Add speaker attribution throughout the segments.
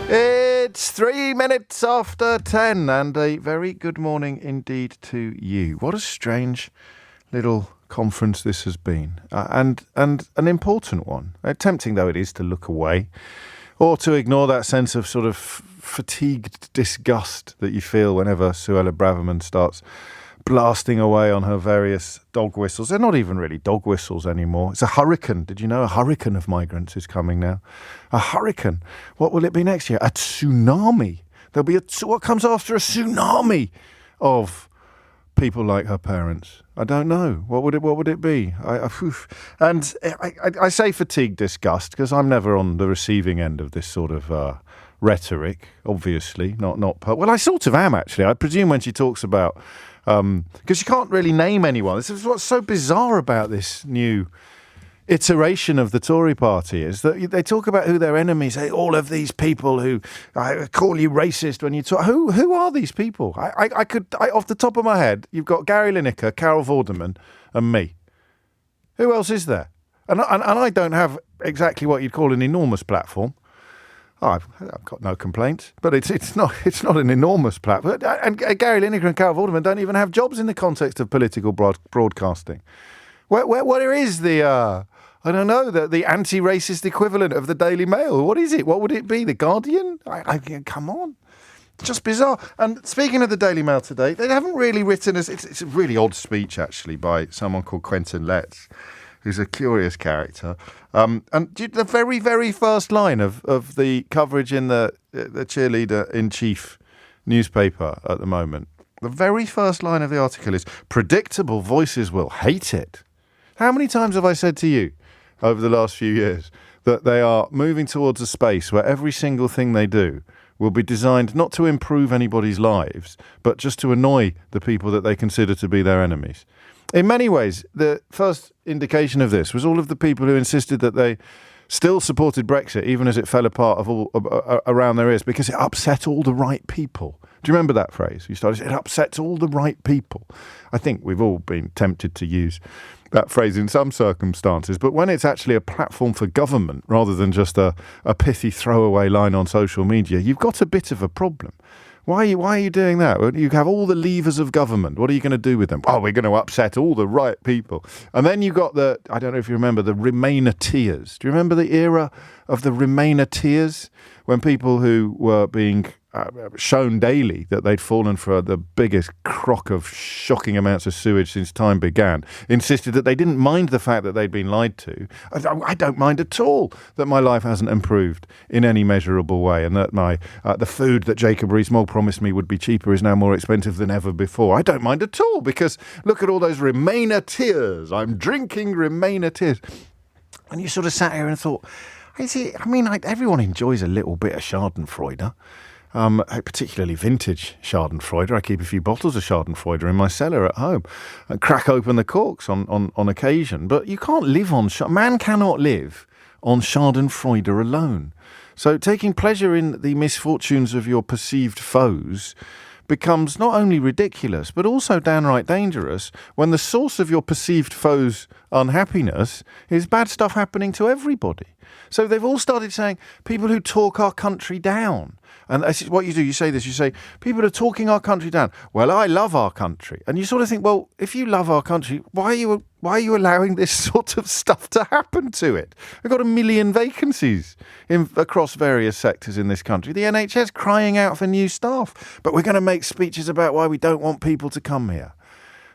Speaker 1: It's 3 minutes after 10 and a very good morning indeed to you. What a strange little conference this has been, and an important one. Tempting though it is to look away or to ignore that sense of sort of fatigued disgust that you feel whenever Suella Braverman starts blasting away on her various dog whistles. They're not even really dog whistles anymore. It's a hurricane. Did you know a hurricane of migrants is coming now? A hurricane. What will it be next year? A tsunami. There'll be what comes after a tsunami of people like her parents? I don't know. What would it be? I say fatigue disgust because I'm never on the receiving end of this sort of rhetoric, obviously. Well, I sort of am, actually. I presume when she talks about because you can't really name anyone. This is what's so bizarre about this new iteration of the Tory party is that they talk about who their enemies. Hey, all of these people who call you racist when you talk. Who are these people? I could off the top of my head, you've got Gary Lineker, Carol Vorderman, and me. Who else is there? And I don't have exactly what you'd call an enormous platform. I've got no complaints, but it's not an enormous platform. And Gary Lineker and Carol Vorderman don't even have jobs in the context of political broadcasting. Where is the I don't know, the anti-racist equivalent of the Daily Mail? What is it? What would it be? The Guardian? Come on. Just bizarre. And speaking of the Daily Mail today, they haven't really written it's a really odd speech actually by someone called Quentin Letts, who's a curious character. And the very, very first line of the coverage in the cheerleader-in-chief newspaper at the moment, the very first line of the article is, "Predictable voices will hate it." How many times have I said to you over the last few years that they are moving towards a space where every single thing they do will be designed not to improve anybody's lives, but just to annoy the people that they consider to be their enemies? In many ways, the first indication of this was all of the people who insisted that they still supported Brexit, even as it fell apart around their ears, because it upset all the right people. Do you remember that phrase? It upsets all the right people. I think we've all been tempted to use that phrase in some circumstances, but when it's actually a platform for government rather than just a pithy throwaway line on social media, you've got a bit of a problem. Why are you doing that? You have all the levers of government. What are you going to do with them? Oh, we're going to upset all the right people. And then you got I don't know if you remember, the Remainer-teers. Do you remember the era of the Remainer-teers? When people who were being shown daily that they'd fallen for the biggest crock of shocking amounts of sewage since time began, insisted that they didn't mind the fact that they'd been lied to. I don't mind at all that my life hasn't improved in any measurable way, and that the food that Jacob Rees-Mogg promised me would be cheaper is now more expensive than ever before. I don't mind at all, because look at all those Remainer-teers. I'm drinking Remainer-teers. And you sort of sat here and thought, everyone enjoys a little bit of Schadenfreude. Particularly vintage Schadenfreude. I keep a few bottles of Schadenfreude in my cellar at home and crack open the corks on occasion. But you can't live on... Man cannot live on Schadenfreude alone. So taking pleasure in the misfortunes of your perceived foes becomes not only ridiculous, but also downright dangerous when the source of your perceived foes' unhappiness is bad stuff happening to everybody. So they've all started saying, people who talk our country down. And this is what you do. You say this. You say, people are talking our country down. Well, I love our country. And you sort of think, well, if you love our country, why are you allowing this sort of stuff to happen to it? We've got 1 million vacancies across various sectors in this country. The NHS crying out for new staff. But we're going to make speeches about why we don't want people to come here.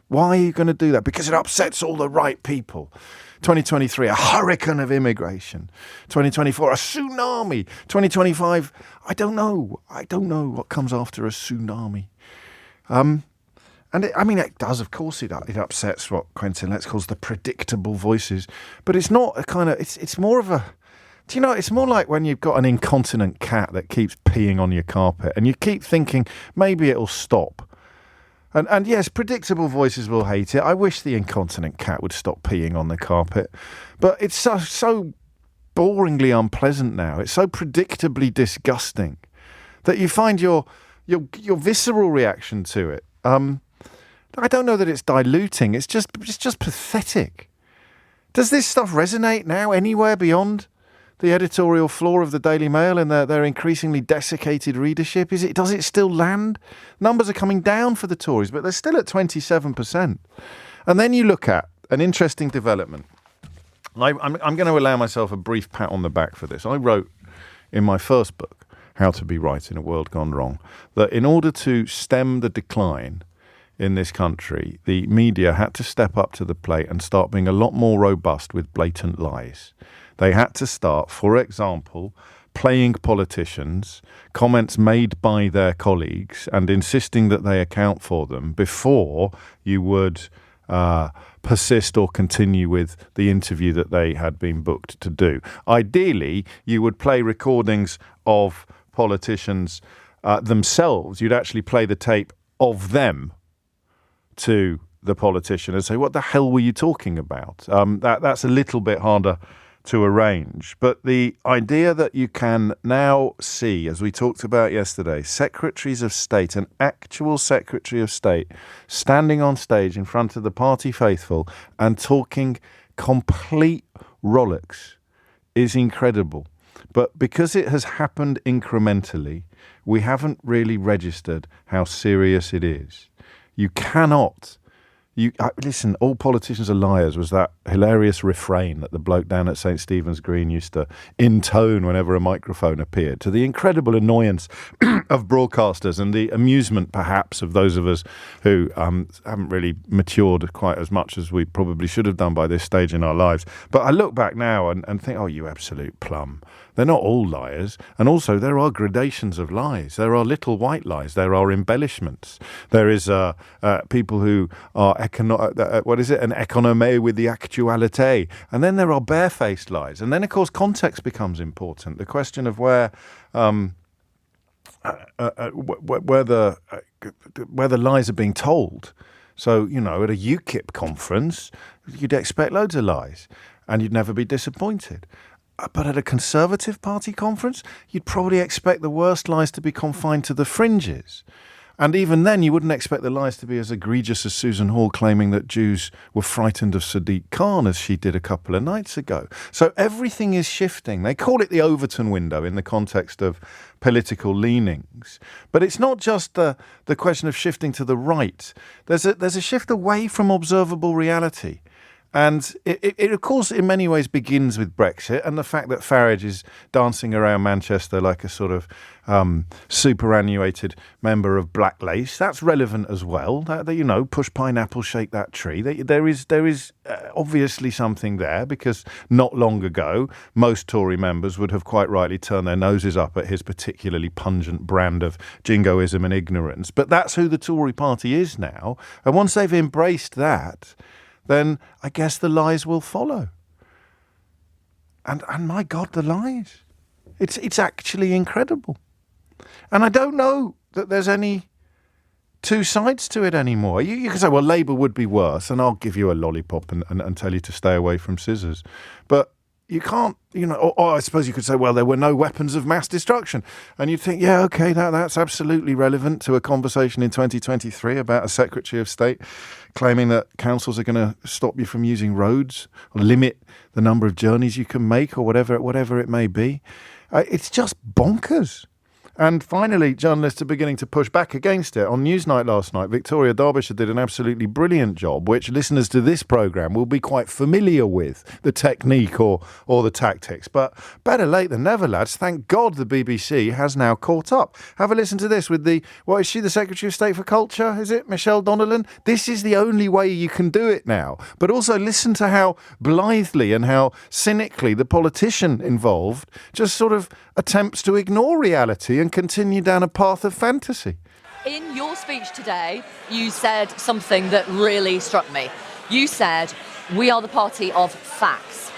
Speaker 1: Why are you going to do that? Because it upsets all the right people. 2023, a hurricane of immigration. 2024, a tsunami. 2025, I don't know what comes after a tsunami. It does, of course, it upsets what Quentin Letts calls the predictable voices. But it's not a kind of, it's more of a, do you know, it's more like when you've got an incontinent cat that keeps peeing on your carpet and you keep thinking, maybe it'll stop. And yes, predictable voices will hate it. I wish the incontinent cat would stop peeing on the carpet. But it's so boringly unpleasant now. It's so predictably disgusting that you find your visceral reaction to it. I don't know that it's diluting. It's just pathetic. Does this stuff resonate now anywhere beyond the editorial floor of the Daily Mail and their increasingly desiccated readership? Does it still land? Numbers are coming down for the Tories, but they're still at 27%. And then you look at an interesting development. I'm going to allow myself a brief pat on the back for this. I wrote in my first book, How to Be Right in a World Gone Wrong, that in order to stem the decline in this country, the media had to step up to the plate and start being a lot more robust with blatant lies. They had to start, for example, playing politicians, comments made by their colleagues, and insisting that they account for them before you would persist or continue with the interview that they had been booked to do. Ideally, you would play recordings of politicians themselves. You'd actually play the tape of them to the politician and say, what the hell were you talking about? That's a little bit harder to arrange. But the idea that you can now see, as we talked about yesterday, secretaries of state, an actual secretary of state, standing on stage in front of the party faithful and talking complete rollicks is incredible. But because it has happened incrementally, we haven't really registered how serious it is. You cannot... listen, all politicians are liars was that hilarious refrain that the bloke down at St. Stephen's Green used to intone whenever a microphone appeared, to the incredible annoyance of broadcasters and the amusement, perhaps, of those of us who haven't really matured quite as much as we probably should have done by this stage in our lives. But I look back now and think, oh, you absolute plum. They're not all liars. And also, there are gradations of lies. There are little white lies. There are embellishments. There is people who are an économie with the actualité. And then there are barefaced lies. And then, of course, context becomes important. The question of where the lies are being told. So, at a UKIP conference, you'd expect loads of lies and you'd never be disappointed. But at a Conservative Party conference, you'd probably expect the worst lies to be confined to the fringes. And even then, you wouldn't expect the lies to be as egregious as Susan Hall claiming that Jews were frightened of Sadiq Khan, as she did a couple of nights ago. So everything is shifting. They call it the Overton window in the context of political leanings. But it's not just the question of shifting to the right. There's a shift away from observable reality. And it, of course, in many ways begins with Brexit and the fact that Farage is dancing around Manchester like a sort of superannuated member of Black Lace. That's relevant as well. That push pineapple, shake that tree. There is obviously something there, because not long ago, most Tory members would have quite rightly turned their noses up at his particularly pungent brand of jingoism and ignorance. But that's who the Tory party is now. And once they've embraced that, then I guess the lies will follow. And my God, the lies. It's actually incredible. And I don't know that there's any two sides to it anymore. You can say, well, Labour would be worse, and I'll give you a lollipop and tell you to stay away from scissors. But you can't, or I suppose you could say, well, there were no weapons of mass destruction. And you'd think, yeah, okay, that's absolutely relevant to a conversation in 2023 about a Secretary of State claiming that councils are going to stop you from using roads or limit the number of journeys you can make or whatever it may be. It's just bonkers. And finally, journalists are beginning to push back against it. On Newsnight last night, Victoria Derbyshire did an absolutely brilliant job, which listeners to this programme will be quite familiar with, the technique or the tactics. But better late than never, lads. Thank God the BBC has now caught up. Have a listen to this with what is she, the Secretary of State for Culture? Is it Michelle Donnellan? This is the only way you can do it now. But also listen to how blithely and how cynically the politician involved just sort of attempts to ignore reality and continue down a path of fantasy.
Speaker 2: In your speech today, you said something that really struck me. You said, we are the party of facts.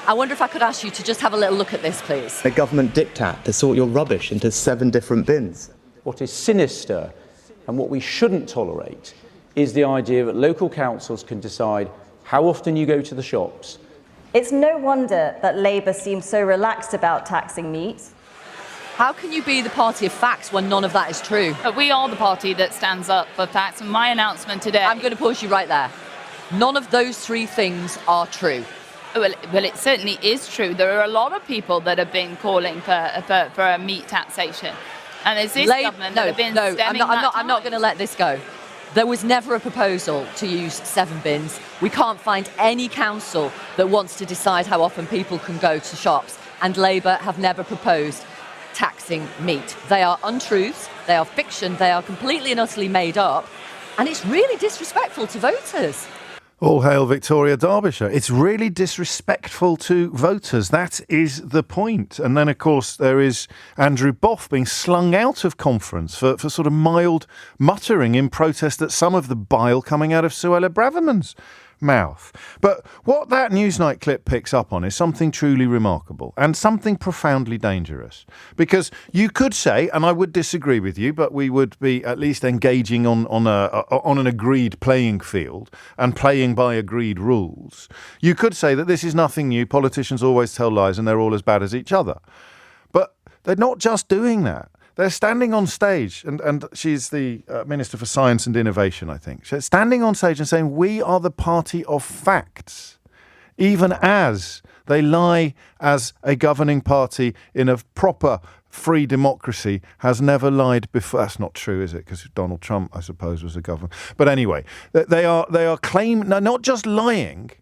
Speaker 2: I wonder if I could ask you to just have a little look at this, please.
Speaker 3: A government diktat to sort your rubbish into 7 different bins.
Speaker 4: What is sinister and what we shouldn't tolerate is the idea that local councils can decide how often you go to the shops.
Speaker 5: It's no wonder that Labour seems so relaxed about taxing meat.
Speaker 2: How can you be the party of facts when none of that is true?
Speaker 6: We are the party that stands up for facts, and my announcement today...
Speaker 2: I'm going to pause you right there. None of those 3 things are true.
Speaker 6: Well, it certainly is true. There are a lot of people that have been calling for a meat taxation. And it's this government that have been stemming
Speaker 2: I'm not going to let this go. There was never a proposal to use 7 bins. We can't find any council that wants to decide how often people can go to shops. And Labour have never proposed taxing meat. They are untruths, they are fiction, they are completely and utterly made up. And it's really disrespectful to voters.
Speaker 1: All hail Victoria, Derbyshire. It's really disrespectful to voters. That is the point. And then, of course, there is Andrew Boff being slung out of conference for sort of mild muttering in protest at some of the bile coming out of Suella Braverman's mouth. But what that Newsnight clip picks up on is something truly remarkable and something profoundly dangerous. Because you could say, and I would disagree with you, but we would be at least engaging on an agreed playing field and playing by agreed rules. You could say that this is nothing new. Politicians always tell lies and they're all as bad as each other. But they're not just doing that. They're standing on stage, and she's the Minister for Science and Innovation, I think. She's standing on stage and saying, we are the party of facts, even as they lie as a governing party in a proper free democracy has never lied before. That's not true, is it? Because Donald Trump, I suppose, was a governor. But anyway, they are claiming, not just lying,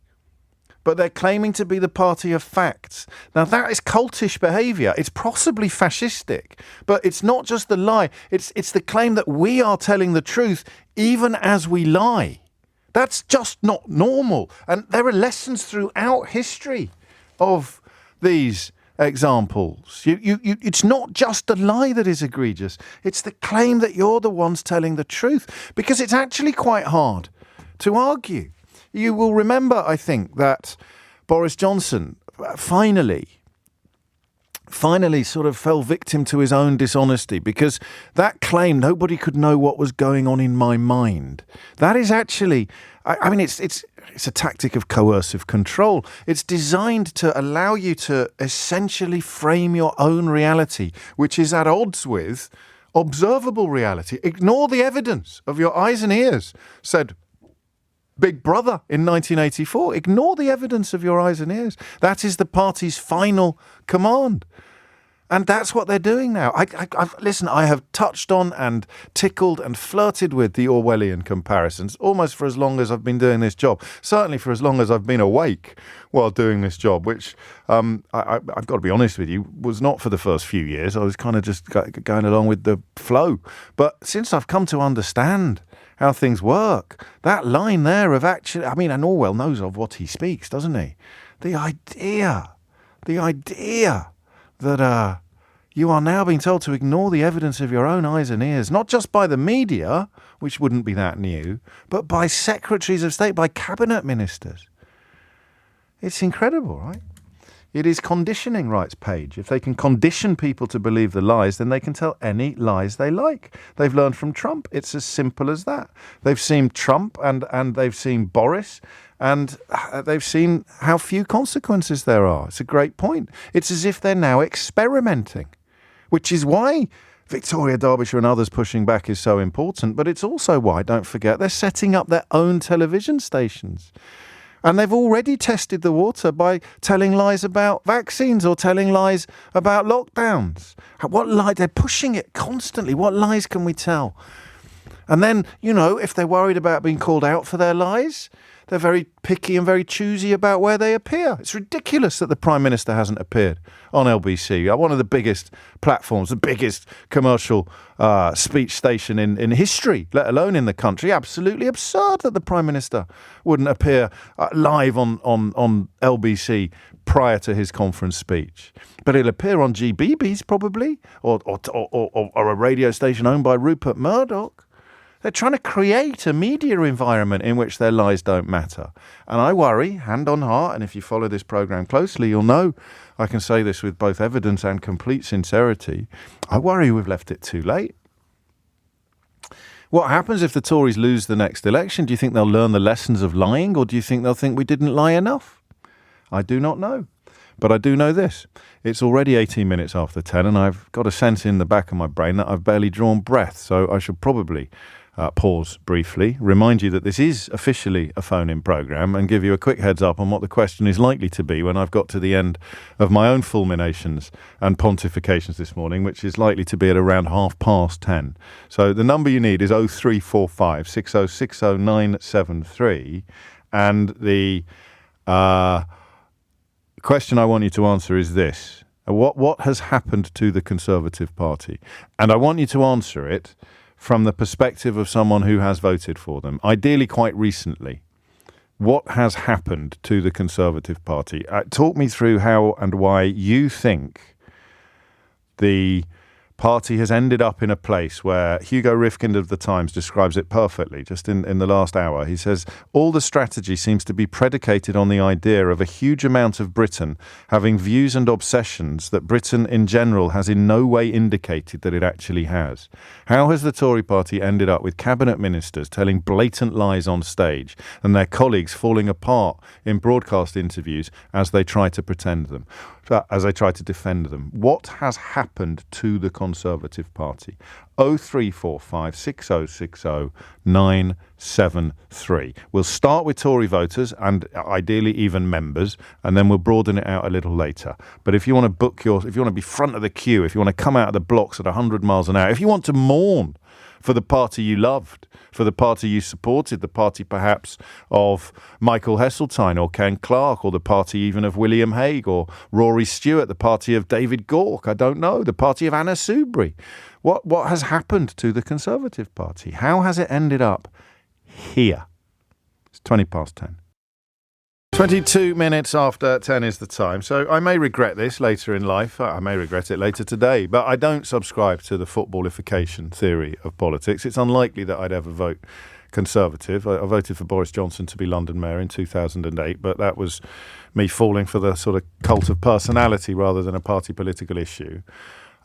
Speaker 1: but they're claiming to be the party of facts. Now, that is cultish behaviour. It's possibly fascistic, but it's not just the lie. It's the claim that we are telling the truth even as we lie. That's just not normal. And there are lessons throughout history of these examples. It's not just the lie that is egregious. It's the claim that you're the ones telling the truth, because it's actually quite hard to argue. You will remember, I think, that Boris Johnson finally sort of fell victim to his own dishonesty, because that claim, nobody could know what was going on in my mind, that is actually, I mean, it's a tactic of coercive control. It's designed to allow you to essentially frame your own reality, which is at odds with observable reality. Ignore the evidence of your eyes and ears, said Big Brother in 1984. Ignore the evidence of your eyes and ears. That is the party's final command. And that's what they're doing now. Listen, I have touched on and tickled and flirted with the Orwellian comparisons almost for as long as I've been doing this job. Certainly for as long as I've been awake while doing this job, which I've got to be honest with you, was not for the first few years. I was kind of just going along with the flow. But since I've come to understand how things work, that line there of actually, I mean, and Orwell knows of what he speaks, doesn't he? The idea that you are now being told to ignore the evidence of your own eyes and ears, not just by the media, which wouldn't be that new, but by secretaries of state, by cabinet ministers. It's incredible, right? It is conditioning, writes Page. If they can condition people to believe the lies, then they can tell any lies they like. They've learned from Trump. It's as simple as that. They've seen Trump and they've seen Boris, and they've seen how few consequences there are. It's a great point. It's as if they're now experimenting, which is why Victoria, Derbyshire and others pushing back is so important. But it's also why, don't forget, they're setting up their own television stations. And they've already tested the water by telling lies about vaccines or telling lies about lockdowns. What lie? They're pushing it constantly. What lies can we tell? And then, you know, if they're worried about being called out for their lies, they're very picky and very choosy about where they appear. It's ridiculous that the Prime Minister hasn't appeared on LBC, one of the biggest platforms, the biggest commercial speech station in history, let alone in the country. Absolutely absurd that the Prime Minister wouldn't appear live on LBC prior to his conference speech. But he'll appear on GBB's probably, or a radio station owned by Rupert Murdoch. They're trying to create a media environment in which their lies don't matter. And I worry, hand on heart, and if you follow this programme closely, you'll know I can say this with both evidence and complete sincerity. I worry we've left it too late. What happens if the Tories lose the next election? Do you think they'll learn the lessons of lying, or do you think they'll think we didn't lie enough? I do not know. But I do know this. It's already 18 minutes after 10, and I've got a sense in the back of my brain that I've barely drawn breath, so I should probably pause briefly, remind you that this is officially a phone-in programme, and give you a quick heads up on what the question is likely to be when I've got to the end of my own fulminations and pontifications this morning, which is likely to be at around 10:30. So the number you need is 0345 6060 973, and the question I want you to answer is this. What has happened to the Conservative Party? And I want you to answer it from the perspective of someone who has voted for them, ideally quite recently. What has happened to the Conservative Party? Talk me through how and why you think the party has ended up in a place where Hugo Rifkind of The Times describes it perfectly just in the last hour. He says, all the strategy seems to be predicated on the idea of a huge amount of Britain having views and obsessions that Britain in general has in no way indicated that it actually has. How has the Tory party ended up with cabinet ministers telling blatant lies on stage and their colleagues falling apart in broadcast interviews as they try to defend them? What has happened to the Conservative Party? 0345 6060 973. We'll start with Tory voters and ideally even members, and then we'll broaden it out a little later. But if you want to be front of the queue, if you want to come out of the blocks at 100 miles an hour, if you want to mourn for the party you loved, for the party you supported, the party perhaps of Michael Heseltine or Ken Clarke, or the party even of William Hague or Rory Stewart, the party of David Gork, I don't know, the party of Anna Soubry. What has happened to the Conservative Party? How has it ended up here? It's 10:20. 22 minutes after 10 is the time. So I may regret this later in life. I may regret it later today. But I don't subscribe to the footballification theory of politics. It's unlikely that I'd ever vote Conservative. I voted for Boris Johnson to be London Mayor in 2008, but that was me falling for the sort of cult of personality rather than a party political issue.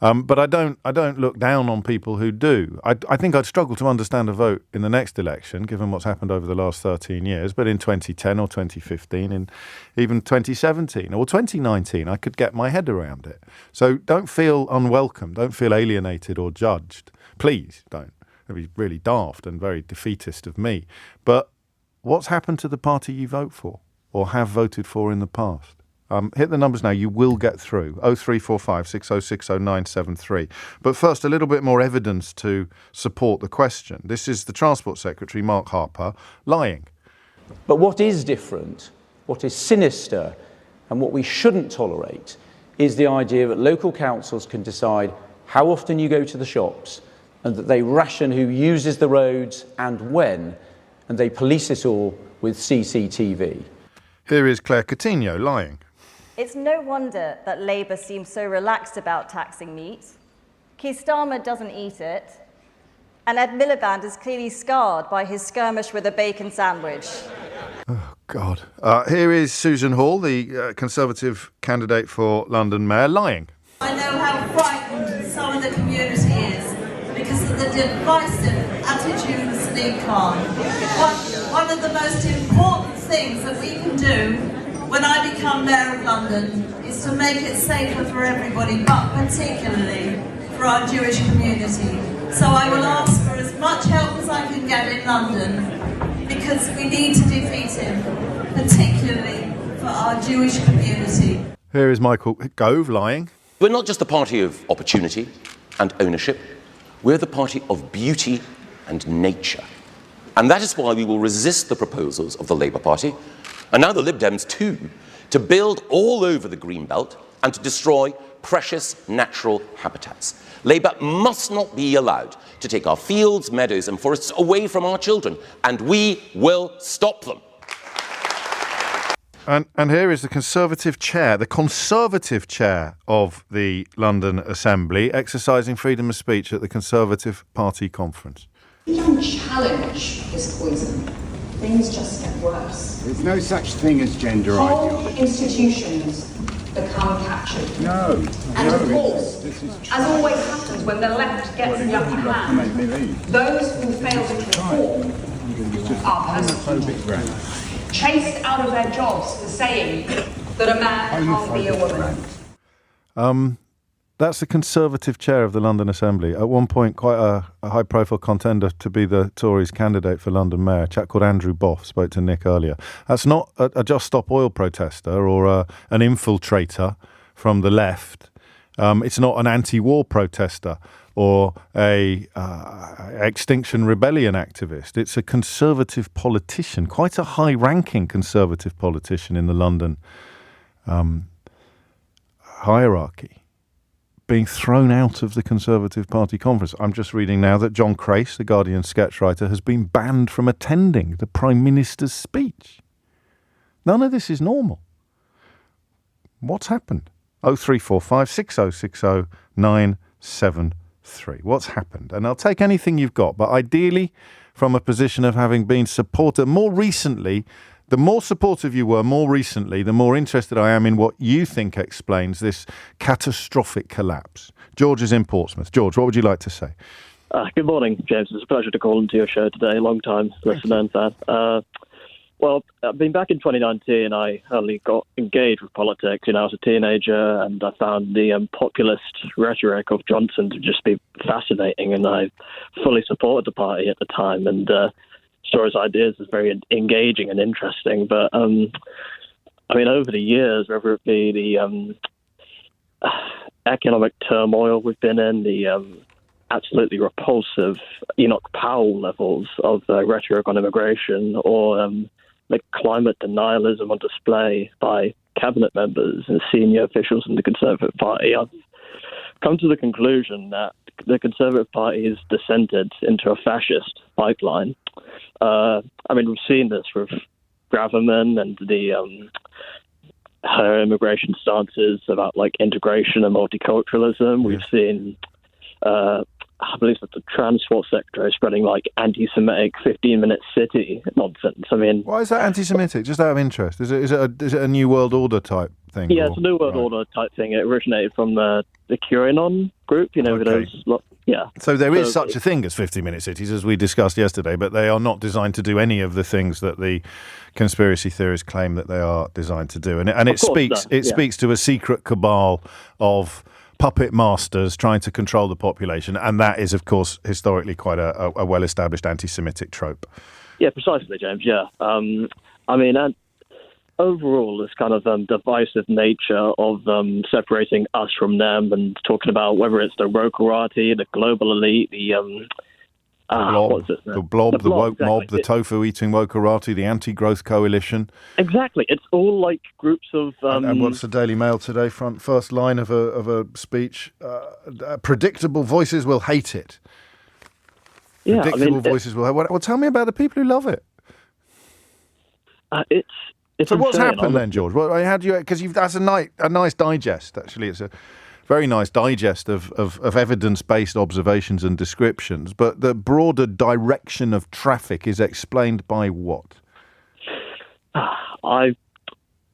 Speaker 1: But I don't look down on people who do. I think I'd struggle to understand a vote in the next election, given what's happened over the last 13 years. But in 2010 or 2015, in even 2017 or 2019, I could get my head around it. So don't feel unwelcome. Don't feel alienated or judged. Please don't. It'd be really daft and very defeatist of me. But what's happened to the party you vote for or have voted for in the past? Hit the numbers now. You will get through. 0345 6060 973. But first, a little bit more evidence to support the question. This is the Transport Secretary, Mark Harper, lying.
Speaker 4: But what is different, what is sinister, and what we shouldn't tolerate is the idea that local councils can decide how often you go to the shops, and that they ration who uses the roads and when, and they police it all with CCTV.
Speaker 1: Here is Claire Coutinho lying.
Speaker 5: It's no wonder that Labour seems so relaxed about taxing meat. Keir Starmer doesn't eat it. And Ed Miliband is clearly scarred by his skirmish with a bacon sandwich.
Speaker 1: Oh, God. Here is Susan Hall, the Conservative candidate for London Mayor, lying.
Speaker 7: I know how frightened some of the community is because of the divisive attitudes lead on. One of the most important things that we can do when I become Mayor of London is to make it safer for everybody, but particularly for our Jewish community. So I will ask for as much help as I can get in London, because we need to defeat him, particularly for our Jewish community.
Speaker 1: Here is Michael Gove lying.
Speaker 8: We're not just the party of opportunity and ownership, we're the party of beauty and nature. And that is why we will resist the proposals of the Labour Party, and now the Lib Dems too, to build all over the green belt and to destroy precious natural habitats. Labour must not be allowed to take our fields, meadows and forests away from our children, and we will stop them.
Speaker 1: And here is the Conservative chair of the London Assembly, exercising freedom of speech at the Conservative Party conference.
Speaker 9: We don't challenge this poison. Things just get worse.
Speaker 10: There's no such thing as gender
Speaker 9: Whole
Speaker 10: ideology.
Speaker 9: institutions become captured.
Speaker 10: No.
Speaker 9: And of course, as always happens when the left gets the upper hand, those who fail to conform are persecuted, chased out of their jobs for saying that a man can't be a woman.
Speaker 1: That's the Conservative chair of the London Assembly. At one point, quite a high-profile contender to be the Tories' candidate for London Mayor, a chap called Andrew Boff, spoke to Nick earlier. That's not a Just Stop Oil protester or an infiltrator from the left. It's not an anti-war protester or a Extinction Rebellion activist. It's a Conservative politician, quite a high-ranking Conservative politician in the London hierarchy, being thrown out of the Conservative Party conference. I'm just reading now that John Crace, the Guardian sketch writer, has been banned from attending the Prime Minister's speech. None of this is normal. What's happened? 0345 6060 973. What's happened? And I'll take anything you've got, but ideally from a position of having been supporter. More recently, the more supportive you were more recently, the more interested I am in what you think explains this catastrophic collapse. George is in Portsmouth. George, what would you like to say?
Speaker 11: Good morning, James. It's a pleasure to call into your show today. Long time listener and fan. Well, I've been back in 2019. I only got engaged with politics, I was a teenager, and I found the populist rhetoric of Johnson to just be fascinating, and I fully supported the party at the time, and saw his ideas as very engaging and interesting. But, over the years, whether it be the economic turmoil we've been in, the absolutely repulsive Enoch Powell levels of rhetoric on immigration, or the climate denialism on display by cabinet members and senior officials in the Conservative Party, I've come to the conclusion that the Conservative Party has descended into a fascist pipeline. We've seen this with Braverman and her immigration stances about integration and multiculturalism. We've seen I believe that the transport sector is spreading anti-Semitic 15-minute city nonsense.
Speaker 1: Why is that anti-Semitic? Just out of interest, is it a New World Order type thing?
Speaker 11: Yeah, it's a New World Order type thing. It originated from the QAnon group.
Speaker 1: Okay.
Speaker 11: Yeah.
Speaker 1: So there is such a thing as 15-minute cities, as we discussed yesterday, but they are not designed to do any of the things that the conspiracy theorists claim that they are designed to do. And it speaks to a secret cabal of puppet masters trying to control the population, and that is, of course, historically quite a well-established anti-Semitic trope.
Speaker 11: Yeah, precisely, James, yeah. And overall, this kind of divisive nature of separating us from them and talking about whether it's the Rokarati, the global elite, the
Speaker 1: blob, the woke
Speaker 11: exactly.
Speaker 1: mob, the tofu-eating Wokarati, the anti-growth coalition.
Speaker 11: Exactly. It's all groups of...
Speaker 1: And what's the Daily Mail today? First line of a speech. Predictable voices will hate it.
Speaker 11: Yeah,
Speaker 1: Predictable voices will hate it. Well, tell me about the people who love it.
Speaker 11: It's
Speaker 1: so what's
Speaker 11: insane,
Speaker 1: happened then, George? Well, because that's a nice digest, actually. It's a very nice digest of evidence-based observations and descriptions, but the broader direction of traffic is explained by what?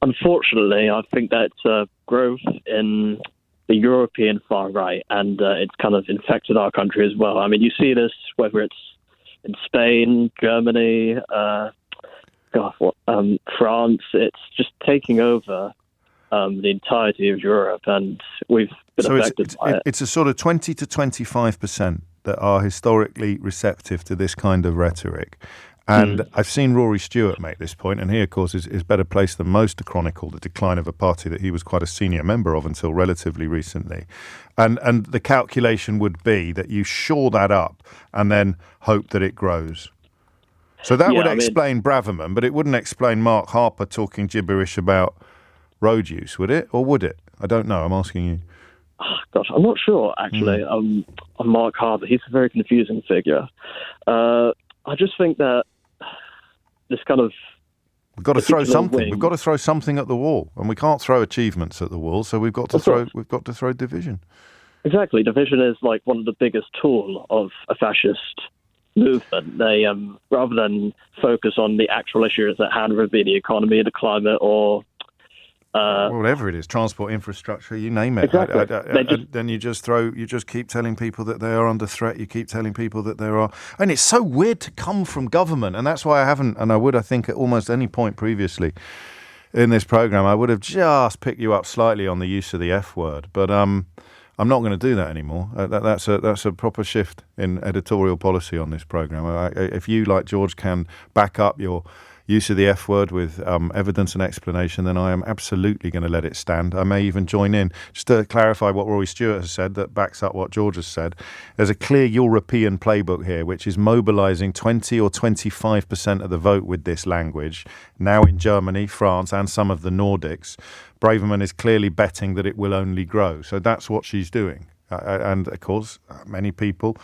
Speaker 11: Unfortunately, I think that it's growth in the European far right, and it's kind of infected our country as well. You see this whether it's in Spain, Germany, France. It's just taking over the entirety of Europe, and we've been affected by it.
Speaker 1: It's a sort of 20 to 25% that are historically receptive to this kind of rhetoric. And I've seen Rory Stewart make this point, and he, of course, is better placed than most to chronicle the decline of a party that he was quite a senior member of until relatively recently. And the calculation would be that you shore that up and then hope that it grows. So that would explain Braverman, but it wouldn't explain Mark Harper talking gibberish about road use, would it? Or would it? I don't know. I'm asking you.
Speaker 11: Gosh, I'm not sure, actually, on Mark Harper. He's a very confusing figure. I just think that this kind of...
Speaker 1: We've got to throw something. We've got to throw something at the wall, and we can't throw achievements at the wall, so we've got to throw division. Exactly.
Speaker 11: Division is one of the biggest tools of a fascist movement. They, rather than focus on the actual issues at hand, whether it be the economy, the climate, or
Speaker 1: whatever it is, transport infrastructure, you name it.
Speaker 11: Exactly.
Speaker 1: Then you just keep telling people that they are under threat. You keep telling people that there are, and it's so weird to come from government, and that's why I haven't, and I would, I think, at almost any point previously in this program, I would have just picked you up slightly on the use of the F word, but I'm not going to do that anymore. That's a proper shift in editorial policy on this programme. If you, like George, can back up your use of the F word with evidence and explanation, then I am absolutely going to let it stand. I may even join in. Just to clarify what Rory Stewart has said that backs up what George has said, there's a clear European playbook here, which is mobilising 20 or 25% of the vote with this language, now in Germany, France and some of the Nordics. Braverman is clearly betting that it will only grow. So that's what she's doing. And, of course, many people,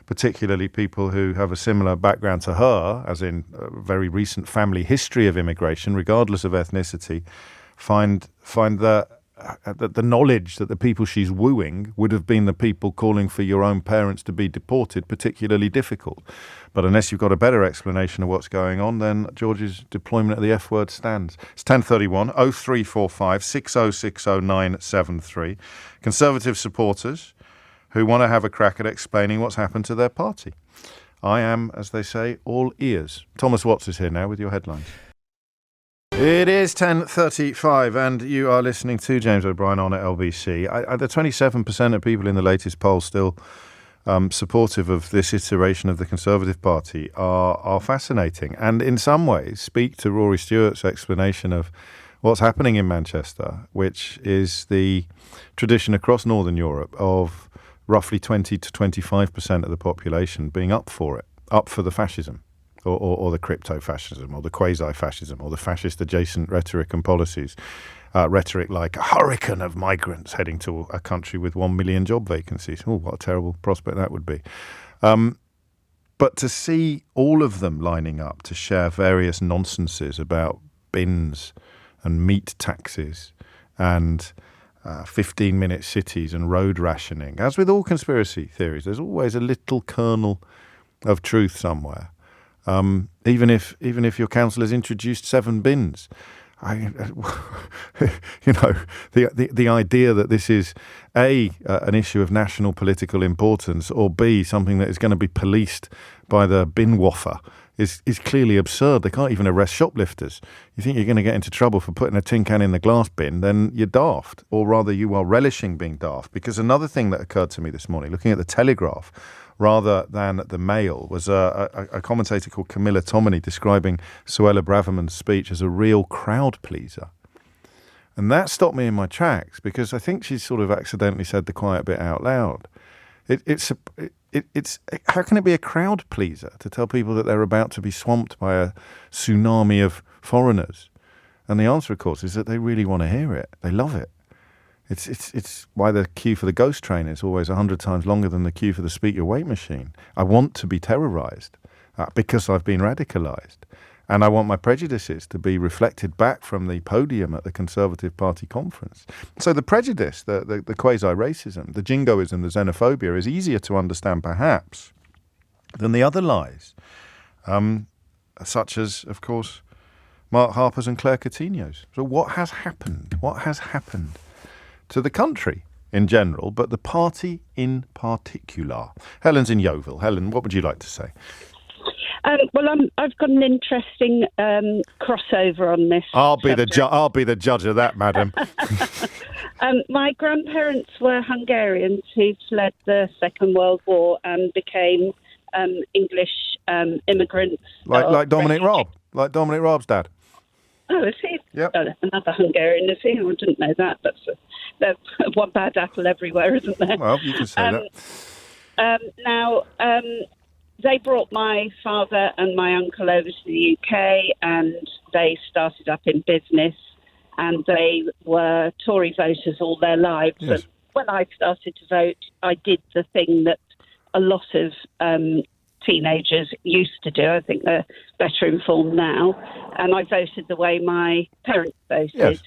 Speaker 1: particularly people who have a similar background to her, as in a very recent family history of immigration, regardless of ethnicity, find that the knowledge that the people she's wooing would have been the people calling for your own parents to be deported particularly difficult. But unless you've got a better explanation of what's going on, then George's deployment of the F word stands. It's 10:31, 0345 6060973. Conservative supporters who want to have a crack at explaining what's happened to their party. I am, as they say, all ears. Thomas Watts is here now with your headlines. It is 10:35 and you are listening to James O'Brien on at LBC. The 27% of people in the latest poll still supportive of this iteration of the Conservative Party are fascinating and in some ways speak to Rory Stewart's explanation of what's happening in Manchester, which is the tradition across Northern Europe of roughly 20 to 25% of the population being up for it, up for the fascism or the crypto-fascism or the quasi-fascism or the fascist-adjacent rhetoric and policies. Rhetoric like a hurricane of migrants heading to a country with 1 million job vacancies. Oh, what a terrible prospect that would be. But to see all of them lining up to share various nonsenses about bins and meat taxes and 15-minute cities and road rationing. As with all conspiracy theories, there's always a little kernel of truth somewhere. Even if your council has introduced 7 bins, the idea that this is an issue of national political importance, or B, something that is going to be policed by the bin waffer is clearly absurd. They can't even arrest shoplifters. You think you're going to get into trouble for putting a tin can in the glass bin, then you're daft. Or rather, you are relishing being daft. Because another thing that occurred to me this morning, looking at the Telegraph rather than the Mail, was a commentator called Camilla Tominey describing Suella Braverman's speech as a real crowd pleaser. And that stopped me in my tracks because I think she sort of accidentally said the quiet bit out loud. It's how can it be a crowd pleaser to tell people that they're about to be swamped by a tsunami of foreigners? And the answer, of course, is that they really want to hear it. They love it. It's why the queue for the ghost train is always 100 times longer than the queue for the speak your weight machine. I want to be terrorised because I've been radicalised. And I want my prejudices to be reflected back from the podium at the Conservative Party conference. So the prejudice, the quasi-racism, the jingoism, the xenophobia is easier to understand perhaps than the other lies, such as, of course, Mark Harper's and Claire Coutinho's. So what has happened? What has happened to the country in general, but the party in particular? Helen's in Yeovil. Helen, what would you like to say?
Speaker 12: I've got an interesting crossover on this.
Speaker 1: I'll be the judge of that, madam.
Speaker 12: My grandparents were Hungarians who fled the Second World War and became English immigrants.
Speaker 1: Like Dominic Raab, like Dominic Raab's dad.
Speaker 12: Oh, is he?
Speaker 1: Yep.
Speaker 12: Oh, another Hungarian, is he? I didn't know that. That's one bad apple everywhere, isn't there?
Speaker 1: Well, you can say that.
Speaker 12: Now, they brought my father and my uncle over to the UK and they started up in business and they were Tory voters all their lives.
Speaker 1: Yes.
Speaker 12: And when I started to vote, I did the thing that a lot of teenagers used to do. I think they're better informed now. And I voted the way my parents voted.
Speaker 1: Yes.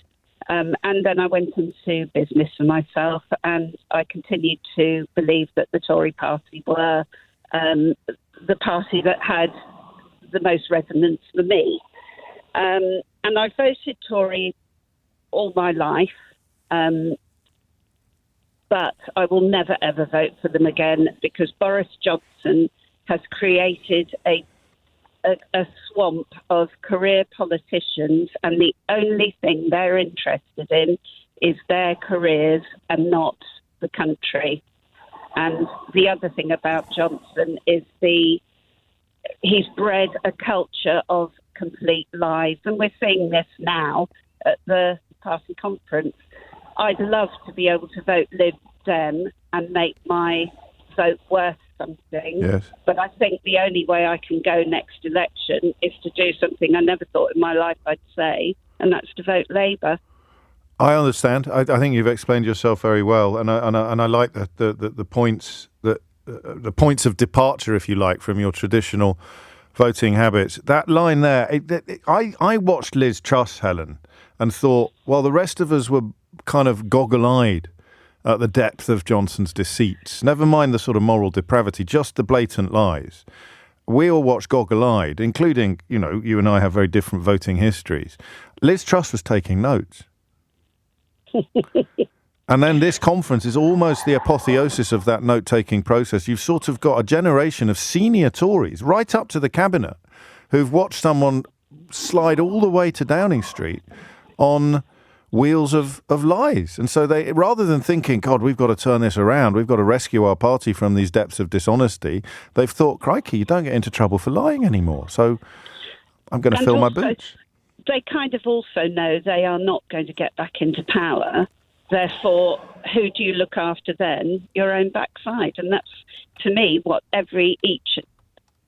Speaker 12: And then I went into business for myself and I continued to believe that the Tory party were the party that had the most resonance for me. And I voted Tory all my life, but I will never, ever vote for them again because Boris Johnson has created a swamp of career politicians and the only thing they're interested in is their careers and not the country. And the other thing about Johnson is he's bred a culture of complete lies. And we're seeing this now at the party conference. I'd love to be able to vote Lib Dem and make my vote worth something.
Speaker 1: Yes.
Speaker 12: But I think the only way I can go next election is to do something I never thought in my life I'd say, and that's to vote Labour.
Speaker 1: I understand. I think you've explained yourself very well, and I like the points the points of departure, if you like, from your traditional voting habits. That line there, I watched Liz Truss, Helen, and thought, well, the rest of us were kind of goggle-eyed at the depth of Johnson's deceits. Never mind the sort of moral depravity, just the blatant lies. We all watched goggle-eyed, including, you and I have very different voting histories. Liz Truss was taking notes. And then this conference is almost the apotheosis of that note-taking process. You've sort of got a generation of senior Tories, right up to the cabinet, who've watched someone slide all the way to Downing Street on wheels of lies. And so they, rather than thinking, God, we've got to turn this around, we've got to rescue our party from these depths of dishonesty, they've thought, crikey, you don't get into trouble for lying anymore. So I'm going to fill my boots.
Speaker 12: They kind of also know they are not going to get back into power. Therefore, who do you look after then? Your own backside. And that's, to me, what each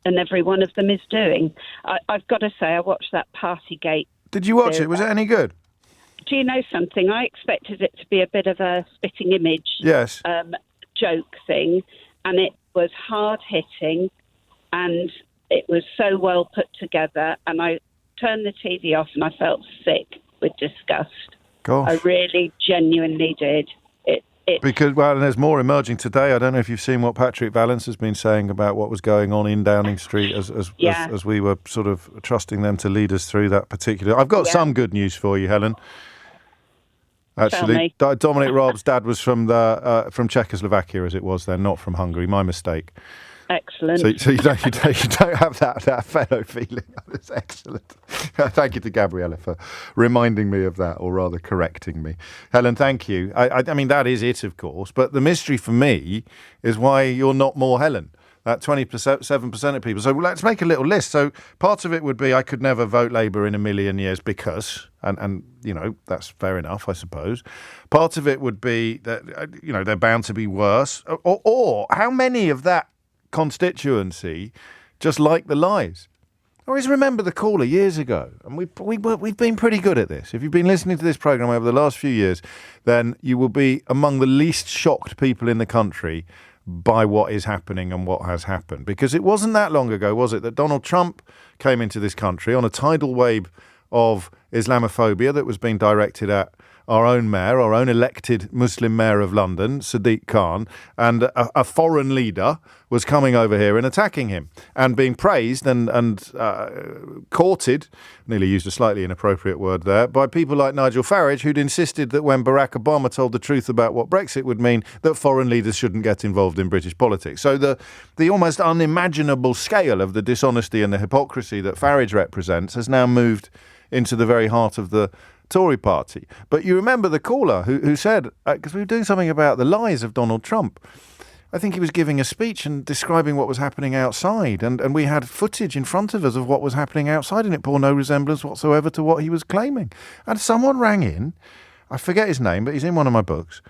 Speaker 12: and every one of them is doing. I've got to say, I watched that Partygate.
Speaker 1: Did you watch it? Was it any good?
Speaker 12: Do you know something? I expected it to be a bit of a spitting image joke thing, and it was hard-hitting, and it was so well put together, and I turned the TV off and I felt sick with disgust.
Speaker 1: Gosh.
Speaker 12: I really genuinely did.
Speaker 1: Because, and there's more emerging today. I don't know if you've seen what Patrick Vallance has been saying about what was going on in Downing Street as we were sort of trusting them to lead us through that particular. I've got some good news for you, Helen. Actually, Dominic Raab's dad was from Czechoslovakia, as it was then, not from Hungary. My mistake.
Speaker 12: Excellent.
Speaker 1: So you don't have that fellow feeling. That's excellent. Thank you to Gabriella for reminding me of that, or rather correcting me. Helen, thank you. I mean, that is it, of course. But the mystery for me is why you're not more Helen. That 27% of people. So let's make a little list. So part of it would be I could never vote Labour in a million years because, and that's fair enough, I suppose. Part of it would be that, they're bound to be worse. Or how many of that constituency just like the lies? I always remember the caller years ago, and we've been pretty good at this. If you've been listening to this programme over the last few years, then you will be among the least shocked people in the country by what is happening and what has happened. Because it wasn't that long ago, was it, that Donald Trump came into this country on a tidal wave of Islamophobia that was being directed at our own mayor, our own elected Muslim mayor of London, Sadiq Khan, and a foreign leader was coming over here and attacking him and being praised and courted, nearly used a slightly inappropriate word there, by people like Nigel Farage, who'd insisted that when Barack Obama told the truth about what Brexit would mean, that foreign leaders shouldn't get involved in British politics. So the almost unimaginable scale of the dishonesty and the hypocrisy that Farage represents has now moved into the very heart of the Tory party. But you remember the caller who said, because we were doing something about the lies of Donald Trump, I think he was giving a speech and describing what was happening outside, and we had footage in front of us of what was happening outside, and it bore no resemblance whatsoever to what he was claiming. And someone rang in, I forget his name, but he's in one of my books,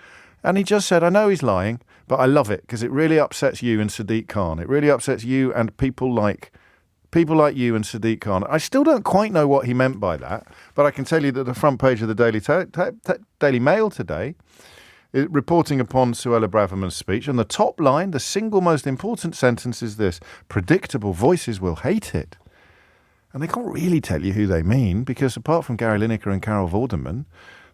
Speaker 1: and he just said, I know he's lying, but I love it because it really upsets you and Sadiq Khan. It really upsets you and people like you and Sadiq Khan. I still don't quite know what he meant by that, but I can tell you that the front page of the Daily Mail today, reporting upon Suella Braverman's speech, and the top line, the single most important sentence is this: predictable voices will hate it. And they can't really tell you who they mean, because apart from Gary Lineker and Carol Vorderman,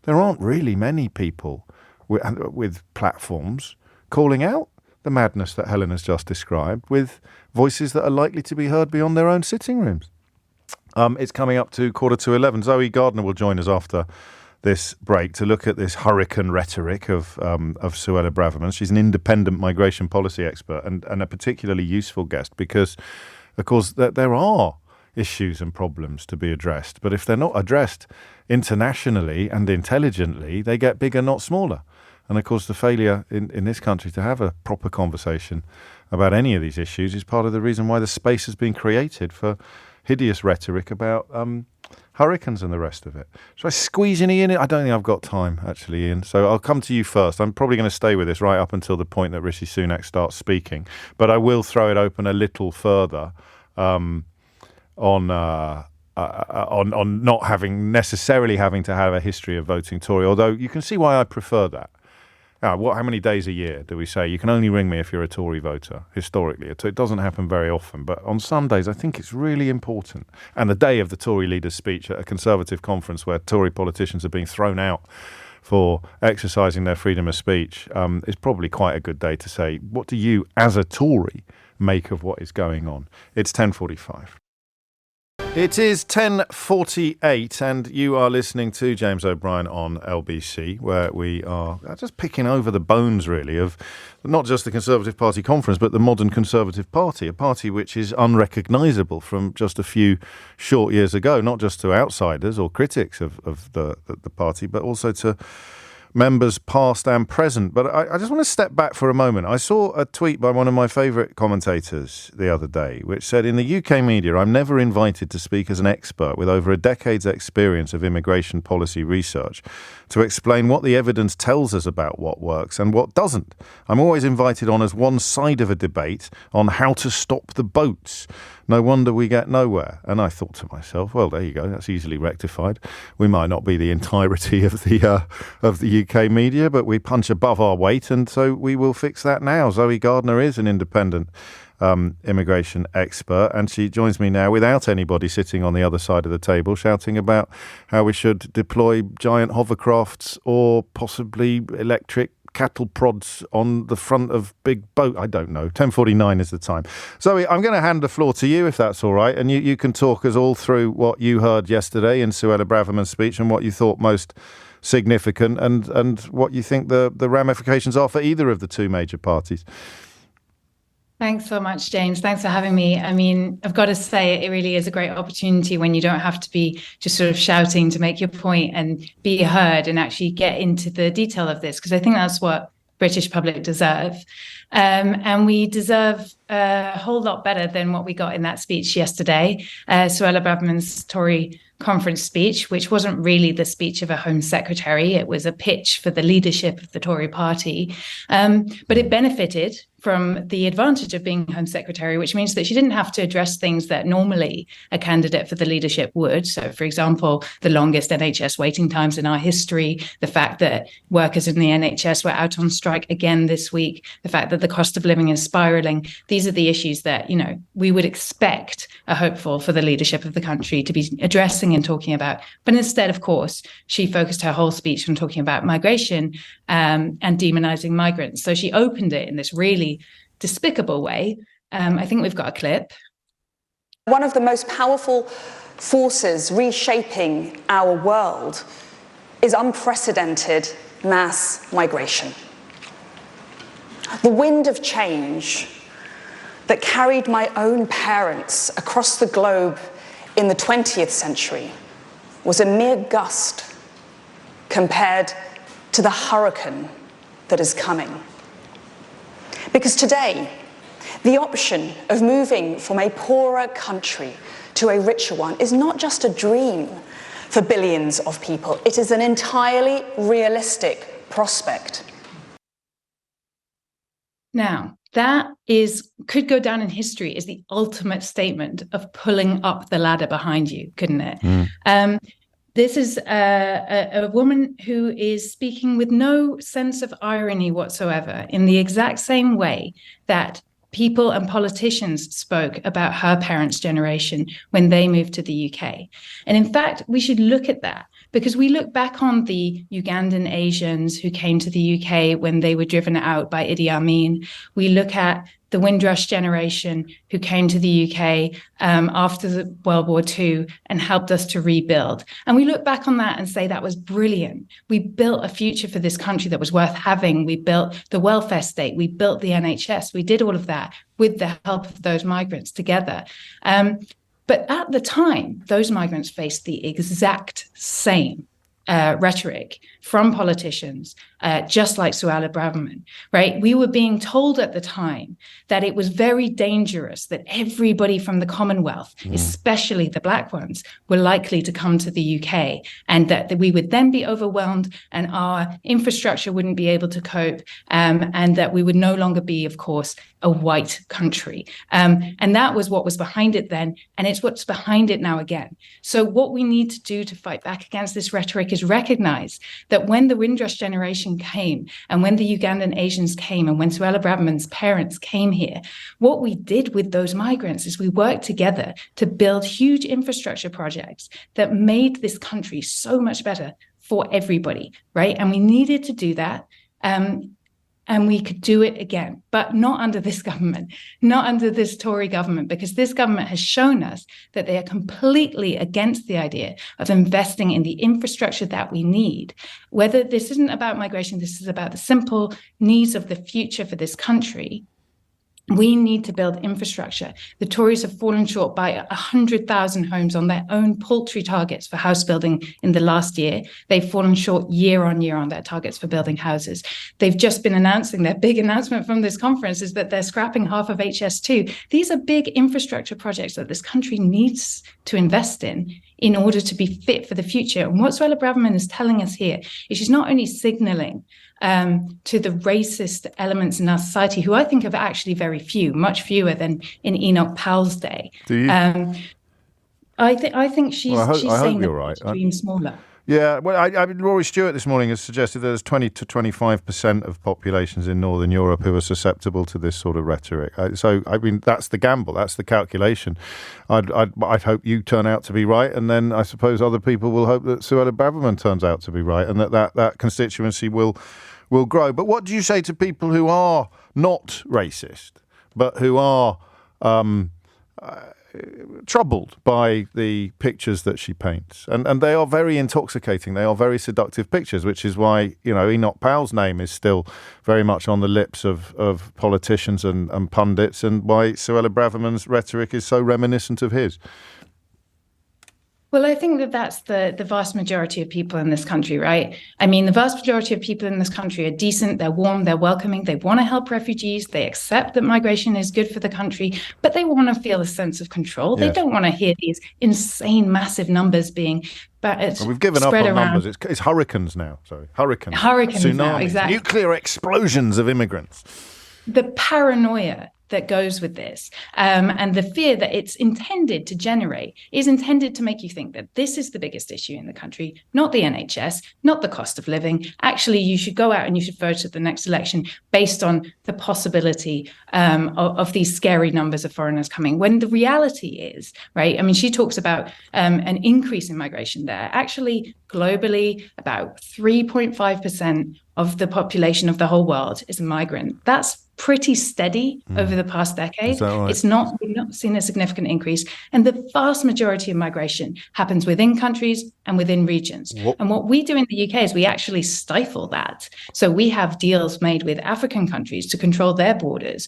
Speaker 1: there aren't really many people with platforms calling out the madness that Helen has just described, with voices that are likely to be heard beyond their own sitting rooms. It's coming up to 11:15. Zoe Gardner will join us after this break to look at this hurricane rhetoric of Suella Braverman. She's an independent migration policy expert and a particularly useful guest because, of course, there are issues and problems to be addressed. But if they're not addressed internationally and intelligently, they get bigger, not smaller. And of course, the failure in this country to have a proper conversation about any of these issues is part of the reason why the space has been created for hideous rhetoric about hurricanes and the rest of it. Should I squeeze in Ian? I don't think I've got time, actually, Ian. So I'll come to you first. I'm probably going to stay with this right up until the point that Rishi Sunak starts speaking. But I will throw it open a little further on not necessarily having to have a history of voting Tory, although you can see why I prefer that. How many days a year do we say you can only ring me if you're a Tory voter, historically? It doesn't happen very often, but on Sundays I think it's really important. And the day of the Tory leader's speech at a Conservative conference where Tory politicians are being thrown out for exercising their freedom of speech is probably quite a good day to say, what do you, as a Tory, make of what is going on? It's 10:45. It is 10:48 and you are listening to James O'Brien on LBC, where we are just picking over the bones, really, of not just the Conservative Party conference, but the modern Conservative Party, a party which is unrecognisable from just a few short years ago, not just to outsiders or critics of the party, but also to members past and present. But I just want to step back for a moment. I saw a tweet by one of my favourite commentators the other day, which said, in the UK media, I'm never invited to speak as an expert with over a decade's experience of immigration policy research to explain what the evidence tells us about what works and what doesn't. I'm always invited on as one side of a debate on how to stop the boats. No wonder we get nowhere. And I thought to myself, well, there you go. That's easily rectified. We might not be the entirety of the UK media, but we punch above our weight, and so we will fix that now. Zoe Gardner is an independent immigration expert, and she joins me now without anybody sitting on the other side of the table shouting about how we should deploy giant hovercrafts or possibly electric cattle prods on the front of big boat. I don't know. 10:49 is the time. Zoe, I'm going to hand the floor to you, if that's all right, and you can talk us all through what you heard yesterday in Suella Braverman's speech and what you thought most significant and what you think the ramifications are for either of the two major parties.
Speaker 13: Thanks so much, James. Thanks for having me. I mean, I've got to say, it really is a great opportunity when you don't have to be just sort of shouting to make your point and be heard and actually get into the detail of this, because I think that's what British public deserve. And we deserve a whole lot better than what we got in that speech yesterday. Suella Braverman's Tory conference speech, which wasn't really the speech of a Home Secretary. It was a pitch for the leadership of the Tory party. But it benefited from the advantage of being Home Secretary, which means that she didn't have to address things that normally a candidate for the leadership would. So, for example, the longest NHS waiting times in our history, the fact that workers in the NHS were out on strike again this week, the fact that the cost of living is spiralling. These are the issues that, we would expect a hopeful for the leadership of the country to be addressing and talking about. But instead, of course, she focused her whole speech on talking about migration and demonizing migrants. So she opened it in this really despicable way. I think we've got a clip.
Speaker 9: One of the most powerful forces reshaping our world is unprecedented mass migration. The wind of change that carried my own parents across the globe in the 20th century was a mere gust compared to the hurricane that is coming. Because today, the option of moving from a poorer country to a richer one is not just a dream for billions of people. It is an entirely realistic prospect.
Speaker 13: Now, that could go down in history as the ultimate statement of pulling up the ladder behind you, couldn't it? This is a woman who is speaking with no sense of irony whatsoever, in the exact same way that people and politicians spoke about her parents' generation when they moved to the UK. And in fact, we should look at that, because we look back on the Ugandan Asians who came to the UK when they were driven out by Idi Amin. We look at the Windrush generation who came to the UK after the World War II and helped us to rebuild. And we look back on that and say that was brilliant. We built a future for this country that was worth having. We built the welfare state. We built the NHS. We did all of that with the help of those migrants together. But at the time, those migrants faced the exact same rhetoric from politicians just like Suella Braverman, right? We were being told at the time that it was very dangerous, that everybody from the Commonwealth, especially the black ones, were likely to come to the UK, and that we would then be overwhelmed and our infrastructure wouldn't be able to cope, and that we would no longer be, of course, a white country. And that was what was behind it then, and it's what's behind it now again. So what we need to do to fight back against this rhetoric is recognize that when the Windrush generation came, and when the Ugandan Asians came, and when Suella Braverman's parents came here, what we did with those migrants is we worked together to build huge infrastructure projects that made this country so much better for everybody, right? And we needed to do that. And we could do it again, but not under this government, not under this Tory government, because this government has shown us that they are completely against the idea of investing in the infrastructure that we need. Whether this isn't about migration, this is about the simple needs of the future for this country. We need to build infrastructure. The Tories have fallen short by 100,000 homes on their own paltry targets for house building in the last year. They've fallen short year on year on their targets for building houses. They've just been announcing, their big announcement from this conference is that they're scrapping half of HS2. These are big infrastructure projects that this country needs to invest in order to be fit for the future. And what Suella Braverman is telling us here is she's not only signaling to the racist elements in our society, who I think of actually very few, much fewer than in Enoch Powell's day.
Speaker 1: Do you?
Speaker 13: I think she's saying that
Speaker 1: right.
Speaker 13: dream smaller.
Speaker 1: Yeah, well, Rory Stewart this morning has suggested there's 20 to 25% of populations in Northern Europe who are susceptible to this sort of rhetoric. So, I mean, that's the gamble, that's the calculation. I'd hope you turn out to be right, and then I suppose other people will hope that Suella Braverman turns out to be right, and that constituency will grow. But what do you say to people who are not racist, but who are troubled by the pictures that she paints? And they are very intoxicating. They are very seductive pictures, which is why, Enoch Powell's name is still very much on the lips of politicians and pundits, and why Suella Braverman's rhetoric is so reminiscent of his.
Speaker 13: Well, I think that that's the vast majority of people in this country, right? I mean, the vast majority of people in this country are decent, they're warm, they're welcoming, they want to help refugees, they accept that migration is good for the country, but they want to feel a sense of control. Yes. They don't want to hear these insane, massive numbers being
Speaker 1: we've given up on numbers. It's hurricanes now. Hurricanes
Speaker 13: tsunamis,
Speaker 1: now,
Speaker 13: exactly.
Speaker 1: Nuclear explosions of immigrants.
Speaker 13: The paranoia that goes with this, and the fear that it's intended to generate is intended to make you think that this is the biggest issue in the country, not the NHS, not the cost of living. Actually, you should go out and you should vote at the next election based on the possibility of these scary numbers of foreigners coming, when the reality is, right? I mean, she talks about an increase in migration there. Actually, globally, about 3.5% of the population of the whole world is a migrant. That's pretty steady over the past decade.
Speaker 1: Is that right?
Speaker 13: We've not seen a significant increase. And the vast majority of migration happens within countries and within regions. And what we do in the UK is we actually stifle that. So we have deals made with African countries to control their borders,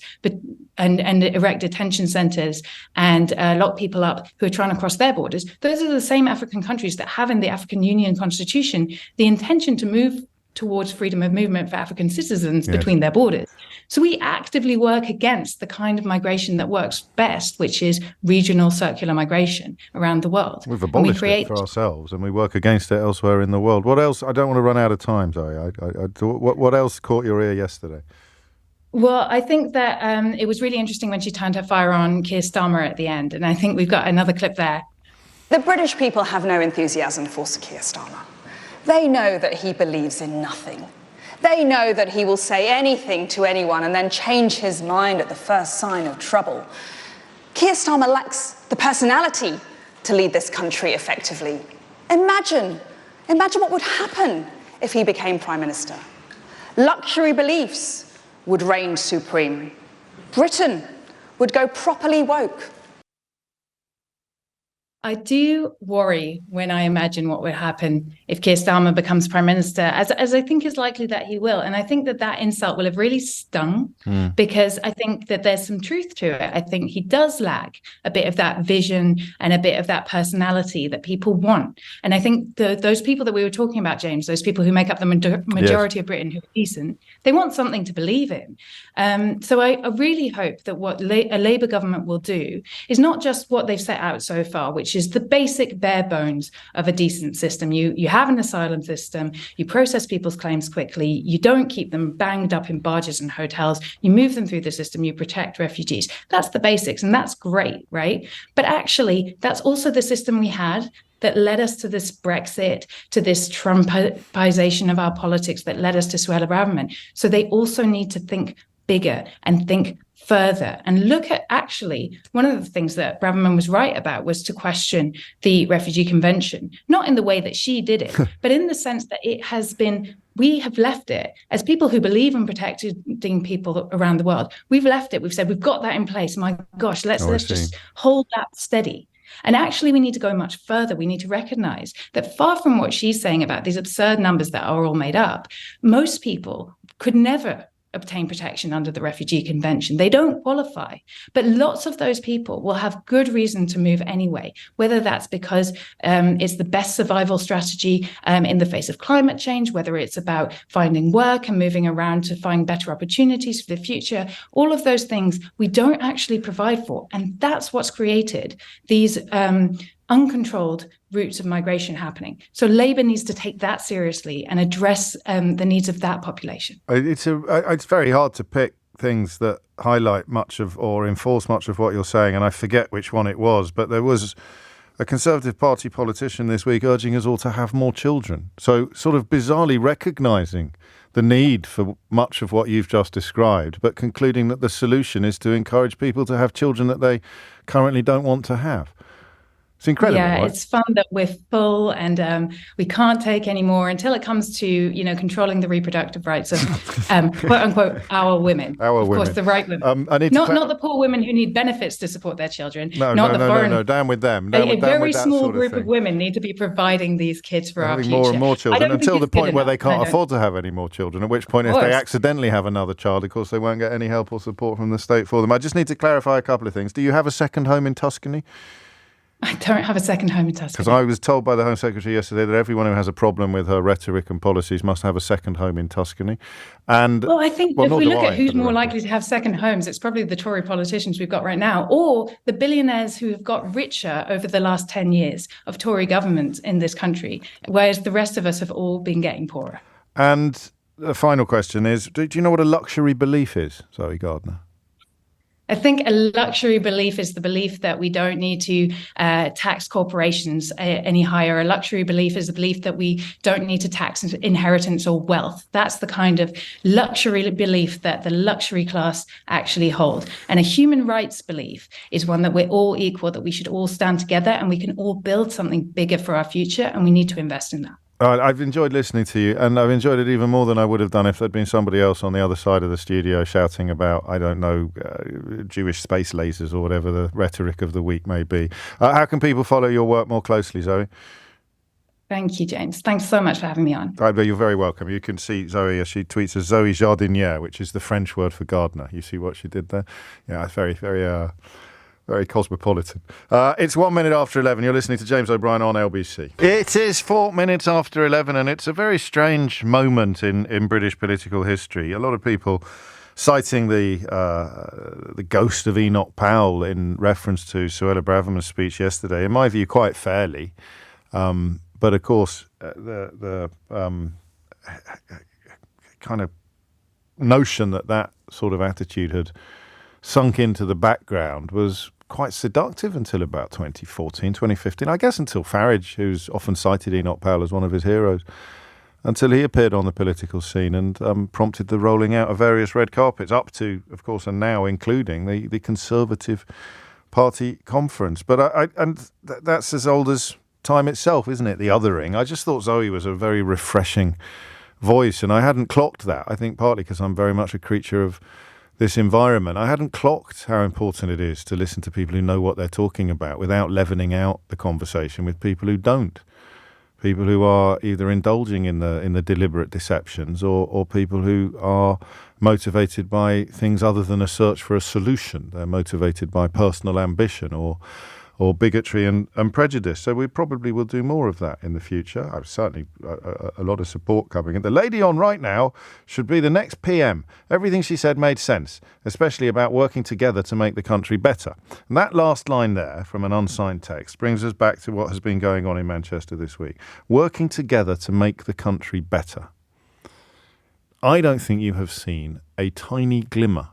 Speaker 13: and erect detention centres and lock people up who are trying to cross their borders. Those are the same African countries that have in the African Union Constitution the intention to move towards freedom of movement for African citizens between their borders. So we actively work against the kind of migration that works best, which is regional circular migration around the world.
Speaker 1: We've abolished it for ourselves, and we work against it elsewhere in the world. What else? I don't want to run out of time, Zoe. What else caught your ear yesterday?
Speaker 13: Well, I think that it was really interesting when she turned her fire on Keir Starmer at the end, and I think we've got another clip there.
Speaker 9: The British people have no enthusiasm for Sir Keir Starmer. They know that he believes in nothing. They know that he will say anything to anyone and then change his mind at the first sign of trouble. Keir Starmer lacks the personality to lead this country effectively. Imagine what would happen if he became Prime Minister. Luxury beliefs would reign supreme. Britain would go properly woke.
Speaker 13: I do worry when I imagine what would happen if Keir Starmer becomes Prime Minister, as I think is likely that he will. And I think that insult will have really stung because I think that there's some truth to it. I think he does lack a bit of that vision and a bit of that personality that people want. And I think those people that we were talking about, James, those people who make up the majority of Britain who are decent, they want something to believe in. So I really hope that what a Labour government will do is not just what they've set out so far, which is the basic bare bones of a decent system. You have an asylum system, you process people's claims quickly, you don't keep them banged up in barges and hotels, you move them through the system, you protect refugees. That's the basics, and that's great, right? But actually, that's also the system we had that led us to this Brexit, to this Trumpization of our politics that led us to Suella Braverman. So they also need to think bigger and think further and look at, actually, one of the things that Braverman was right about was to question the Refugee Convention, not in the way that she did it, but in the sense that it has been, we have left it, as people who believe in protecting people around the world, we've left it, we've said, we've got that in place, my gosh, let's just hold that steady. And actually, we need to go much further. We need to recognize that far from what she's saying about these absurd numbers that are all made up, most people could never obtain protection under the Refugee Convention. They don't qualify. But lots of those people will have good reason to move anyway, whether that's because it's the best survival strategy in the face of climate change, whether it's about finding work and moving around to find better opportunities for the future. All of those things we don't actually provide for. And that's what's created these uncontrolled routes of migration happening. So Labour needs to take that seriously and address the needs of that population.
Speaker 1: It's very hard to pick things that highlight much of or enforce much of what you're saying, and I forget which one it was, but there was a Conservative Party politician this week urging us all to have more children. So sort of bizarrely recognising the need for much of what you've just described, but concluding that the solution is to encourage people to have children that they currently don't want to have. It's incredible.
Speaker 13: Yeah,
Speaker 1: right?
Speaker 13: It's fun that we're full and we can't take any more until it comes to, controlling the reproductive rights of, quote unquote, our women. Of course, the right women. Not the poor women who need benefits to support their children.
Speaker 1: No, down with them.
Speaker 13: A very small group of women need to be providing these kids for our future.
Speaker 1: More and more children until the point where they can't afford to have any more children, at which point if they accidentally have another child, of course, they won't get any help or support from the state for them. I just need to clarify a couple of things. Do you have a second home in Tuscany?
Speaker 13: I don't have a second home in Tuscany.
Speaker 1: Because I was told by the Home Secretary yesterday that everyone who has a problem with her rhetoric and policies must have a second home in Tuscany. And
Speaker 13: I think if we look at who's more likely to have second homes, it's probably the Tory politicians we've got right now, or the billionaires who have got richer over the last 10 years of Tory government in this country, whereas the rest of us have all been getting poorer.
Speaker 1: And the final question is, do you know what a luxury belief is, Zoe Gardner?
Speaker 13: I think a luxury belief is the belief that we don't need to tax corporations any higher. A luxury belief is the belief that we don't need to tax inheritance or wealth. That's the kind of luxury belief that the luxury class actually hold. And a human rights belief is one that we're all equal, that we should all stand together and we can all build something bigger for our future, and we need to invest in that.
Speaker 1: I've enjoyed listening to you, and I've enjoyed it even more than I would have done if there'd been somebody else on the other side of the studio shouting about, I don't know, Jewish space lasers or whatever the rhetoric of the week may be. How can people follow your work more closely, Zoe?
Speaker 13: Thank you, James. Thanks so much for having me on.
Speaker 1: You're very welcome. You can see Zoe as she tweets as Zoe Jardiniere, which is the French word for gardener. You see what she did there? Yeah, it's very, very... very cosmopolitan. It's 1 minute after 11. You're listening to James O'Brien on LBC. It is 4 minutes after 11, and it's a very strange moment in British political history. A lot of people citing the ghost of Enoch Powell in reference to Suella Braverman's speech yesterday. In my view, quite fairly. But of course, the kind of notion that sort of attitude had sunk into the background was quite seductive until about 2014, 2015. I guess until Farage, who's often cited Enoch Powell as one of his heroes, until he appeared on the political scene and prompted the rolling out of various red carpets, up to, of course, and now including the Conservative Party conference. But that's as old as time itself, isn't it? The othering. I just thought Zoe was a very refreshing voice, and I hadn't clocked that. I think partly because I'm very much a creature of this environment, I hadn't clocked how important it is to listen to people who know what they're talking about without leavening out the conversation with people who don't. People who are either indulging in the deliberate deceptions or people who are motivated by things other than a search for a solution. They're motivated by personal ambition or bigotry and prejudice. So we probably will do more of that in the future. I've certainly a lot of support coming. And the lady on right now should be the next PM. Everything she said made sense, especially about working together to make the country better. And that last line there from an unsigned text brings us back to what has been going on in Manchester this week. Working together to make the country better. I don't think you have seen a tiny glimmer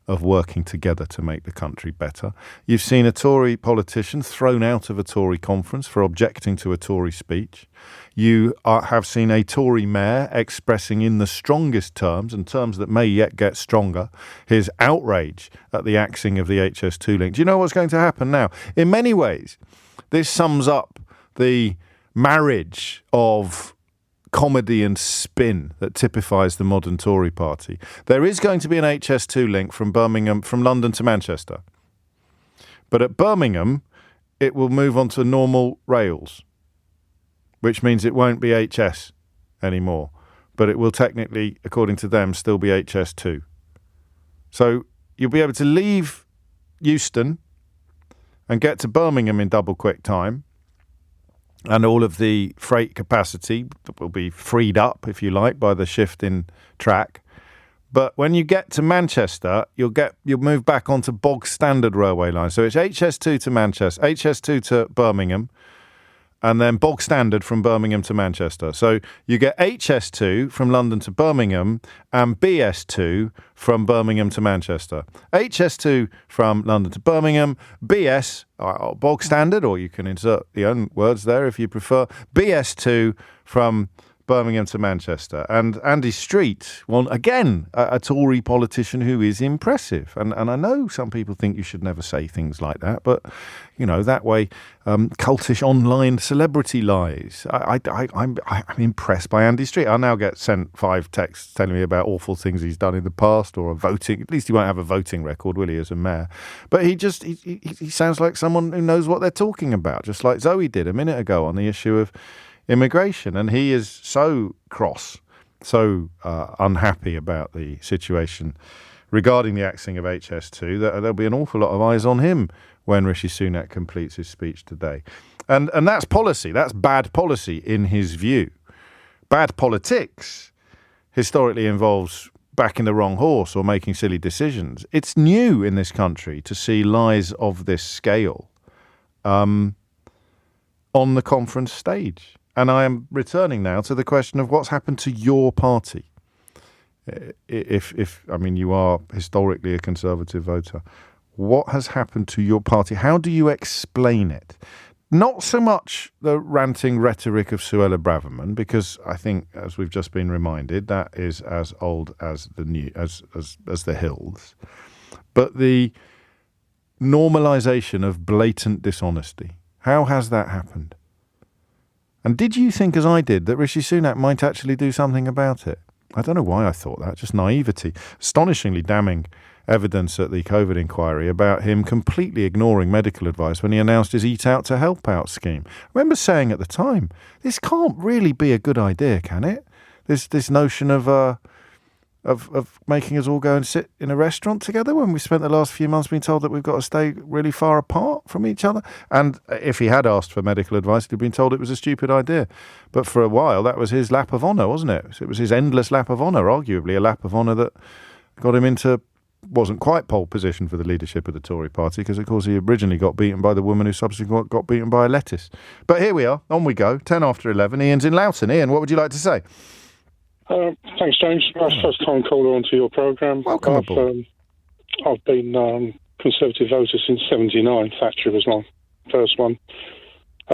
Speaker 1: of working together to make the country better. You've seen a Tory politician thrown out of a Tory conference for objecting to a Tory speech. You have seen a Tory mayor expressing in the strongest terms, and terms that may yet get stronger, his outrage at the axing of the HS2 link. Do you know what's going to happen now? In many ways, this sums up the marriage of comedy and spin that typifies the modern Tory party. There is going to be an HS2 link from London to Manchester. But at Birmingham, it will move on to normal rails, which means it won't be HS anymore. But it will technically, according to them, still be HS2. So you'll be able to leave Euston and get to Birmingham in double quick time. And all of the freight capacity will be freed up, if you like, by the shift in track. But when you get to Manchester, you'll move back onto bog standard railway line. So it's HS2 to Manchester, HS2 to Birmingham, and then bog standard from Birmingham to Manchester. So you get HS2 from London to Birmingham and BS2 from Birmingham to Manchester. HS2 from London to Birmingham, BS, bog standard, or you can insert your own words there if you prefer, BS2 from Birmingham to Manchester. And Andy Street, well, again, a Tory politician who is impressive. And I know some people think you should never say things like that, but, you know, that way, cultish online celebrity lies. I'm impressed by Andy Street. I now get sent 5 texts telling me about awful things he's done in the past, or a voting, at least he won't have a voting record, will he, as a mayor? But he sounds like someone who knows what they're talking about, just like Zoe did a minute ago on the issue of immigration. And he is so cross, so unhappy about the situation regarding the axing of HS2 that there'll be an awful lot of eyes on him when Rishi Sunak completes his speech today. And that's policy. That's bad policy in his view. Bad politics historically involves backing the wrong horse or making silly decisions. It's new in this country to see lies of this scale on the conference stage. And I am returning now to the question of what's happened to your party. If you are historically a Conservative voter, what has happened to your party? How do you explain it? Not so much the ranting rhetoric of Suella Braverman, because I think, as we've just been reminded, that is as old as the new, as the hills, but the normalisation of blatant dishonesty. How has that happened? And did you think, as I did, that Rishi Sunak might actually do something about it? I don't know why I thought that, just naivety. Astonishingly damning evidence at the COVID inquiry about him completely ignoring medical advice when he announced his Eat Out to Help Out scheme. I remember saying at the time, this can't really be a good idea, can it? This notion of making us all go and sit in a restaurant together when we spent the last few months being told that we've got to stay really far apart from each other. And if he had asked for medical advice, he'd been told it was a stupid idea. But for a while, that was his lap of honour, wasn't it? So it was his endless lap of honour, arguably a lap of honour that got him into, wasn't quite pole position for the leadership of the Tory party, because, of course, he originally got beaten by the woman who subsequently got beaten by a lettuce. But here we are, on we go, 10 after 11. Ian's in Loughton. Ian, what would you like to say?
Speaker 14: Thanks, James. That's the first time caller onto your programme.
Speaker 1: Welcome aboard.
Speaker 14: I've been Conservative voter since 79. Thatcher was my first one.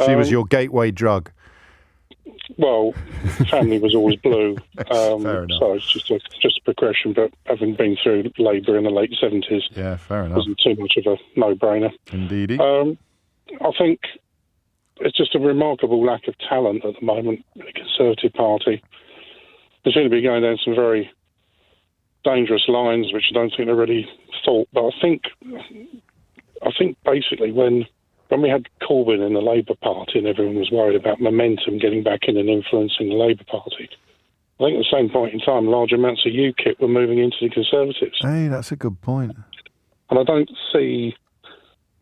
Speaker 1: She was your gateway drug.
Speaker 14: Well, family was always blue.
Speaker 1: Fair enough.
Speaker 14: So it's just a progression, but having been through Labour in the late 70s,
Speaker 1: yeah, fair enough,
Speaker 14: wasn't too much of a no-brainer.
Speaker 1: Indeedy.
Speaker 14: I think it's just a remarkable lack of talent at the moment in the Conservative Party. They seem to be going down some very dangerous lines, which I don't think are really thought. But I think basically when we had Corbyn in the Labour Party and everyone was worried about momentum getting back in and influencing the Labour Party, I think at the same point in time, large amounts of UKIP were moving into the Conservatives.
Speaker 1: Hey, that's a good point.
Speaker 14: And I don't see,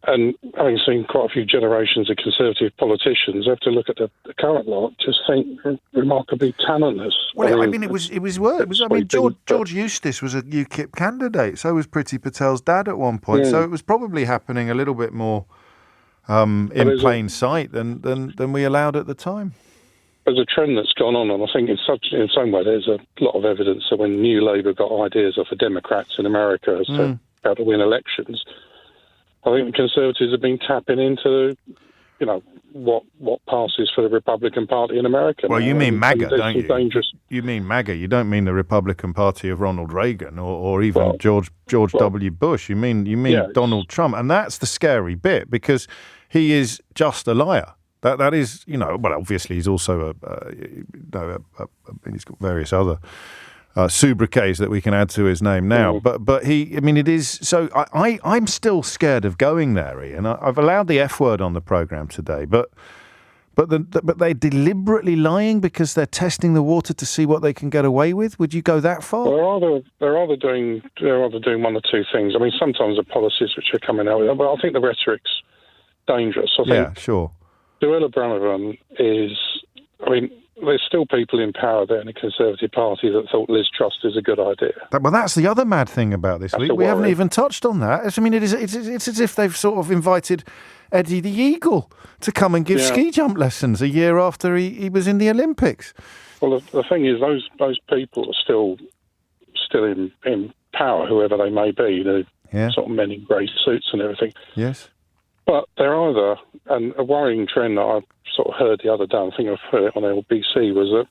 Speaker 14: and having seen quite a few generations of Conservative politicians, I have to look at the current lot, just think remarkably talentless.
Speaker 1: Well, it was worse. George Eustace was a UKIP candidate. So was Priti Patel's dad at one point. Yeah. So it was probably happening a little bit more in plain sight than we allowed at the time.
Speaker 14: There's a trend that's gone on, and I think in some way there's a lot of evidence that when New Labour got ideas off the Democrats in America as to how to win elections, I think the Conservatives have been tapping into, what passes for the Republican Party in America.
Speaker 1: Well, you mean MAGA, don't you?
Speaker 14: Dangerous.
Speaker 1: You mean MAGA. You don't mean the Republican Party of Ronald Reagan or even George W. Bush. You mean Donald Trump, and that's the scary bit because he is just a liar. That is, well, obviously he's also he's got various other sobriquets that we can add to his name now. But it is, so I'm still scared of going there, Ian. I've allowed the F word on the programme today, but they're deliberately lying because they're testing the water to see what they can get away with. Would you go that far?
Speaker 14: Well, they're either doing one or two things. I mean, sometimes the policies which are coming out with, but I think the rhetoric's dangerous. I think
Speaker 1: sure.
Speaker 14: Suella Braverman is, there's still people in power there in the Conservative Party that thought Liz Truss is a good idea.
Speaker 1: Well, that's the other mad thing about this. We haven't even touched on that. It's as if they've sort of invited Eddie the Eagle to come and give ski jump lessons a year after he was in the Olympics.
Speaker 14: Well, the thing is, those people are still in power, whoever they may be. They're sort of men in grey suits and everything.
Speaker 1: Yes.
Speaker 14: But they're either, and a worrying trend that I sort of heard the other day, I think I've heard it on LBC, was that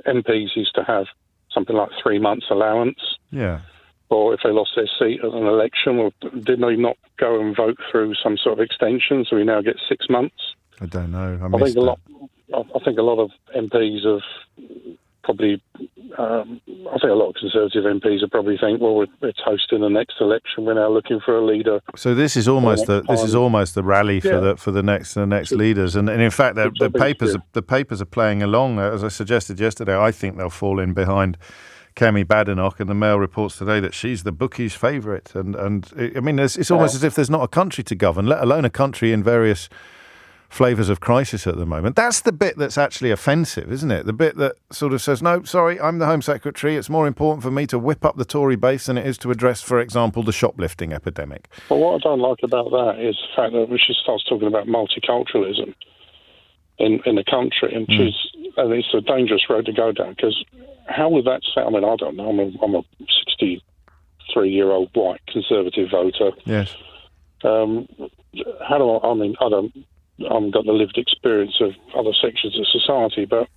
Speaker 14: MPs used to have something like 3 months allowance.
Speaker 1: Yeah.
Speaker 14: Or if they lost their seat at an election, or did they not go and vote through some sort of extension, so we now get 6 months?
Speaker 1: I don't know.
Speaker 14: I think a lot of MPs have probably. I think a lot of Conservative MPs will probably think, well, we're toasting the next election. We're now looking for a leader.
Speaker 1: So this is almost the rally for the next leaders, and in fact the papers are playing along. As I suggested yesterday, I think they'll fall in behind Kemi Badenoch, and the Mail reports today that she's the bookies' favourite. And it's almost as if there's not a country to govern, let alone a country in various flavours of crisis at the moment. That's the bit that's actually offensive, isn't it? The bit that sort of says, no, sorry, I'm the Home Secretary. It's more important for me to whip up the Tory base than it is to address, for example, the shoplifting epidemic.
Speaker 14: Well, what I don't like about that is the fact that she starts talking about multiculturalism in the country, and it's a dangerous road to go down, because how would that sound? I don't know. I'm a 63-year-old white Conservative voter.
Speaker 1: Yes.
Speaker 14: I haven't got the lived experience of other sections of society, but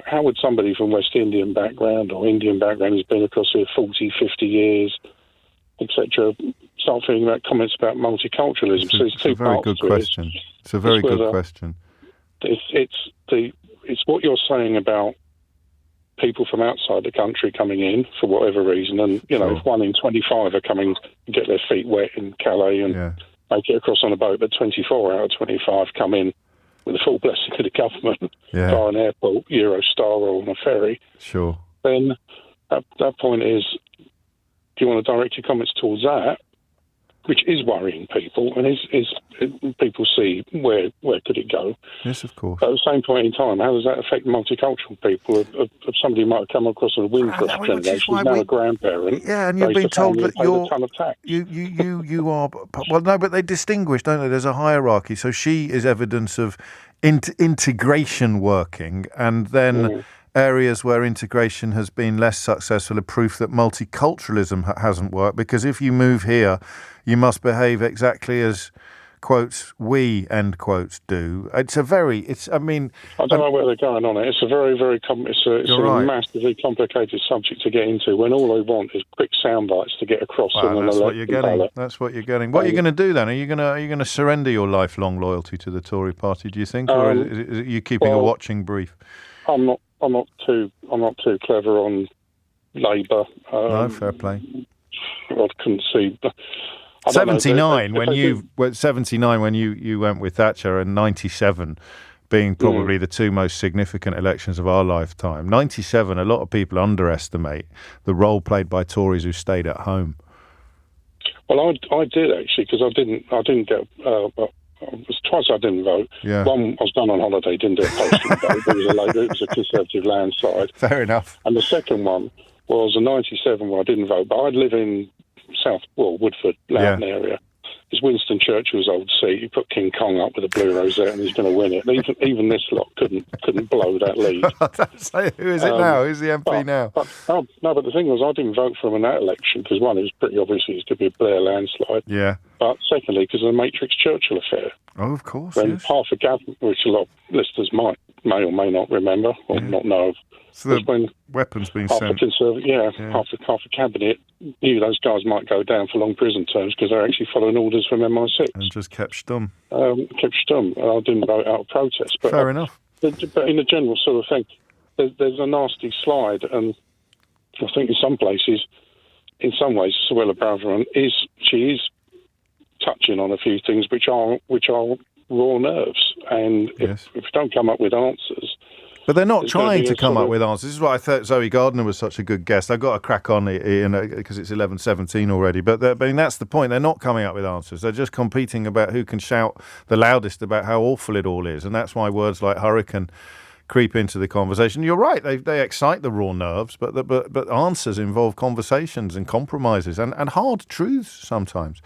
Speaker 14: how would somebody from West Indian background or Indian background who's been across here 40, 50 years, etc., start feeling about comments about multiculturalism?
Speaker 1: It's a very good question. It's a very good question.
Speaker 14: It's what you're saying about people from outside the country coming in for whatever reason, and if 1 in 25 are coming to get their feet wet in Calais and make it across on a boat, but 24 out of 25 come in with the full blessing of the government via an airport, Eurostar, or on a ferry.
Speaker 1: Sure.
Speaker 14: Then that point is, do you want to direct your comments towards that, which is worrying people, and is people see where could it go?
Speaker 1: Yes, of course.
Speaker 14: But at the same point in time, how does that affect multicultural people? Of somebody who might have come across on a Windrush generation, now a grandparent.
Speaker 1: Yeah, and you've been told that you are. Well, no, but they distinguish, don't they? There's a hierarchy. So she is evidence of integration working, and then areas where integration has been less successful are proof that multiculturalism hasn't worked, because if you move here, you must behave exactly as, quotes, we, end quotes, do. I don't
Speaker 14: know where they're going on it. It's a very, very massively complicated subject to get into when all they want is quick sound bites to get across.
Speaker 1: That's what you're getting. That's what you're getting. What are you going to do then? Are you going to surrender your lifelong loyalty to the Tory party, do you think, or are you keeping a watching brief?
Speaker 14: I'm not too clever on Labour.
Speaker 1: No, fair play.
Speaker 14: I couldn't see.
Speaker 1: 79 when you went with Thatcher, and 97 being probably the two most significant elections of our lifetime. 97, a lot of people underestimate the role played by Tories who stayed at home.
Speaker 14: Well, I did actually, because I didn't get. It was twice I didn't vote.
Speaker 1: Yeah.
Speaker 14: One, I was done on holiday, didn't do a postal vote. It was a Conservative landslide.
Speaker 1: Fair enough.
Speaker 14: And the second one was a 97 where I didn't vote, but I live in Woodford, Loughton area. It's Winston Churchill's old seat. You put King Kong up with a blue rosette and he's going to win it. Even this lot couldn't blow that lead.
Speaker 1: Who is it now? Who's the MP now?
Speaker 14: But the thing was, I didn't vote for him in that election because, one, it was pretty obvious it was going to be a Blair landslide.
Speaker 1: Yeah.
Speaker 14: But secondly, because of the Matrix Churchill affair.
Speaker 1: Oh, of course.
Speaker 14: When
Speaker 1: yes.
Speaker 14: half a cabinet, which a lot of listeners may or may not remember or not know of,
Speaker 1: so the when weapons being sent.
Speaker 14: Half the cabinet knew those guys might go down for long prison terms because they're actually following orders from MI6.
Speaker 1: And just kept stum.
Speaker 14: I didn't vote out of protest. But
Speaker 1: fair enough.
Speaker 14: But in a general sort of thing, there's a nasty slide, and I think in some places, in some ways, Suella Braverman is touching on a few things which are raw nerves, and if we don't come up with answers.
Speaker 1: But they're not trying to come up with answers. This is why I thought Zoe Gardner was such a good guest. I've got to crack on because it's 11:17 already. But that's the point. They're not coming up with answers. They're just competing about who can shout the loudest about how awful it all is. And that's why words like hurricane creep into the conversation. You're right. They excite the raw nerves, but answers involve conversations and compromises and hard truths sometimes.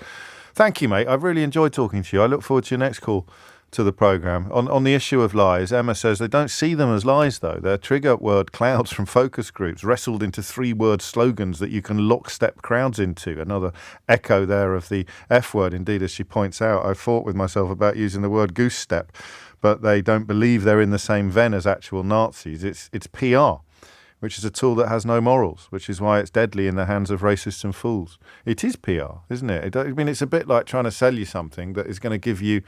Speaker 1: Thank you, mate. I've really enjoyed talking to you. I look forward to your next call to the programme. On the issue of lies, Emma says they don't see them as lies, though. They're trigger word clouds from focus groups, wrestled into 3-word slogans that you can lockstep crowds into. Another echo there of the F word. Indeed, as she points out, I fought with myself about using the word goose step, but they don't believe they're in the same vein as actual Nazis. It's PR, which is a tool that has no morals, which is why it's deadly in the hands of racists and fools. It is PR, isn't it? I mean, it's a bit like trying to sell you something that is going to give you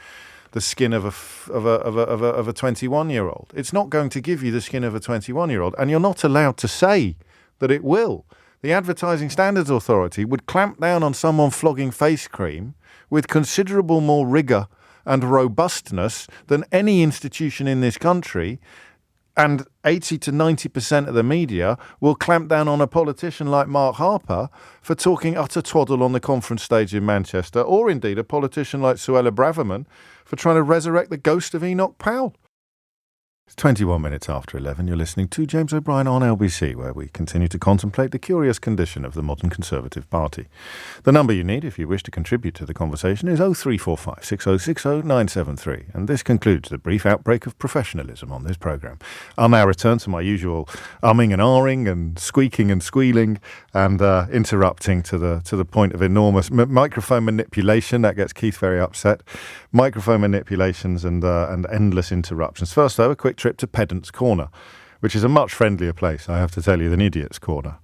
Speaker 1: the skin of a 21-year-old. It's not going to give you the skin of a 21-year-old, and you're not allowed to say that it will. The Advertising Standards Authority would clamp down on someone flogging face cream with considerable more rigour and robustness than any institution in this country, and 80 to 90% of the media will clamp down on a politician like Mark Harper for talking utter twaddle on the conference stage in Manchester, or indeed a politician like Suella Braverman for trying to resurrect the ghost of Enoch Powell. It's 21 minutes after 11. You're listening to James O'Brien on LBC, where we continue to contemplate the curious condition of the modern Conservative Party. The number you need if you wish to contribute to the conversation is 0345 6060 973. And this concludes the brief outbreak of professionalism on this programme. I'll now return to my usual umming and ahhing and squeaking and squealing and interrupting to the point of enormous microphone manipulation. That gets Keith very upset. Microphone manipulations and endless interruptions. First, though, a quick trip to Pedant's Corner, which is a much friendlier place, I have to tell you, than Idiot's Corner.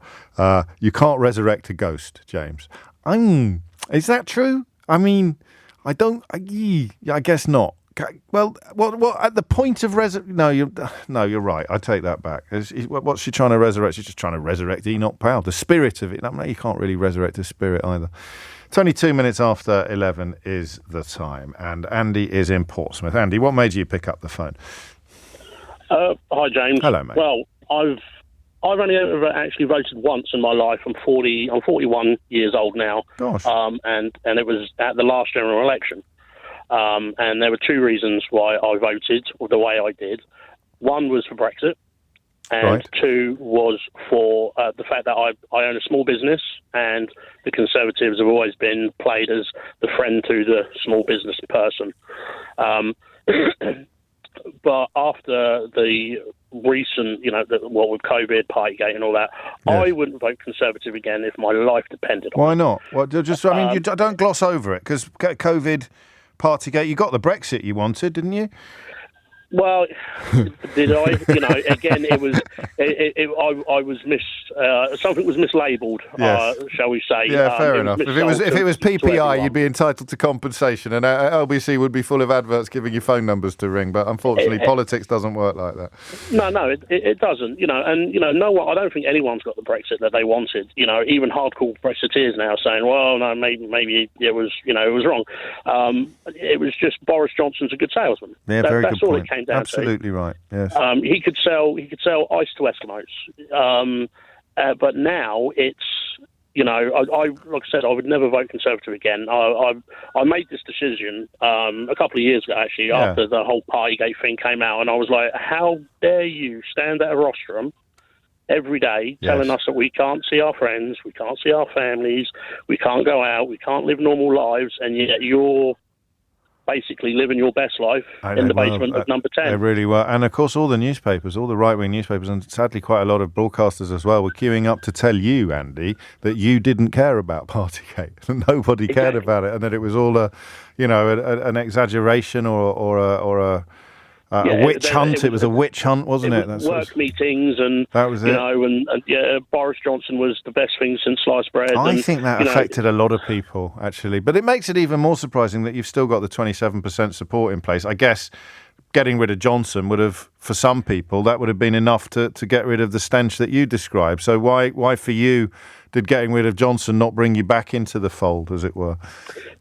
Speaker 1: You can't resurrect a ghost, James. Is that true? I mean, I guess not. Well, what at the point of No, you're right. I take that back. What's she trying to resurrect? She's just trying to resurrect Enoch Powell, the spirit of it. No, you can't really resurrect a spirit either. 22 minutes after 11 is the time, and Andy is in Portsmouth. Andy, what made you pick up the phone?
Speaker 15: Hi, James.
Speaker 1: Hello, mate.
Speaker 15: Well, I've only ever actually voted once in my life. I'm 41 years old now.
Speaker 1: Gosh.
Speaker 15: And it was at the last general election. And there were two reasons why I voted the way I did. One was for Brexit, and two was for the fact that I own a small business, and the Conservatives have always been played as the friend to the small business person. But after the recent, what with COVID, Partygate and all that, yes. I wouldn't vote Conservative again if my life depended on it.
Speaker 1: Why not? Well, you don't gloss over it, because COVID, Partygate, you got the Brexit you wanted, didn't you?
Speaker 15: Well, did I? Again, it was. I was something was mislabelled.
Speaker 1: Yes.
Speaker 15: Shall we say?
Speaker 1: Yeah, fair enough. If it was PPI, you'd be entitled to compensation, and LBC would be full of adverts giving you phone numbers to ring. But unfortunately, politics doesn't work like that.
Speaker 15: No, it doesn't. I don't think anyone's got the Brexit that they wanted. Even hardcore Brexiteers now saying, "Well, no, maybe it was wrong." It was just Boris Johnson's a good salesman.
Speaker 1: Yeah, very
Speaker 15: that's
Speaker 1: good
Speaker 15: all
Speaker 1: point.
Speaker 15: it came down
Speaker 1: Absolutely
Speaker 15: to.
Speaker 1: right. Yes.
Speaker 15: He could sell ice to Eskimos, but now it's I like I said, I would never vote Conservative again. I made this decision a couple of years ago actually after the whole Partygate thing came out, and I was like, how dare you stand at a rostrum every day telling us that we can't see our friends, we can't see our families, we can't go out, we can't live normal lives, and yet you're basically living your best life in the basement of Number 10.
Speaker 1: They really were. And of course, all the newspapers, all the right-wing newspapers, and sadly quite a lot of broadcasters as well, were queuing up to tell you, Andy, that you didn't care about Partygate, that nobody cared about it, and that it was all an exaggeration or a witch hunt. It was a witch hunt, wasn't it?
Speaker 15: Was work meetings, and
Speaker 1: that was it.
Speaker 15: And Boris Johnson was the best thing since sliced bread.
Speaker 1: I think that affected a lot of people, actually. But it makes it even more surprising that you've still got the 27% support in place. I guess getting rid of Johnson would have, for some people, that would have been enough to get rid of the stench that you described. So why for you did getting rid of Johnson not bring you back into the fold, as it were?